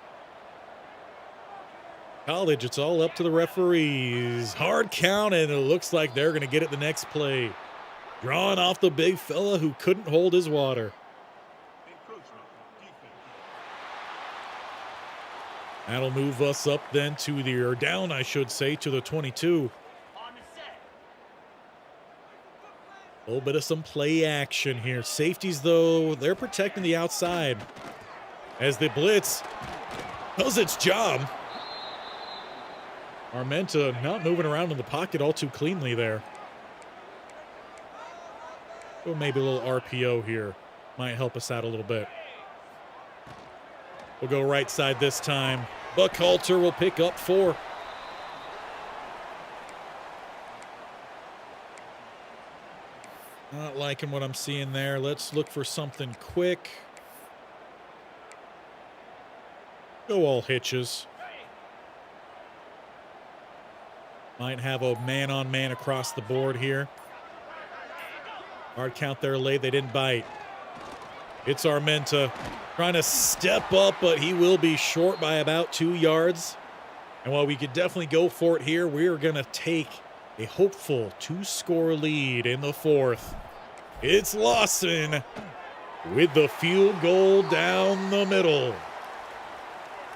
College, it's all up to the referees. Hard count, and it looks like they're going to get it the next play. Drawing off the big fella who couldn't hold his water. That'll move us up then to the, or down, I should say, to the 22. A little bit of some play action here. Safeties, though, they're protecting the outside as the blitz does its job. Armenta not moving around in the pocket all too cleanly there. Or maybe a little RPO here might help us out a little bit. We'll go right side this time. Buckhalter will pick up 4. Not liking what I'm seeing there. Let's look for something quick. Go all hitches. Might have a man-on-man across the board here. Hard count there late. They didn't bite. It's Armenta trying to step up, but he will be short by about 2 yards. And while we could definitely go for it here, we're going to take a hopeful 2-score lead in the 4th. It's Lawson with the field goal down the middle.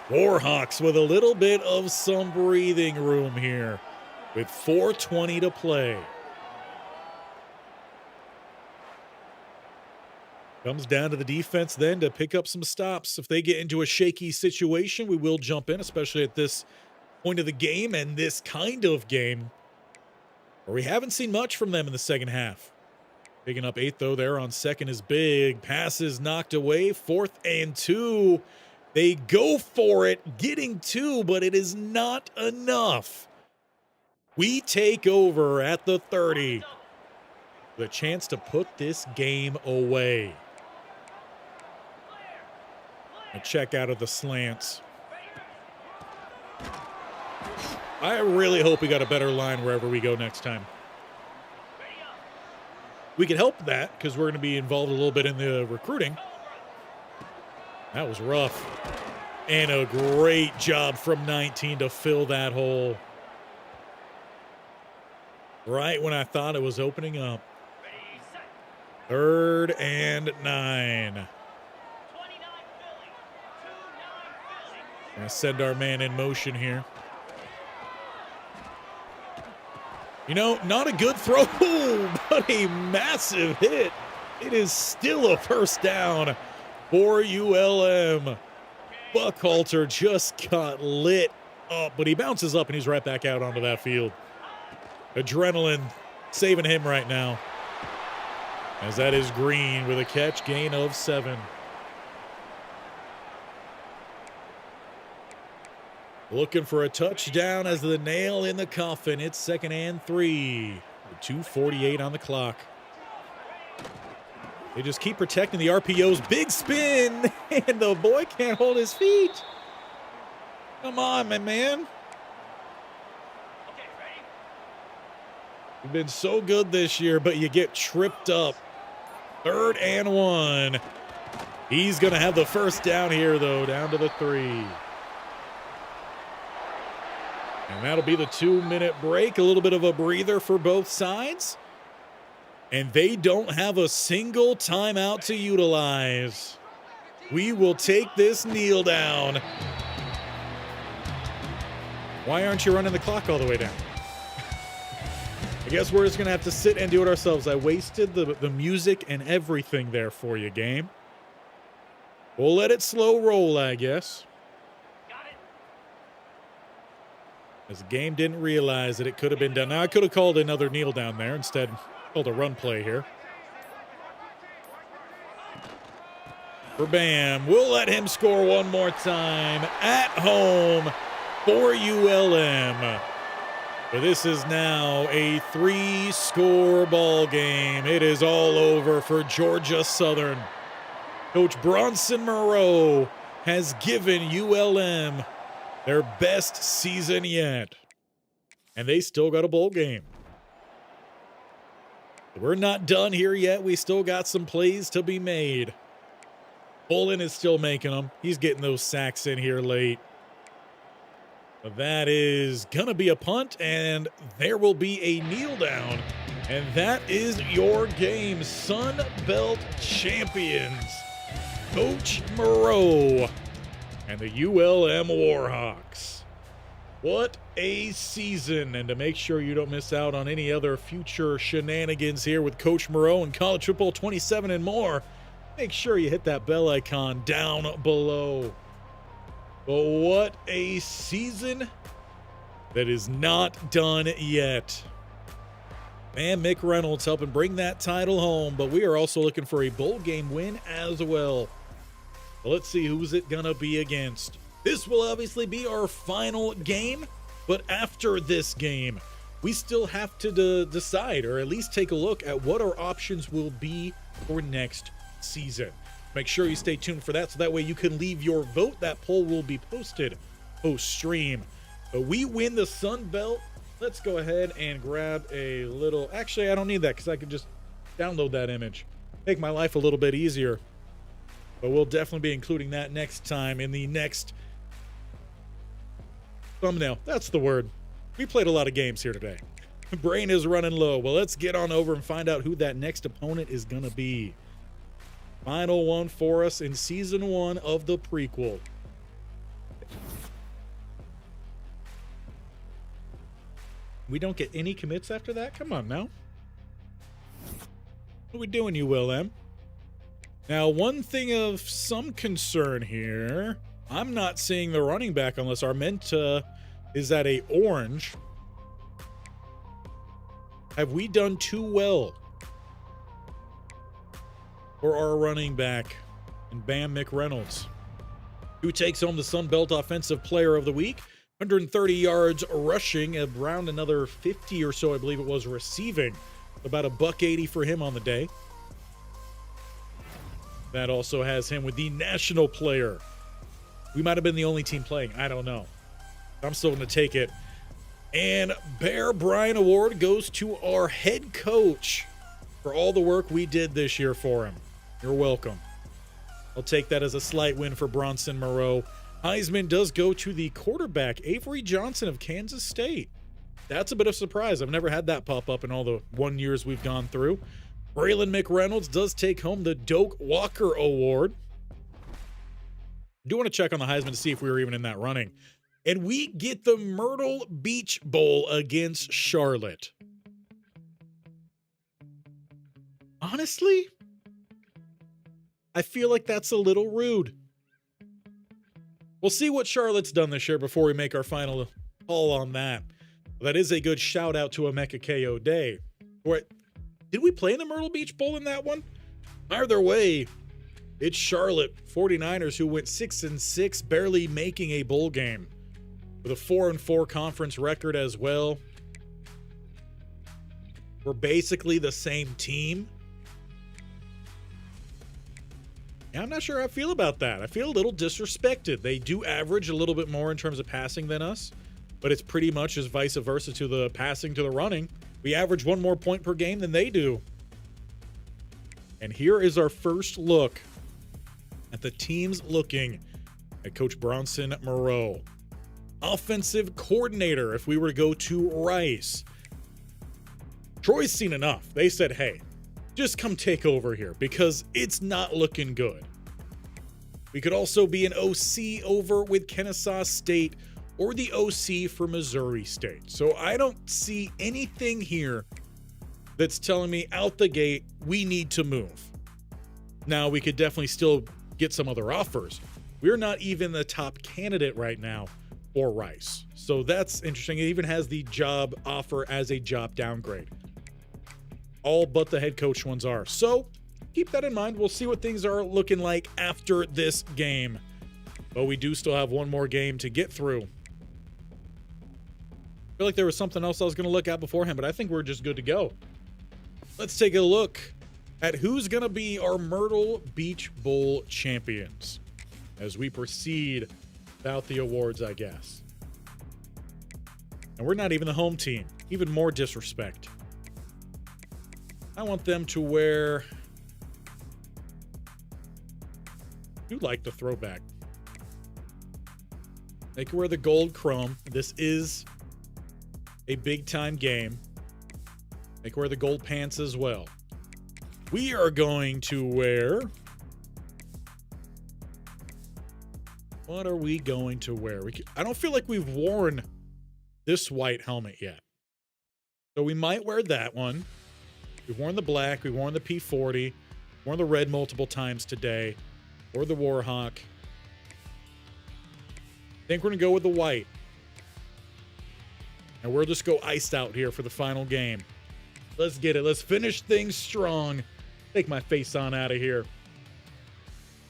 Warhawks with a little bit of some breathing room here with 4:20 to play. Comes down to the defense then to pick up some stops. If they get into a shaky situation, we will jump in, especially at this point of the game and this kind of game where we haven't seen much from them in the second half. Picking up 8, though, there on 2nd is big. Passes knocked away. 4th and 2. They go for it, getting 2, but it is not enough. We take over at the 30. The chance to put this game away. A check out of the slants. I really hope we got a better line wherever we go next time. We can help that because we're going to be involved a little bit in the recruiting. That was rough. And a great job from 19 to fill that hole. Right when I thought it was opening up. 3rd and 9. Gonna send our man in motion here. You know, not a good throw, but a massive hit. It is still a first down for ULM. Buckhalter just got lit up, but he bounces up and he's right back out onto that field. Adrenaline saving him right now. As that is Green with a catch, gain of 7. Looking for a touchdown as the nail in the coffin. It's 2nd and 3. 2:48 on the clock. They just keep protecting the RPOs. Big spin, and the boy can't hold his feet. Come on, my man. You've been so good this year, but you get tripped up. 3rd and 1. He's going to have the first down here, though, down to the 3. And that'll be the 2-minute break. A little bit of a breather for both sides. And they don't have a single timeout to utilize. We will take this kneel down. Why aren't you running the clock all the way down? I guess we're just going to have to sit and do it ourselves. I wasted the music and everything there for you, game. We'll let it slow roll, I guess. As the game didn't realize that it could have been done. Now, I could have called another kneel down there. Instead, called a run play here. For Bam. We'll let him score one more time at home. for ULM. But this is now a 3-score ball game. It is all over for Georgia Southern. Coach Bronson Moreau has given ULM their best season yet. And they still got a bowl game. We're not done here yet. We still got some plays to be made. Bolin is still making them. He's getting those sacks in here late. But that is going to be a punt, and there will be a kneel down. And that is your game. Sun Belt champions, Coach Moreau and the ULM Warhawks. What a season. And to make sure you don't miss out on any other future shenanigans here with Coach Moreau and College Football 27 and more, make sure you hit that bell icon down below. But what a season that is not done yet. Bam McReynolds helping bring that title home, but we are also looking for a bowl game win as well. So let's see who's it gonna be against. This will obviously be our final game, but after this game, we still have to decide, or at least take a look at what our options will be for next season. Make sure you stay tuned for that, so that way you can leave your vote. That poll will be posted post-stream. But we win the Sun Belt. Let's go ahead and grab a little... Actually, I don't need that because I can just download that image. Make my life a little bit easier. But we'll definitely be including that next time in the next thumbnail. That's the word. We played a lot of games here today. Brain is running low. Well, let's get on over and find out who that next opponent is going to be. Final one for us in season 1 of the prequel. We don't get any commits after that? Come on now. What are we doing, ULM? Now, one thing of some concern here, I'm not seeing the running back unless Armenta is at a orange. Have we done too well for our running back and Bam McReynolds, who takes home the Sun Belt Offensive Player of the Week? 130 yards rushing, around another 50 or so, I believe it was, receiving. About $180 for him on the day. That also has him with the National Player. We might have been the only team playing. I don't know. I'm still going to take it. And Bear Bryant Award goes to our head coach for all the work we did this year for him. You're welcome. I'll take that as a slight win for Bronson Moreau. Heisman does go to the quarterback, Avery Johnson of Kansas State. That's a bit of a surprise. I've never had that pop up in all the 1 years we've gone through. Braylon McReynolds does take home the Doak Walker Award. I do want to check on the Heisman to see if we were even in that running. And we get the Myrtle Beach Bowl against Charlotte. Honestly, I feel like that's a little rude. We'll see what Charlotte's done this year before we make our final call on that. That is a good shout out to Emeka KO Day. Did we play in the Myrtle Beach Bowl in that one? Either way, it's Charlotte 49ers who went 6-6, barely making a bowl game, with a 4-4 conference record as well. We're basically the same team. Yeah, I'm not sure how I feel about that. I feel a little disrespected. They do average a little bit more in terms of passing than us, but it's pretty much just vice versa to the passing to the running. We average 1 more point per game than they do. And here is our first look at the teams looking at Coach Bronson Moreau. Offensive coordinator, if we were to go to Rice. Troy's seen enough. They said, hey, just come take over here because it's not looking good. We could also be an OC over with Kennesaw State or the OC for Missouri State. So I don't see anything here that's telling me out the gate we need to move. Now, we could definitely still get some other offers. We're not even the top candidate right now for Rice. So that's interesting. It even has the job offer as a job downgrade. All but the head coach ones are. So keep that in mind. We'll see what things are looking like after this game. But we do still have one more game to get through I feel like there was something else I was going to look at beforehand, but I think we're just good to go. Let's take a look at who's going to be our Myrtle Beach Bowl champions as we proceed without the awards, I guess. And we're not even the home team. Even more disrespect. I want them to wear... I do like the throwback. They can wear the gold chrome. This is a big-time game. They can wear the gold pants as well. We are going to wear... What are we going to wear? I don't feel like we've worn this white helmet yet. So we might wear that one. We've worn the black. We've worn the P40. Worn the red multiple times today. Or the Warhawk. I think we're going to go with the white. And we'll just go iced out here for the final game. Let's get it. Let's finish things strong. Take my face on out of here.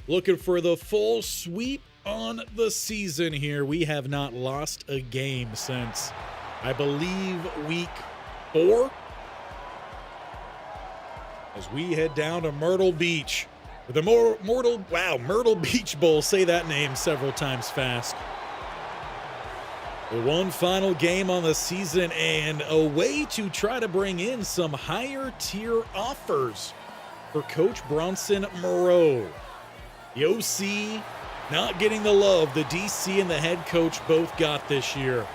Looking for the full sweep on the season here. We have not lost a game since, I believe, week 4. As we head down to Myrtle Beach for the Myrtle Beach Bowl. Say that name several times fast. The one final game on the season and a way to try to bring in some higher tier offers for Coach Bronson Moreau. The OC not getting the love the DC and the head coach both got this year,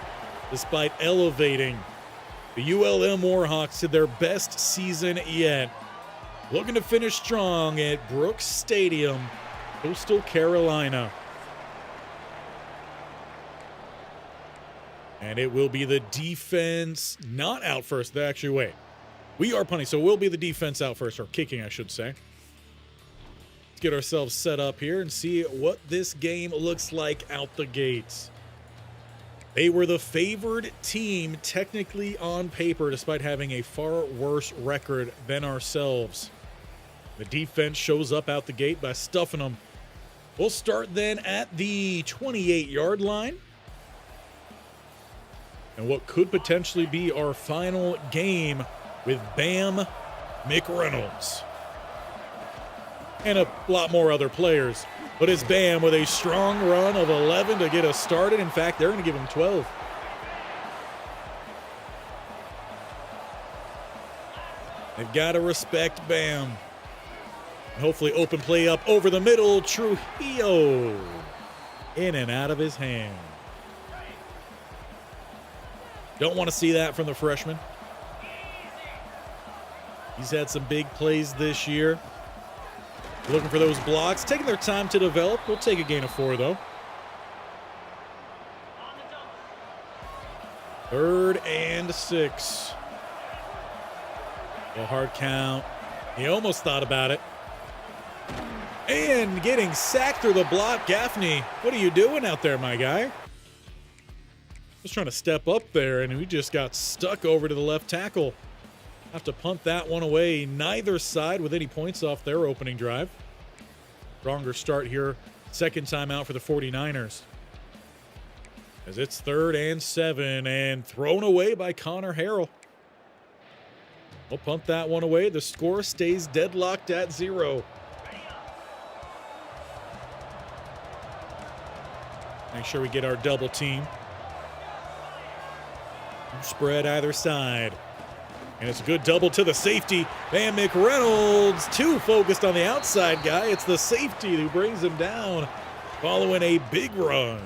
despite elevating the ULM Warhawks to their best season yet. Looking to finish strong at Brooks Stadium, Coastal Carolina. And it will be the defense not out first. Actually, wait. We are punting, so we'll be the defense out first, or kicking, I should say. Let's get ourselves set up here and see what this game looks like out the gates. They were the favored team technically on paper, despite having a far worse record than ourselves. The defense shows up out the gate by stuffing them. We'll start then at the 28-yard line. And what could potentially be our final game with Bam McReynolds. And a lot more other players. But it's Bam with a strong run of 11 to get us started. In fact, they're going to give him 12. They've got to respect Bam. And hopefully open play up over the middle. Trujillo in and out of his hand. Don't want to see that from the freshman. He's had some big plays this year. Looking for those blocks, taking their time to develop. We'll take a gain of 4, though. 3rd and 6. A hard count. He almost thought about it. And getting sacked through the block. Gaffney, what are you doing out there, my guy? Just trying to step up there, and we just got stuck over to the left tackle. Have to punt that one away. Neither side with any points off their opening drive. Stronger start here. Second time out for the 49ers. As it's 3rd and 7 and thrown away by Connor Harrell. We'll punt that one away. The score stays deadlocked at 0. Make sure we get our double team. Spread either side. And it's a good double to the safety. Bam McReynolds, too focused on the outside guy. It's the safety who brings him down following a big run.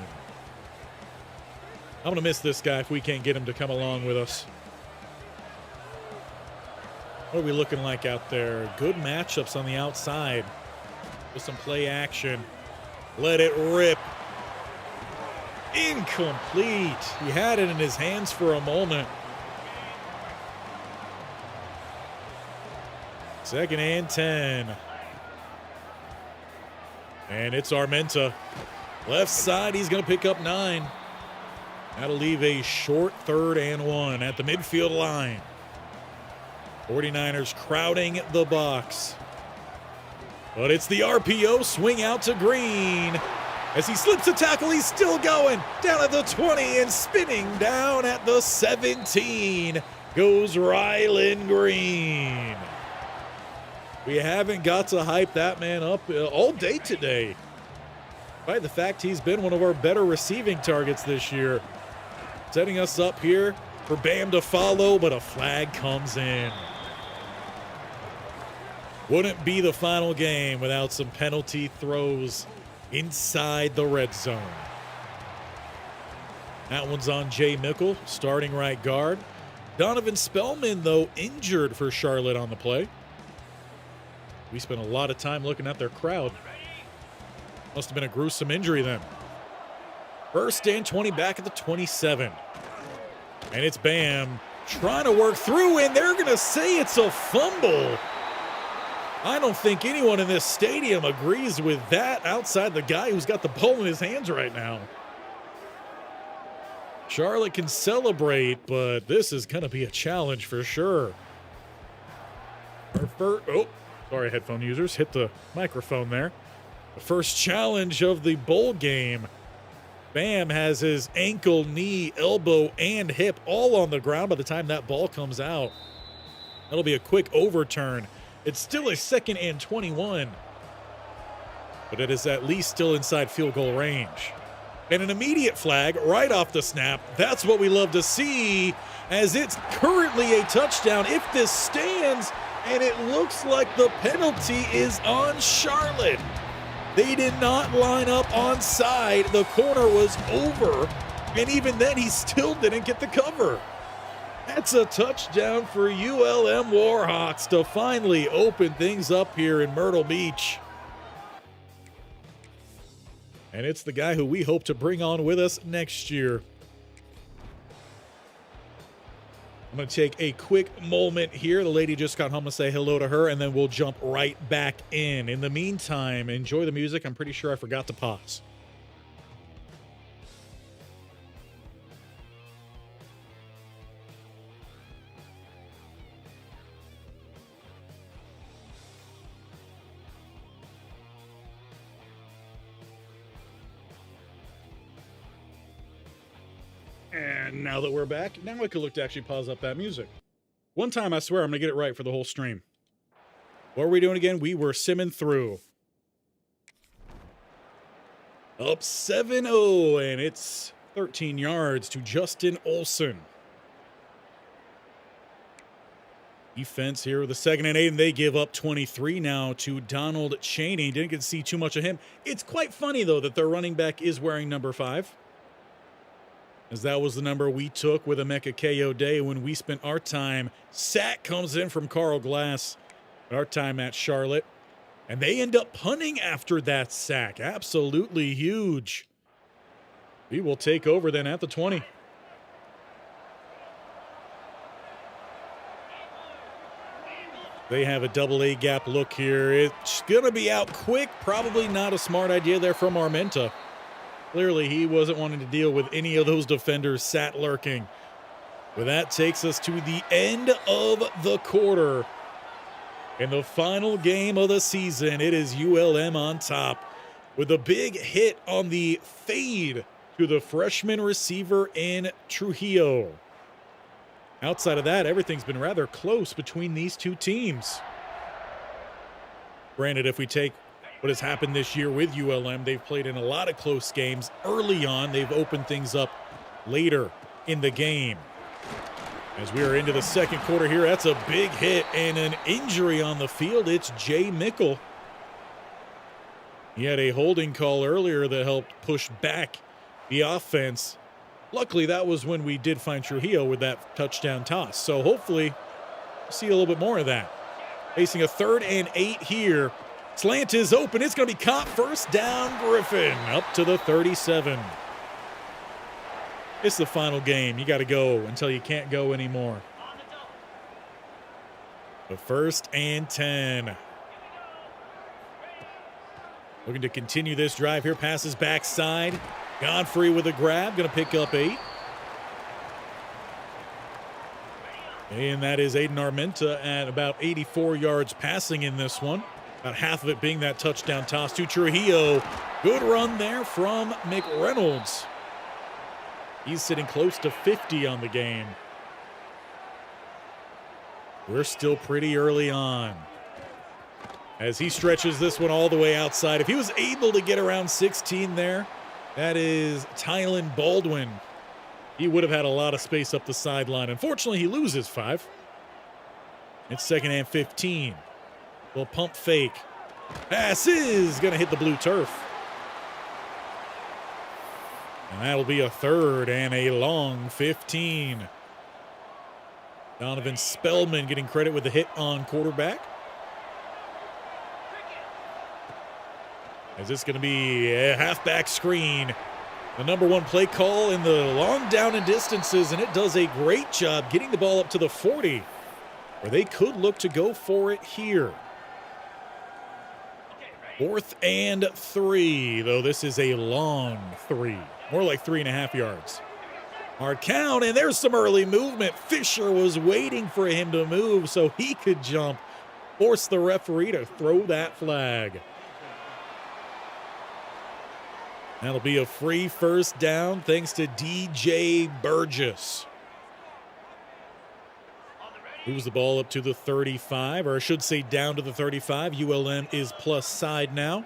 I'm going to miss this guy if we can't get him to come along with us. What are we looking like out there? Good matchups on the outside with some play action. Let it rip. Incomplete. He had it in his hands for a moment. 2nd and 10. And it's Armenta. Left side, he's going to pick up 9. That'll leave a short 3rd and 1 at the midfield line. 49ers crowding the box. But it's the RPO swing out to Green. As he slips a tackle, he's still going. Down at the 20 and spinning down at the 17 goes Ryland Green. We haven't got to hype that man up all day today. Despite the fact he's been one of our better receiving targets this year. Setting us up here for Bam to follow, but a flag comes in. Wouldn't be the final game without some penalty throws inside the red zone. That one's on Jay Mickle, starting right guard. Donovan Spellman, though, injured for Charlotte on the play. We spent a lot of time looking at their crowd. Must have been a gruesome injury then. First and 20 back at the 27. And it's Bam trying to work through, and they're going to say it's a fumble. I don't think anyone in this stadium agrees with that outside the guy who's got the ball in his hands right now. Charlotte can celebrate, but this is going to be a challenge for sure. Oh, sorry, headphone users. Hit the microphone there. The first challenge of the bowl game. Bam has his ankle, knee, elbow, and hip all on the ground by the time that ball comes out. That'll be a quick overturn. It's still a 2nd and 21, but it is at least still inside field goal range. And an immediate flag right off the snap. That's what we love to see, as it's currently a touchdown if this stands, and it looks like the penalty is on Charlotte. They did not line up on side. The corner was over, and even then he still didn't get the cover. That's a touchdown for ULM Warhawks to finally open things up here in Myrtle Beach. And it's the guy who we hope to bring on with us next year. I'm going to take a quick moment here. The lady just got home to say hello to her, and then we'll jump right back in. In the meantime, enjoy the music. I'm pretty sure I forgot to pause. And now that we're back, now I could look to actually pause up that music. One time, I swear, I'm going to get it right for the whole stream. What were we doing again? We were simming through. Up 7-0, and it's 13 yards to Justin Olson. Defense here with a 2nd and 8, and they give up 23 now to Donald Chaney. Didn't get to see too much of him. It's quite funny, though, that their running back is wearing number 5. As that was the number we took with Emeka Kayode when we spent our time. Sack comes in from Carl Glass. Our time at Charlotte. And they end up punting after that sack. Absolutely huge. We will take over then at the 20. They have a double A gap look here. It's going to be out quick. Probably not a smart idea there from Armenta. Clearly, he wasn't wanting to deal with any of those defenders sat lurking. But that takes us to the end of the quarter. In the final game of the season, it is ULM on top with a big hit on the fade to the freshman receiver in Trujillo. Outside of that, everything's been rather close between these two teams. Granted, if we take what has happened this year with ULM, they've played in a lot of close games early on. They've opened things up later in the game. As we are into the second quarter here, that's a big hit and an injury on the field. It's Jay Mickle. He had a holding call earlier that helped push back the offense. Luckily, that was when we did find Trujillo with that touchdown toss. So hopefully, we'll see a little bit more of that. Facing a 3rd and 8 here. Slant is open. It's going to be caught. First down, Griffin, up to the 37. It's the final game. You got to go until you can't go anymore. The 1st and 10. Looking to continue this drive here. Passes backside. Godfrey with a grab. Going to pick up 8. And that is Aiden Armenta at about 84 yards passing in this one. About half of it being that touchdown toss to Trujillo. Good run there from McReynolds. He's sitting close to 50 on the game. We're still pretty early on. As he stretches this one all the way outside. If he was able to get around 16 there, that is Tylen Baldwin. He would have had a lot of space up the sideline. Unfortunately, he loses 5. It's 2nd and 15. Little pump fake. Pass is going to hit the blue turf. And that'll be a 3rd and a long 15. Donovan Spellman getting credit with the hit on quarterback. Is this going to be a halfback screen? The #1 play call in the long down and distances, and it does a great job getting the ball up to the 40, where they could look to go for it here. 4th and 3, though this is a long 3. More like 3.5 yards. Hard count, and there's some early movement. Fisher was waiting for him to move so he could jump. Force the referee to throw that flag. That'll be a free 1st down thanks to DJ Burgess. Moves the ball up to the 35, or I should say down to the 35. ULM is plus side now.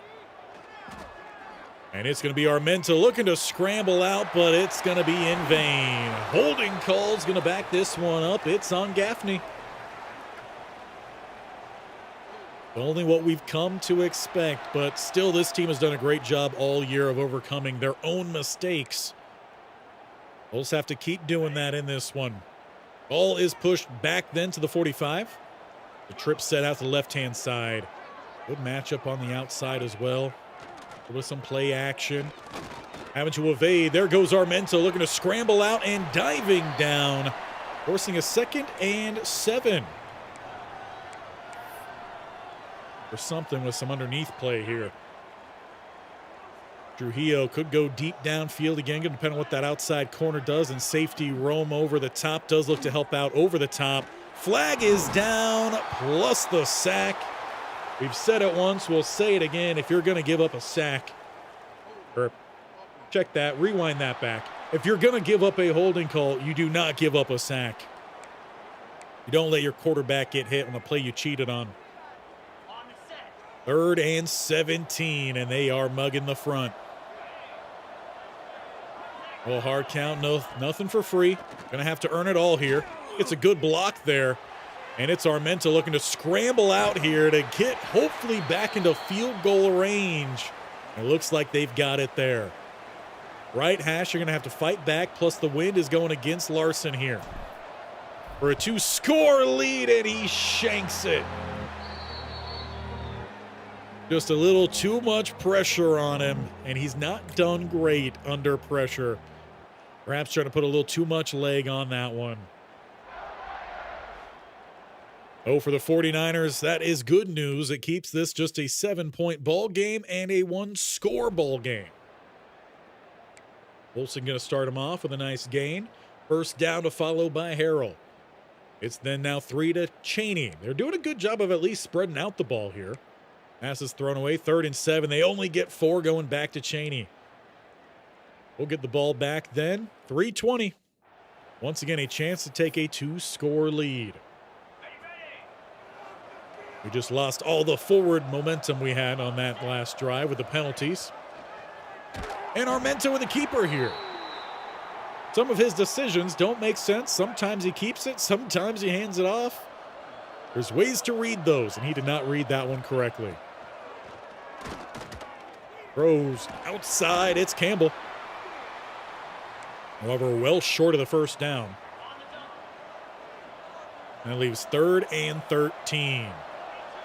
And it's going to be Armenta looking to scramble out, but it's going to be in vain. Holding call's going to back this one up. It's on Gaffney. Only what we've come to expect, but still this team has done a great job all year of overcoming their own mistakes. We'll just have to keep doing that in this one. Ball is pushed back then to the 45. The trip set out to the left-hand side. Good matchup on the outside as well. With some play action. Having to evade. There goes Armenta looking to scramble out and diving down. Forcing a 2nd and 7. Or something with some underneath play here. Trujillo could go deep downfield again, going to depend on what that outside corner does, and safety roam over the top. Does look to help out over the top. Flag is down, plus the sack. We've said it once, we'll say it again. If you're going to give up a sack, or check that, rewind that back. If you're going to give up a holding call, you do not give up a sack. You don't let your quarterback get hit on the play you cheated on. 3rd and 17, and they are mugging the front. Well, hard count, nothing for free. Going to have to earn it all here. It's a good block there. And it's Armenta looking to scramble out here to get hopefully back into field goal range. It looks like they've got it there. Right hash, you're going to have to fight back, plus the wind is going against Larson here. For a 2-score lead, and he shanks it. Just a little too much pressure on him, and he's not done great under pressure. Perhaps trying to put a little too much leg on that one. Oh, for the 49ers, that is good news. It keeps this just a 7-point ball game and a 1-score ball game. Wilson going to start him off with a nice gain. 1st down to follow by Harrell. It's then now 3 to Chaney. They're doing a good job of at least spreading out the ball here. Pass is thrown away. 3rd and 7. They only get 4 going back to Chaney. We'll get the ball back then. 3:20. Once again, a chance to take a 2-score lead. We just lost all the forward momentum we had on that last drive with the penalties. And Armenta with a keeper here. Some of his decisions don't make sense. Sometimes he keeps it. Sometimes he hands it off. There's ways to read those, and he did not read that one correctly. Throws outside. It's Campbell. However, well short of the 1st down. And that leaves 3rd and 13.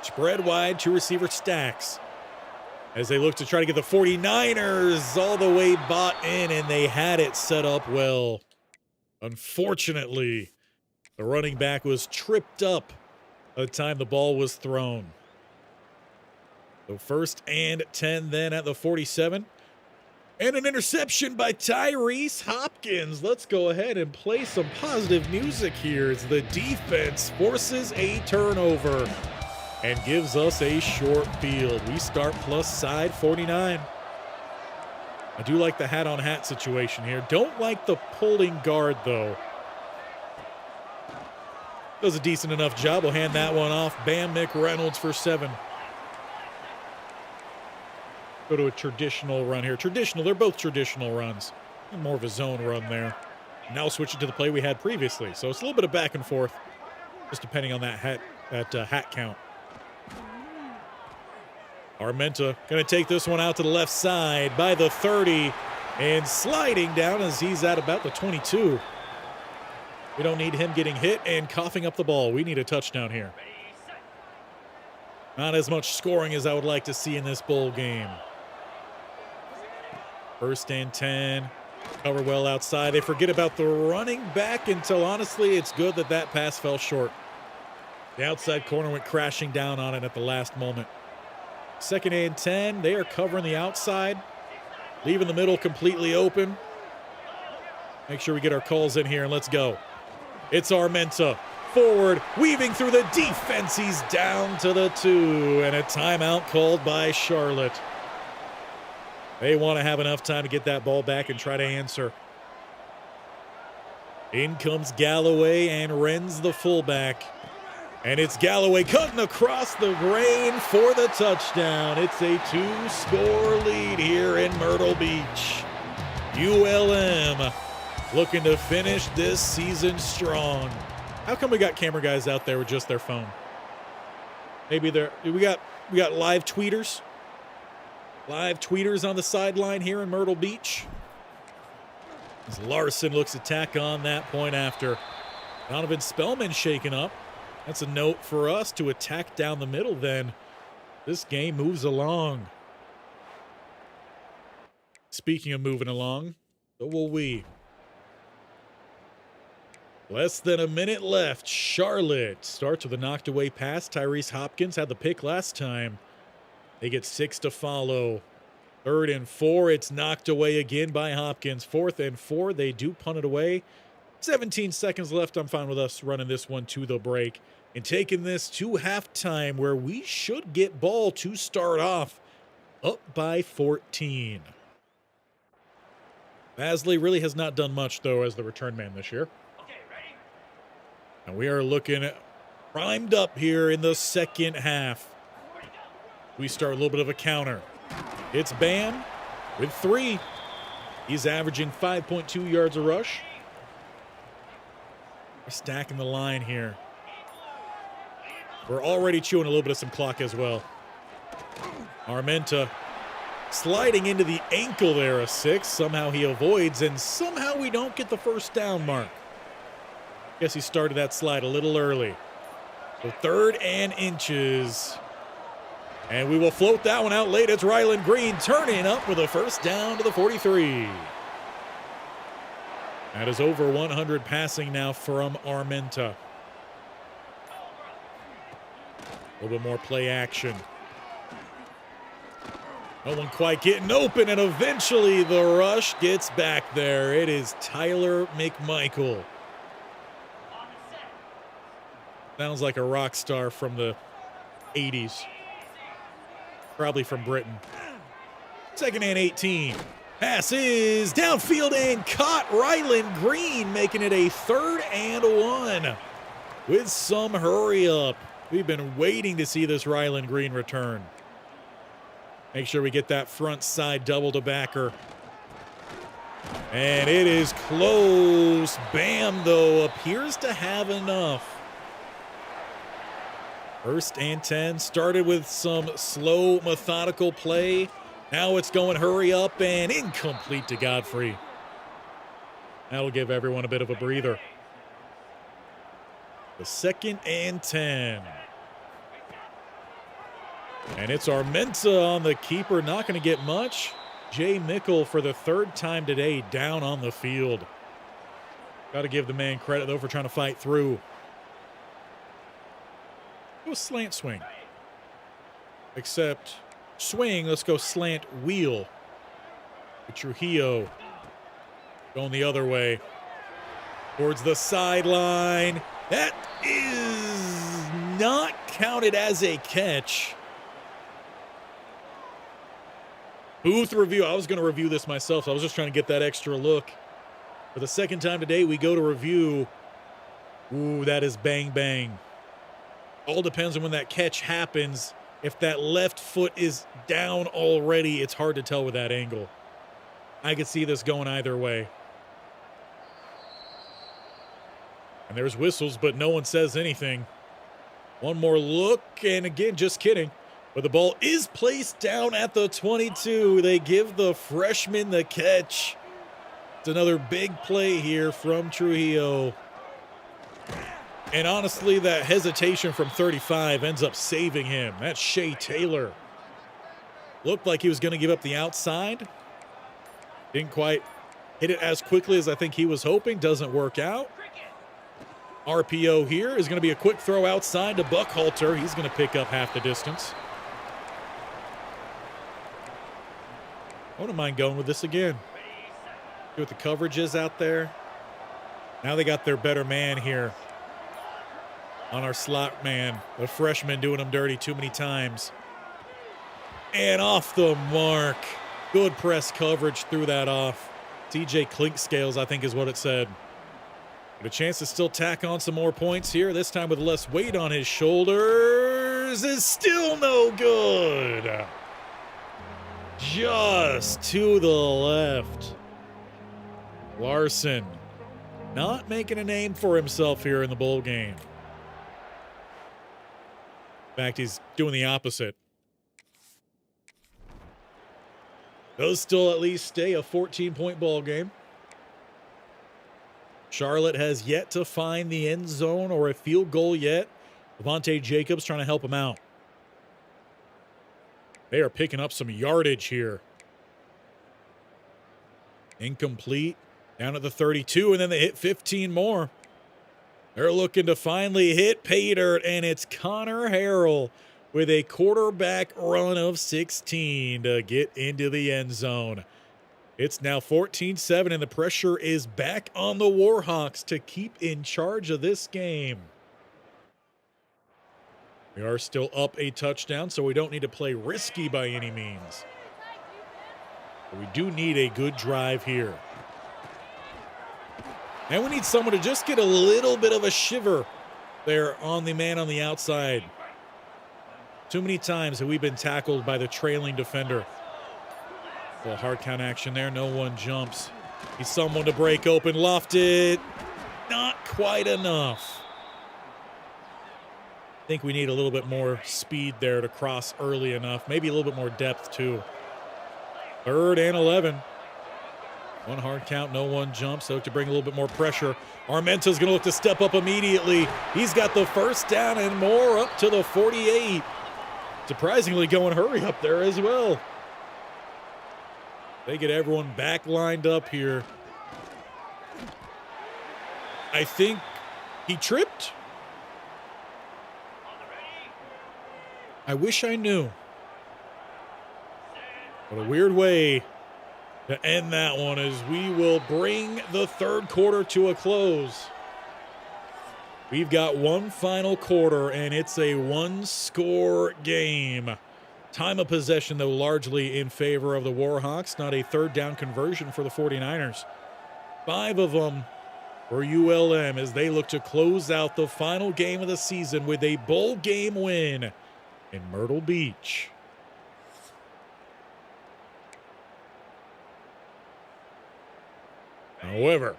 Spread wide, 2 receiver stacks. As they look to try to get the 49ers all the way bought in, and they had it set up well. Unfortunately, the running back was tripped up by the time the ball was thrown. So 1st and 10 then at the 47. And an interception by Tyrese Hopkins. Let's go ahead and play some positive music here as the defense forces a turnover. and gives us a short field. We start plus side 49. I do like the hat-on-hat situation here. Don't like the pulling guard, though. Does a decent enough job. We'll hand that one off. Bam McReynolds for 7. Go to a traditional run here. Traditional, they're both traditional runs. More of a zone run there. Now switching to the play we had previously. So it's a little bit of back and forth, just depending on that hat count. Armenta going to take this one out to the left side by the 30 and sliding down as he's at about the 22. We don't need him getting hit and coughing up the ball. We need a touchdown here. Not as much scoring as I would like to see in this bowl game. 1st and 10. Cover well outside. They forget about the running back until, honestly, it's good that that pass fell short. The outside corner went crashing down on it at the last moment. 2nd and 10. They are covering the outside, leaving the middle completely open. Make sure we get our calls in here, and let's go. It's Armenta. Forward, weaving through the defense. He's down to the 2, and a timeout called by Charlotte. They want to have enough time to get that ball back and try to answer. In comes Galloway and rends the fullback. And it's Galloway cutting across the grain for the touchdown. It's a 2-score lead here in Myrtle Beach. ULM looking to finish this season strong. How come we got camera guys out there with just their phone? Maybe we got live tweeters. Live tweeters on the sideline here in Myrtle Beach. As Larson looks to tack on that point after. Donovan Spellman shaken up. That's a note for us to attack down the middle then. This game moves along. Speaking of moving along, so will we. Less than a minute left. Charlotte starts with a knocked away pass. Tyrese Hopkins had the pick last time. They get 6 to follow. 3rd and 4. It's knocked away again by Hopkins. 4th and 4. They do punt it away. 17 seconds left. I'm fine with us running this one to the break and taking this to halftime where we should get ball to start off up by 14. Basley really has not done much, though, as the return man this year. Okay, ready? And we are looking primed up here in the second half. We start a little bit of a counter. It's Bam with 3. He's averaging 5.2 yards a rush. We're stacking the line here. We're already chewing a little bit of some clock as well. Armenta sliding into the ankle there, a 6. Somehow he avoids, and somehow we don't get the first down mark. Guess he started that slide a little early. So 3rd and inches. And we will float that one out late. It's Ryland Green turning up with a first down to the 43. That is over 100 passing now from Armenta. A little bit more play action. No one quite getting open, and eventually the rush gets back there. It is Tyler McMichael. Sounds like a rock star from the 80s. Probably from Britain. 2nd and 18. Pass is downfield and caught. Ryland Green making it a 3rd and 1 with some hurry up. We've been waiting to see this Ryland Green return. Make sure we get that front side double to backer. And it is close. Bam, though, appears to have enough. 1st and 10, started with some slow, methodical play. Now it's going hurry up and incomplete to Godfrey. That'll give everyone a bit of a breather. The 2nd and 10. And it's Armenta on the keeper, not going to get much. Jay Mickle for the 3rd time today down on the field. Got to give the man credit, though, for trying to fight through. Go slant swing. Except swing, let's go slant wheel. Trujillo going the other way. Towards the sideline. That is not counted as a catch. Booth review. I was going to review this myself. So I was just trying to get that extra look. For the second time today, we go to review. Ooh, that is bang, bang. All depends on when that catch happens. If that left foot is down already, it's hard to tell with that angle. I could see this going either way. And there's whistles, but no one says anything. One more look, and again, just kidding. But the ball is placed down at the 22. They give the freshman the catch. It's another big play here from Trujillo. And honestly, that hesitation from 35 ends up saving him. That's Shea Taylor. Looked like he was going to give up the outside. Didn't quite hit it as quickly as I think he was hoping. Doesn't work out. RPO here is going to be a quick throw outside to Buckhalter. He's going to pick up half the distance. I wouldn't mind going with this again. See what the coverage is out there. Now they got their better man here on our slot man. The freshman doing them dirty too many times. And off the mark. Good press coverage, threw that off. TJ Clinkscales, I think is what it said. But a chance to still tack on some more points here, this time with less weight on his shoulders, is still no good. Just to the left. Larson not making a name for himself here in the bowl game. In fact, he's doing the opposite. Does still at least stay a 14-point ball game. Charlotte has yet to find the end zone or a field goal yet. Devontae Jacobs trying to help him out. They are picking up some yardage here. Incomplete. Down at the 32, and then they hit 15 more. They're looking to finally hit pay dirt, and it's Connor Harrell with a quarterback run of 16 to get into the end zone. It's now 14-7, and the pressure is back on the Warhawks to keep in charge of this game. We are still up a touchdown, so we don't need to play risky by any means. But we do need a good drive here. And we need someone to just get a little bit of a shiver there on the man on the outside. Too many times have we been tackled by the trailing defender. A little hard count action there. No one jumps. He's someone to break open. Lofted. Not quite enough. I think we need a little bit more speed there to cross early enough. Maybe a little bit more depth too. 3rd and 11. One hard count, no one jumps. So to bring a little bit more pressure. Armenta's going to look to step up immediately. He's got the first down and more up to the 48. Surprisingly going hurry up there as well. They get everyone back lined up here. I think he tripped. I wish I knew. What a weird way to end that one as we will bring the third quarter to a close. We've got one final quarter, and it's a one-score game. Time of possession, though, largely in favor of the Warhawks. Not a third down conversion for the 49ers. 5 of them for ULM as they look to close out the final game of the season with a bowl game win in Myrtle Beach. However,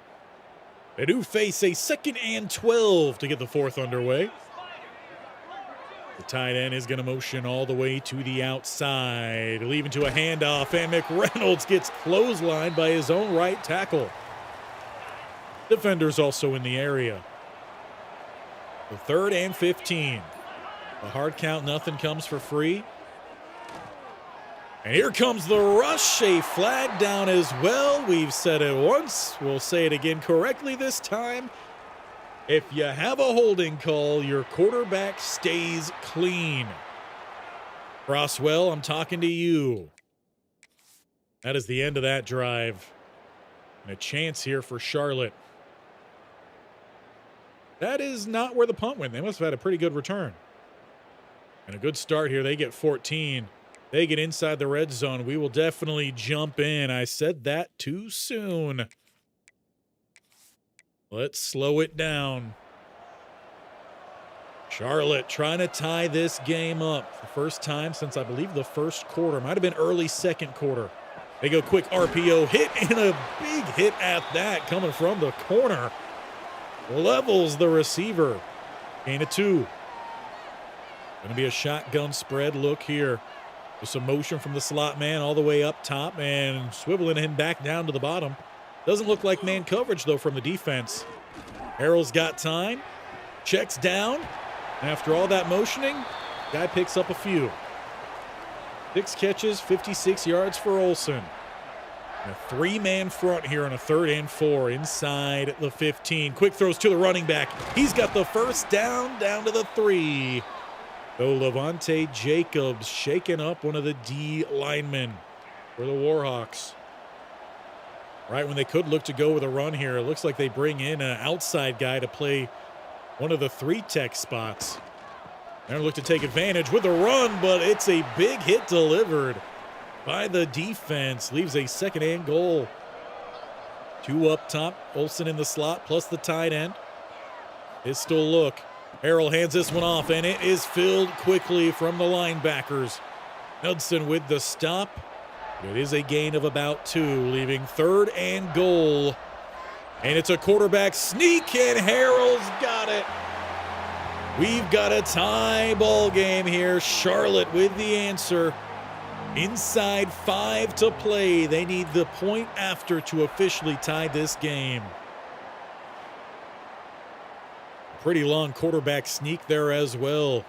they do face a 2nd and 12 to get the 4th underway. The tight end is going to motion all the way to the outside, leaving to a handoff, and McReynolds gets clotheslined by his own right tackle. Defenders also in the area. The 3rd and 15. The hard count, nothing comes for free. And here comes the rush, a flag down as well. We've said it once, we'll say it again correctly this time. If you have a holding call, your quarterback stays clean. Crosswell, I'm talking to you. That is the end of that drive. And a chance here for Charlotte. That is not where the punt went. They must have had a pretty good return. And a good start here. They get 14. They get inside the red zone. We will definitely jump in. I said that too soon. Let's slow it down. Charlotte trying to tie this game up. The first time since, I believe, the first quarter. Might have been early second quarter. They go quick RPO hit, and a big hit at that coming from the corner. Levels the receiver. Gain of 2. Going to be a shotgun spread look here. With some motion from the slot man all the way up top and swiveling him back down to the bottom. Doesn't look like man coverage, though, from the defense. Harrell's got time. Checks down. After all that motioning, guy picks up a few. 6 catches, 56 yards for Olsen. A 3-man front here on a 3rd and 4 inside the 15. Quick throws to the running back. He's got the first down to the 3. Though Levante Jacobs shaking up one of the D linemen for the Warhawks. Right when they could look to go with a run here, it looks like they bring in an outside guy to play one of the 3-tech spots. They're going to look to take advantage with a run, but it's a big hit delivered by the defense. Leaves a 2nd and goal. 2 up top. Olsen in the slot plus the tight end. Pistol look. Harrell hands this one off, and it is filled quickly from the linebackers. Hudson with the stop. It is a gain of about 2, leaving 3rd and goal. And it's a quarterback sneak, and Harrell's got it. We've got a tie ball game here. Charlotte with the answer. Inside 5 to play. They need the point after to officially tie this game. Pretty long quarterback sneak there as well.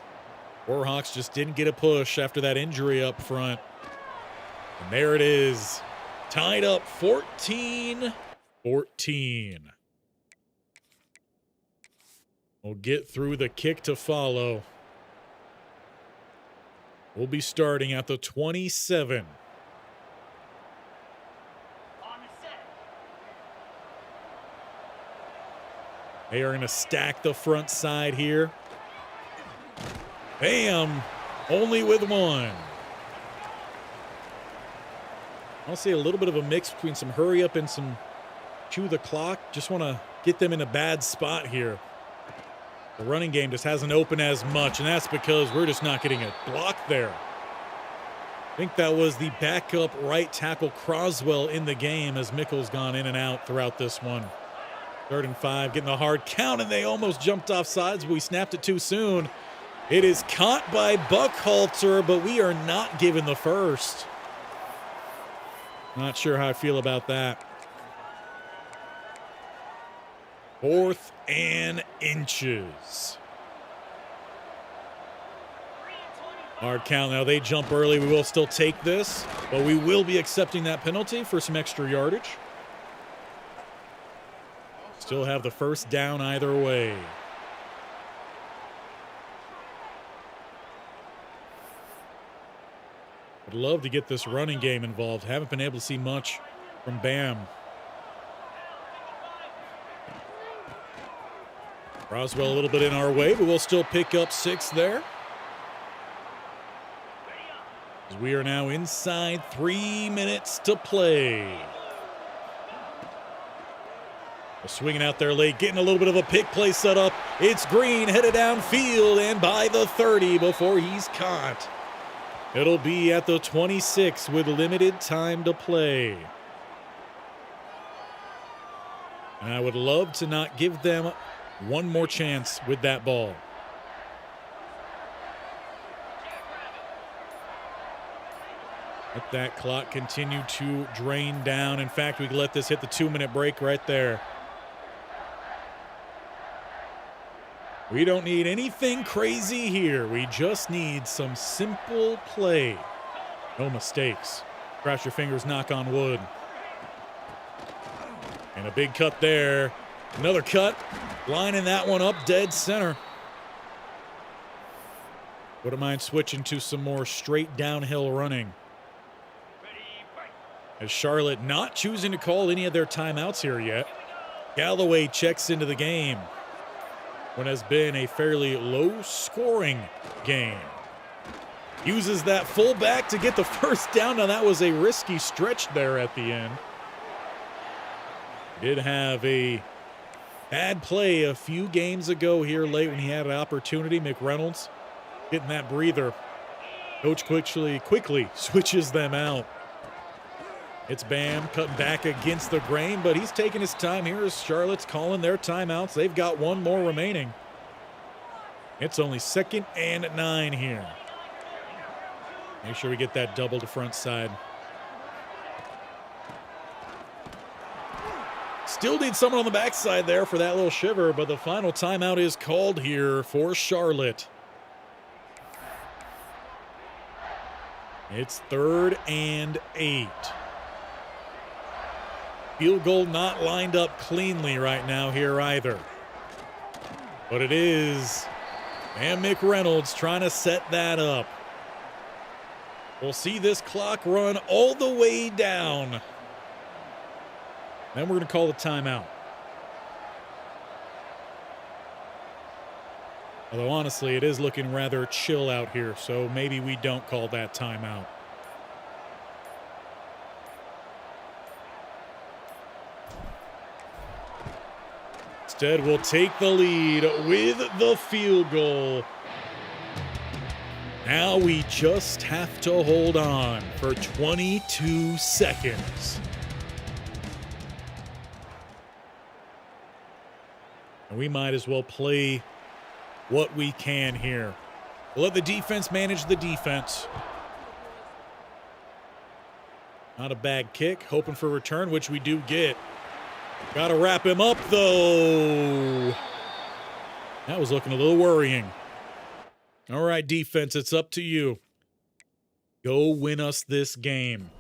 Warhawks just didn't get a push after that injury up front. And there it is. Tied up 14-14. We'll get through the kick to follow. We'll be starting at the 27. They are going to stack the front side here. Bam, only with 1. I'll see a little bit of a mix between some hurry up and some chew the clock. Just want to get them in a bad spot here. The running game just hasn't opened as much, and that's because we're just not getting a block there. I think that was the backup right tackle Croswell in the game as Mickle's gone in and out throughout this one. 3rd and 5, getting the hard count, and they almost jumped off sides, but we snapped it too soon. It is caught by Buckhalter, but we are not given the first. Not sure how I feel about that. 4th and inches. Hard count now. They jump early. We will still take this, but we will be accepting that penalty for some extra yardage. Still have the first down either way. Would love to get this running game involved. Haven't been able to see much from Bam. Roswell a little bit in our way, but we'll still pick up 6 there. As we are now inside 3 minutes to play. Swinging out there late, getting a little bit of a pick play set up. It's Green headed downfield and by the 30 before he's caught. It'll be at the 26 with limited time to play. And I would love to not give them one more chance with that ball. Let that clock continue to drain down. In fact, we can let this hit the 2-minute break right there. We don't need anything crazy here. We just need some simple play. No mistakes. Cross your fingers, knock on wood. And a big cut there. Another cut. Lining that one up dead center. Wouldn't mind switching to some more straight downhill running. As Charlotte not choosing to call any of their timeouts here yet. Galloway checks into the game. What has been a fairly low-scoring game. Uses that fullback to get the first down. Now that was a risky stretch there at the end. Did have a bad play a few games ago here late when he had an opportunity. McReynolds getting that breather. Coach quickly switches them out. It's Bam cutting back against the grain, but he's taking his time here as Charlotte's calling their timeouts. They've got one more remaining. It's only 2nd and 9 here. Make sure we get that double to front side. Still need someone on the backside there for that little shiver, but the final timeout is called here for Charlotte. It's 3rd and 8. Field goal not lined up cleanly right now here either. But it is Bam McReynolds trying to set that up. We'll see this clock run all the way down. Then we're going to call the timeout. Although honestly, it is looking rather chill out here, so maybe we don't call that timeout. Instead, we'll take the lead with the field goal. Now we just have to hold on for 22 seconds. And we might as well play what we can here. We'll let the defense manage the defense. Not a bad kick. Hoping for a return, which we do get. Got to wrap him up, though. That was looking a little worrying. All right, defense, it's up to you. Go win us this game.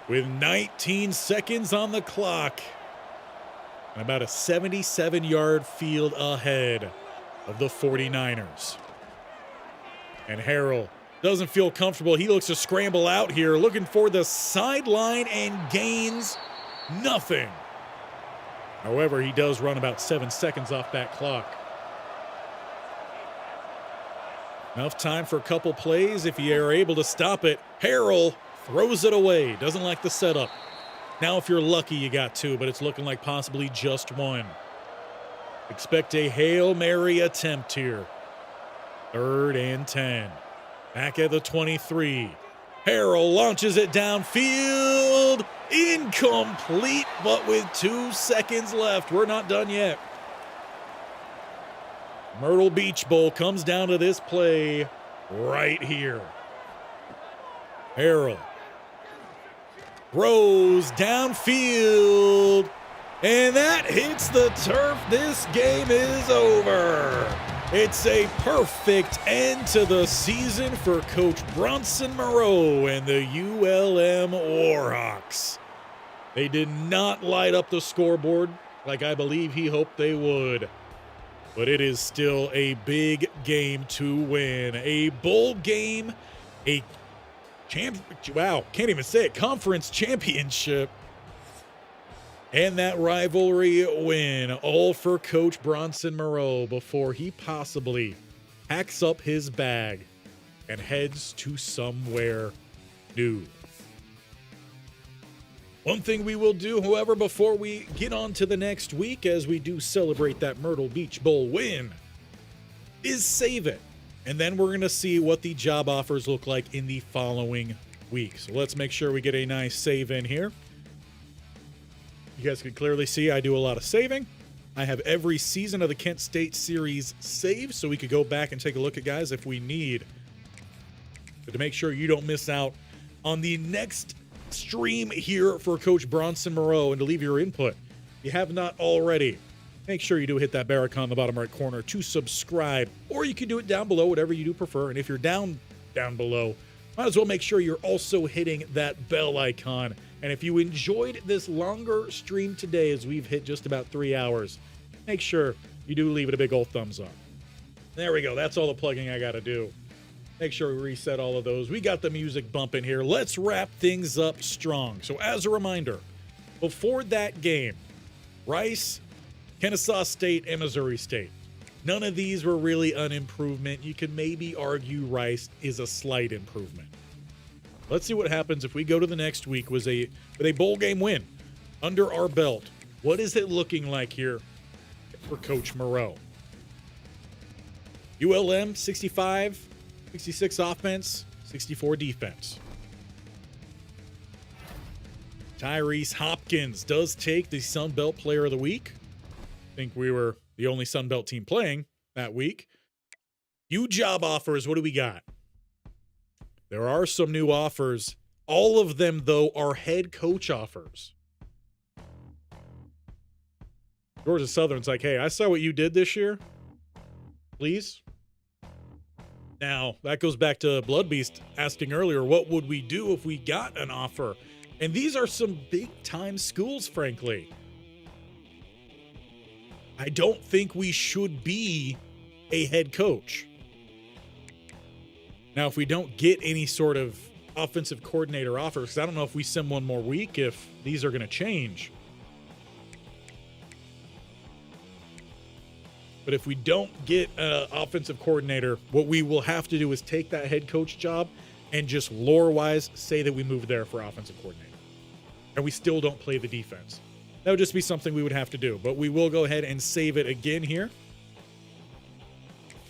With 19 seconds on the clock. And about a 77-yard field ahead of the 49ers. And Harrell doesn't feel comfortable. He looks to scramble out here, looking for the sideline and gains nothing. However, he does run about 7 seconds off that clock. Enough time for a couple plays if you are able to stop it. Harrell throws it away. Doesn't like the setup. Now if you're lucky, you got 2, but it's looking like possibly just 1. Expect a Hail Mary attempt here. 3rd and 10. Back at the 23. Harrell launches it downfield. Incomplete, but with 2 seconds left. We're not done yet. Myrtle Beach Bowl comes down to this play right here. Harrell throws downfield, and that hits the turf. This game is over. It's a perfect end to the season for Coach Bronson Moreau and the ULM Warhawks. They did not light up the scoreboard like I believe he hoped they would. But it is still a big game to win. A bowl game, conference championship. And that rivalry win, all for Coach Bronson Moreau before he possibly packs up his bag and heads to somewhere new. One thing we will do, however, before we get on to the next week as we do celebrate that Myrtle Beach Bowl win, is save it. And then we're going to see what the job offers look like in the following week. So let's make sure we get a nice save in here. You guys can clearly see I do a lot of saving. I have every season of the Kent State series saved, so we could go back and take a look at guys if we need. But to make sure you don't miss out on the next stream here for Coach Bronson Moreau and to leave your input, if you have not already, make sure you do hit that bell icon in the bottom right corner to subscribe, or you can do it down below, whatever you do prefer. And if you're down below, might as well make sure you're also hitting that bell icon. And if you enjoyed this longer stream today, as we've hit just about 3 hours, make sure you do leave it a big old thumbs up. There we go. That's all the plugging I got to do. Make sure we reset all of those. We got the music bumping here. Let's wrap things up strong. So as a reminder, before that game, Rice, Kennesaw State, and Missouri State. None of these were really an improvement. You could maybe argue Rice is a slight improvement. Let's see what happens if we go to the next week with a bowl game win under our belt. What is it looking like here for Coach Moreau? ULM 65, 66 offense, 64 defense. Tyrese Hopkins does take the Sun Belt Player of the Week. I think we were the only Sun Belt team playing that week. Few job offers. What do we got? There are some new offers. All of them, though, are head coach offers. Georgia Southern's like, hey, I saw what you did this year. Please. Now, that goes back to Blood Beast asking earlier, what would we do if we got an offer? And these are some big-time schools, frankly. I don't think we should be a head coach. Now, if we don't get any sort of offensive coordinator offer, because I don't know if we send one more week, if these are going to change. But if we don't get an offensive coordinator, what we will have to do is take that head coach job and just lore-wise say that we moved there for offensive coordinator. And we still don't play the defense. That would just be something we would have to do. But we will go ahead and save it again here,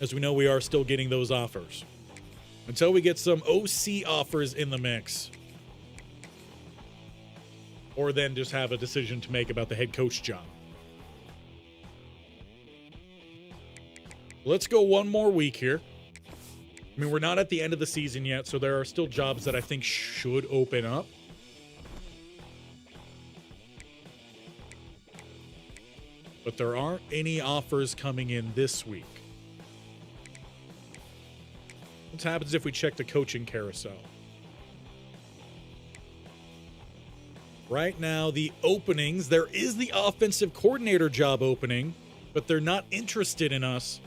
as we know we are still getting those offers. Until we get some OC offers in the mix. Or then just have a decision to make about the head coach job. Let's go one more week here. I mean, we're not at the end of the season yet, so there are still jobs that I think should open up. But there aren't any offers coming in this week. What happens if we check the coaching carousel? Right now, the openings, there is the offensive coordinator job opening, but they're not interested in us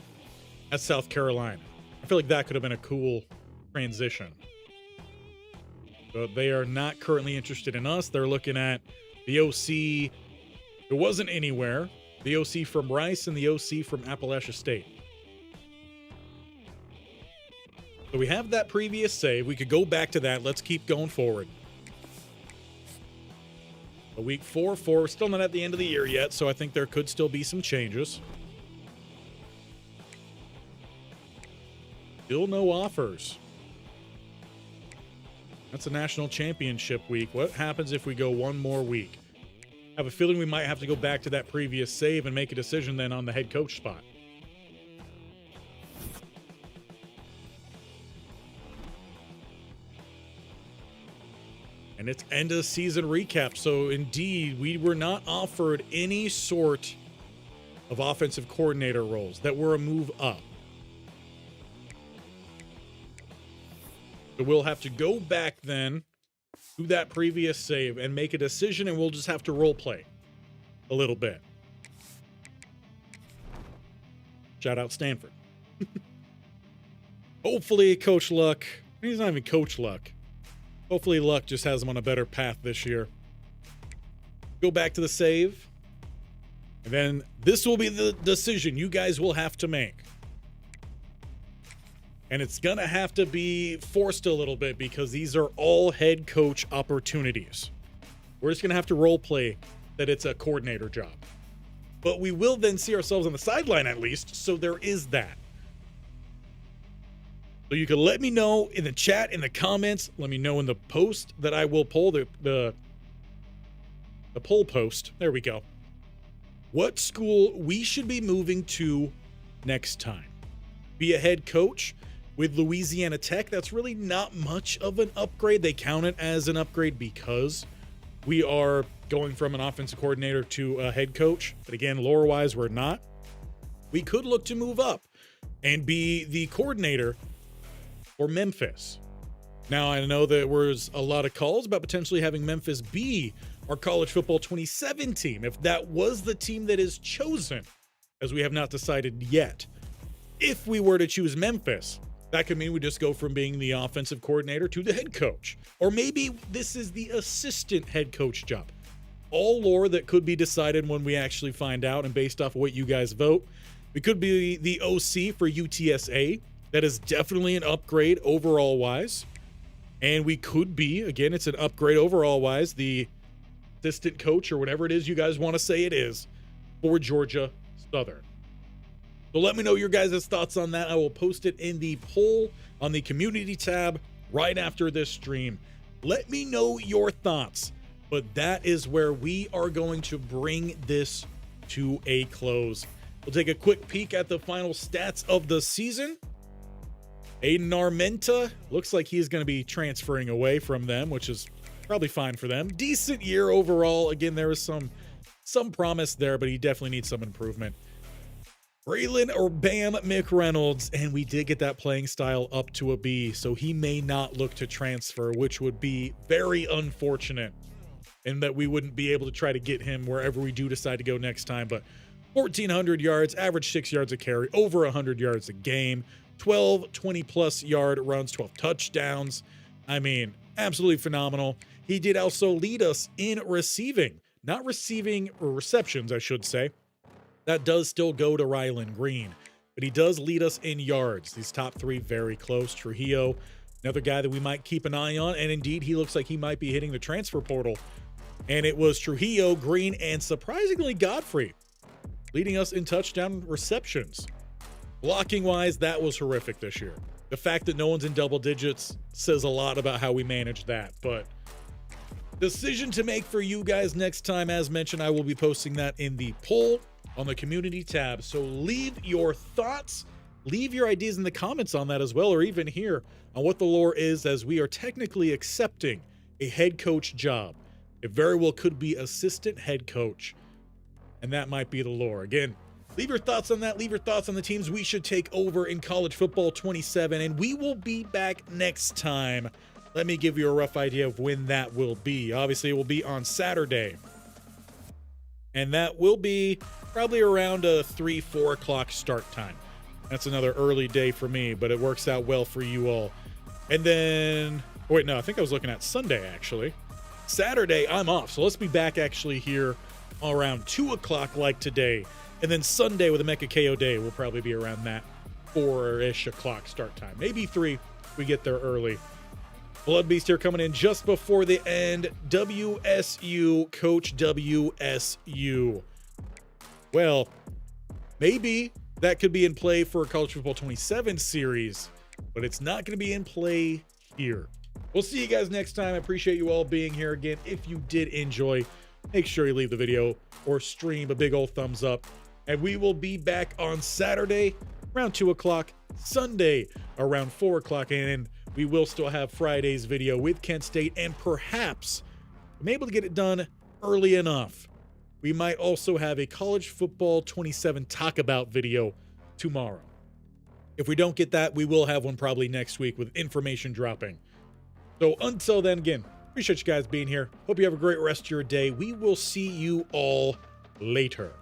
at South Carolina. I feel like that could have been a cool transition. But they are not currently interested in us. They're looking at the OC. It wasn't anywhere. The OC from Rice and the OC from Appalachia State. So we have that previous save. We could go back to that. Let's keep going forward. A week 4-4. We're still not at the end of the year yet, so I think there could still be some changes. Still no offers. That's a national championship week. What happens if we go one more week? I have a feeling we might have to go back to that previous save and make a decision then on the head coach spot. And it's end of season recap. So indeed, we were not offered any sort of offensive coordinator roles that were a move up. So we'll have to go back then to that previous save and make a decision, and we'll just have to role play a little bit. Shout out Stanford. Hopefully Coach Luck, he's not even Coach Luck. Hopefully Luck just has him on a better path this year. Go back to the save. And then this will be the decision you guys will have to make. And it's going to have to be forced a little bit because these are all head coach opportunities. We're just going to have to role play that it's a coordinator job. But we will then see ourselves on the sideline at least, so there is that. So you can let me know in the chat, in the comments, let me know in the post that I will poll, the poll post. There we go. What school we should be moving to next time. Be a head coach. With Louisiana Tech, that's really not much of an upgrade. They count it as an upgrade because we are going from an offensive coordinator to a head coach. But again, lore-wise, we're not. We could look to move up and be the coordinator for Memphis. Now, I know there was a lot of calls about potentially having Memphis be our college football 27 team, if that was the team that is chosen, as we have not decided yet. If we were to choose Memphis, that could mean we just go from being the offensive coordinator to the head coach. Or maybe this is the assistant head coach job. All lore that could be decided when we actually find out and based off of what you guys vote. We could be the OC for UTSA. That is definitely an upgrade overall wise. And we could be, again, it's an upgrade overall wise, the assistant coach or whatever it is you guys want to say it is for Georgia Southern. So let me know your guys' thoughts on that. I will post it in the poll on the community tab right after this stream. Let me know your thoughts. But that is where we are going to bring this to a close. We'll take a quick peek at the final stats of the season. Aiden Armenta looks like he's going to be transferring away from them, which is probably fine for them. Decent year overall. Again, there was some promise there, but he definitely needs some improvement. Braylon or Bam McReynolds, and we did get that playing style up to a B, so he may not look to transfer, which would be very unfortunate, and that we wouldn't be able to try to get him wherever we do decide to go next time. But 1,400 yards, average 6 yards a carry, over 100 yards a game, 12 20-plus yard runs, 12 touchdowns. I mean, absolutely phenomenal. He did also lead us in receiving, not receiving or receptions, I should say. That does still go to Rylan Green, but he does lead us in yards. These top three very close. Trujillo, another guy that we might keep an eye on, and indeed he looks like he might be hitting the transfer portal. And it was Trujillo, Green, and surprisingly Godfrey leading us in touchdown receptions. Blocking wise, that was horrific this year. The fact that no one's in double digits says a lot about how we manage that, but decision to make for you guys next time. As mentioned, I will be posting that in the poll on the community tab. So leave your thoughts, leave your ideas in the comments on that as well, or even here on what the lore is, as we are technically accepting a head coach job. It very well could be assistant head coach, and that might be the lore. Again, leave your thoughts on that. Leave your thoughts on the teams we should take over in college football 27, and we will be back next time. Let me give you a rough idea of when that will be. Obviously, it will be on Saturday, and that will be probably around a 3-4 o'clock start time. That's another early day for me, but it works out well for you all. And then, wait, no, I think I was looking at Sunday, actually. Saturday, I'm off, so let's be back actually here around 2 o'clock like today. And then Sunday with a Mecha KO day will probably be around that 4-ish o'clock start time. Maybe 3 if we get there early. Blood Beast here coming in just before the end. WSU, Coach WSU. Well, maybe that could be in play for a College Football 27 series, but it's not going to be in play here. We'll see you guys next time. I appreciate you all being here again. If you did enjoy, make sure you leave the video or stream a big old thumbs up. And we will be back on Saturday around 2 o'clock, Sunday around 4 o'clock, and we will still have Friday's video with Kent State, and perhaps I'm able to get it done early enough. We might also have a College Football 27 talk about video tomorrow. If we don't get that, we will have one probably next week with information dropping. So until then, again, appreciate you guys being here. Hope you have a great rest of your day. We will see you all later.